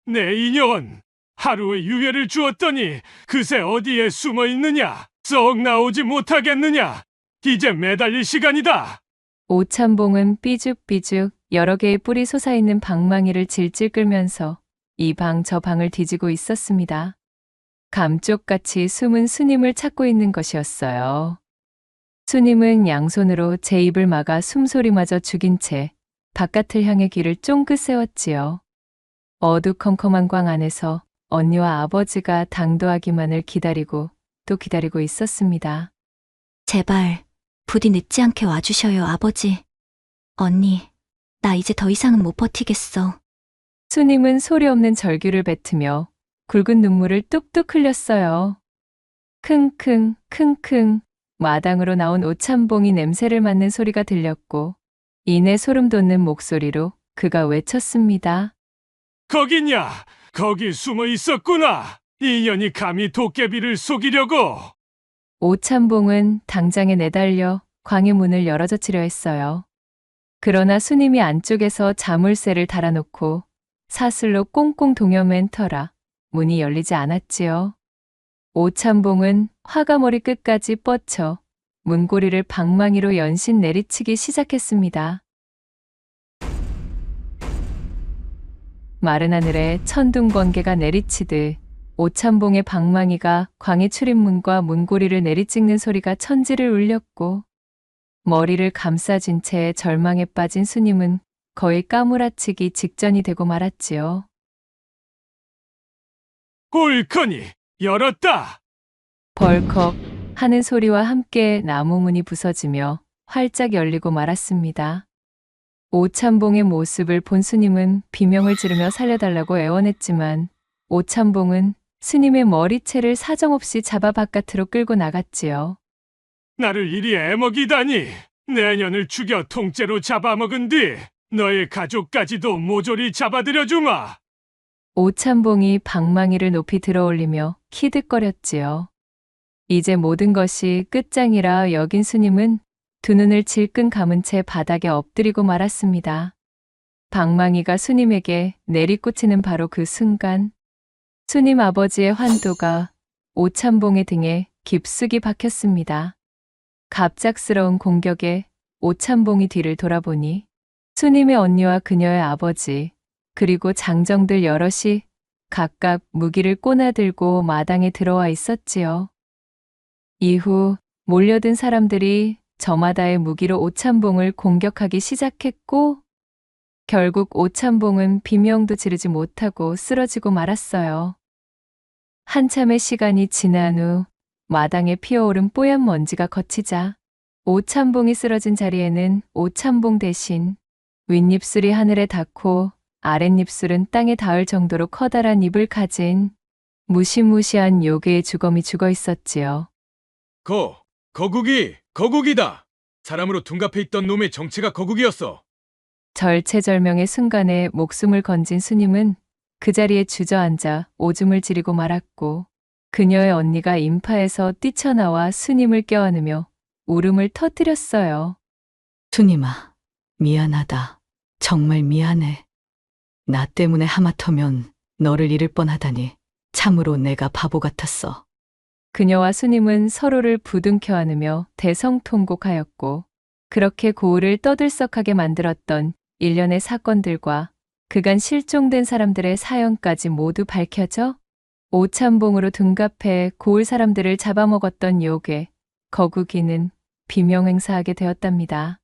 내 인연, 하루의 유예를 주었더니 그새 어디에 숨어 있느냐? 썩 나오지 못하겠느냐? 이제 매달릴 시간이다. 오참봉은 삐죽삐죽 여러 개의 뿔이 솟아있는 방망이를 질질 끌면서 이 방 저 방을 뒤지고 있었습니다. 감쪽같이 숨은 수님을 찾고 있는 것이었어요. 수님은 양손으로 제 입을 막아 숨소리마저 죽인 채 바깥을 향해 귀를 쫑긋 세웠지요. 어두컴컴한 광 안에서 언니와 아버지가 당도하기만을 기다리고 또 기다리고 있었습니다. 제발 부디 늦지 않게 와주셔요, 아버지. 언니, 나 이제 더 이상은 못 버티겠어. 수님은 소리 없는 절규를 뱉으며 굵은 눈물을 뚝뚝 흘렸어요. 킁킁 킁킁 마당으로 나온 오참봉이 냄새를 맡는 소리가 들렸고 이내 소름 돋는 목소리로 그가 외쳤습니다. 거기냐? 거기 숨어 있었구나. 인연이 감히 도깨비를 속이려고. 오참봉은 당장에 내달려 광의 문을 열어젖히려 했어요. 그러나 수님이 안쪽에서 자물쇠를 달아놓고 사슬로 꽁꽁 동여맨 터라 문이 열리지 않았지요. 오참봉은 화가머리 끝까지 뻗쳐 문고리를 방망이로 연신 내리치기 시작했습니다. 마른 하늘에 천둥번개가 내리치듯 오참봉의 방망이가 광의 출입문과 문고리를 내리찍는 소리가 천지를 울렸고 머리를 감싸진 채 절망에 빠진 수님은 거의 까무라치기 직전이 되고 말았지요. 옳거니 열었다. 벌컥 하는 소리와 함께 나무 문이 부서지며 활짝 열리고 말았습니다. 오참봉의 모습을 본 스님은 비명을 지르며 살려달라고 애원했지만 오참봉은 스님의 머리채를 사정없이 잡아 바깥으로 끌고 나갔지요. 나를 이리 애먹이다니. 내년을 죽여 통째로 잡아먹은 뒤 너의 가족까지도 모조리 잡아들여주마. 오참봉이 방망이를 높이 들어올리며 키득거렸지요. 이제 모든 것이 끝장이라 여긴 스님은 두 눈을 질끈 감은 채 바닥에 엎드리고 말았습니다. 방망이가 스님에게 내리꽂히는 바로 그 순간 스님 아버지의 환도가 오참봉의 등에 깊숙이 박혔습니다. 갑작스러운 공격에 오참봉이 뒤를 돌아보니 스님의 언니와 그녀의 아버지 그리고 장정들 여럿이 각각 무기를 꼬나들고 마당에 들어와 있었지요. 이후 몰려든 사람들이 저마다의 무기로 오참봉을 공격하기 시작했고 결국 오참봉은 비명도 지르지 못하고 쓰러지고 말았어요. 한참의 시간이 지난 후 마당에 피어오른 뽀얀 먼지가 걷히자 오참봉이 쓰러진 자리에는 오참봉 대신 윗입술이 하늘에 닿고 아랫입술은 땅에 닿을 정도로 커다란 입을 가진 무시무시한 요괴의 주검이 죽어 있었지요. 거국이다. 사람으로 둔갑해 있던 놈의 정체가 거국이었어. 절체절명의 순간에 목숨을 건진 수님은 그 자리에 주저앉아 오줌을 지리고 말았고 그녀의 언니가 인파에서 뛰쳐나와 수님을 껴안으며 울음을 터뜨렸어요. 순임아, 미안하다. 정말 미안해. 나 때문에 하마터면 너를 잃을 뻔하다니 참으로 내가 바보 같았어. 그녀와 수님은 서로를 부둥켜 안으며 대성통곡하였고, 그렇게 고을을 떠들썩하게 만들었던 일련의 사건들과 그간 실종된 사람들의 사연까지 모두 밝혀져 오참봉으로 둔갑해 고을 사람들을 잡아먹었던 요괴 거국이는 비명행사하게 되었답니다.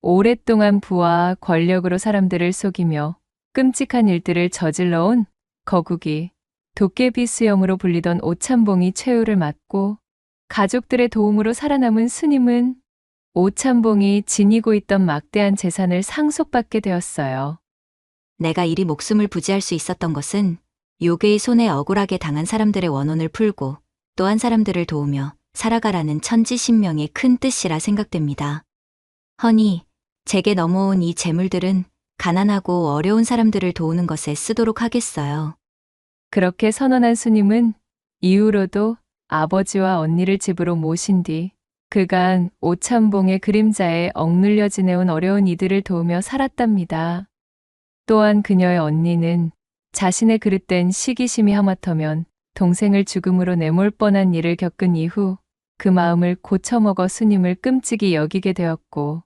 오랫동안 부와 권력으로 사람들을 속이며 끔찍한 일들을 저질러온 거국이 도깨비 수염으로 불리던 오참봉이 최후를 맞고, 가족들의 도움으로 살아남은 수님은 오참봉이 지니고 있던 막대한 재산을 상속받게 되었어요. 내가 이리 목숨을 부지할 수 있었던 것은 요괴의 손에 억울하게 당한 사람들의 원혼을 풀고 또한 사람들을 도우며 살아가라는 천지신명의 큰 뜻이라 생각됩니다. 허니, 제게 넘어온 이 재물들은 가난하고 어려운 사람들을 도우는 것에 쓰도록 하겠어요. 그렇게 선언한 수님은 이후로도 아버지와 언니를 집으로 모신 뒤 그간 오참봉의 그림자에 억눌려 지내온 어려운 이들을 도우며 살았답니다. 또한 그녀의 언니는 자신의 그릇된 시기심이 하마터면 동생을 죽음으로 내몰 뻔한 일을 겪은 이후 그 마음을 고쳐먹어 수님을 끔찍이 여기게 되었고,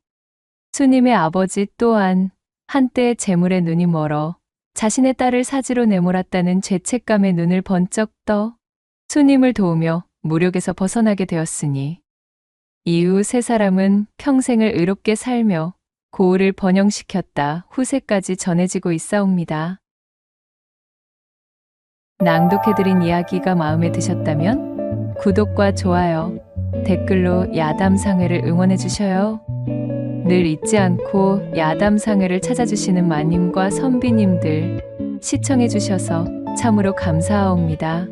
수님의 아버지 또한 한때 재물에 눈이 멀어 자신의 딸을 사지로 내몰았다는 죄책감에 눈을 번쩍 떠 수님을 도우며 무력에서 벗어나게 되었으니, 이후 세 사람은 평생을 의롭게 살며 고을을 번영시켰다 후세까지 전해지고 있사옵니다. 낭독해드린 이야기가 마음에 드셨다면 구독과 좋아요, 댓글로 야담상회를 응원해 주셔요. 늘 잊지 않고 야담상회를 찾아주시는 마님과 선비님들 시청해 주셔서 참으로 감사하옵니다.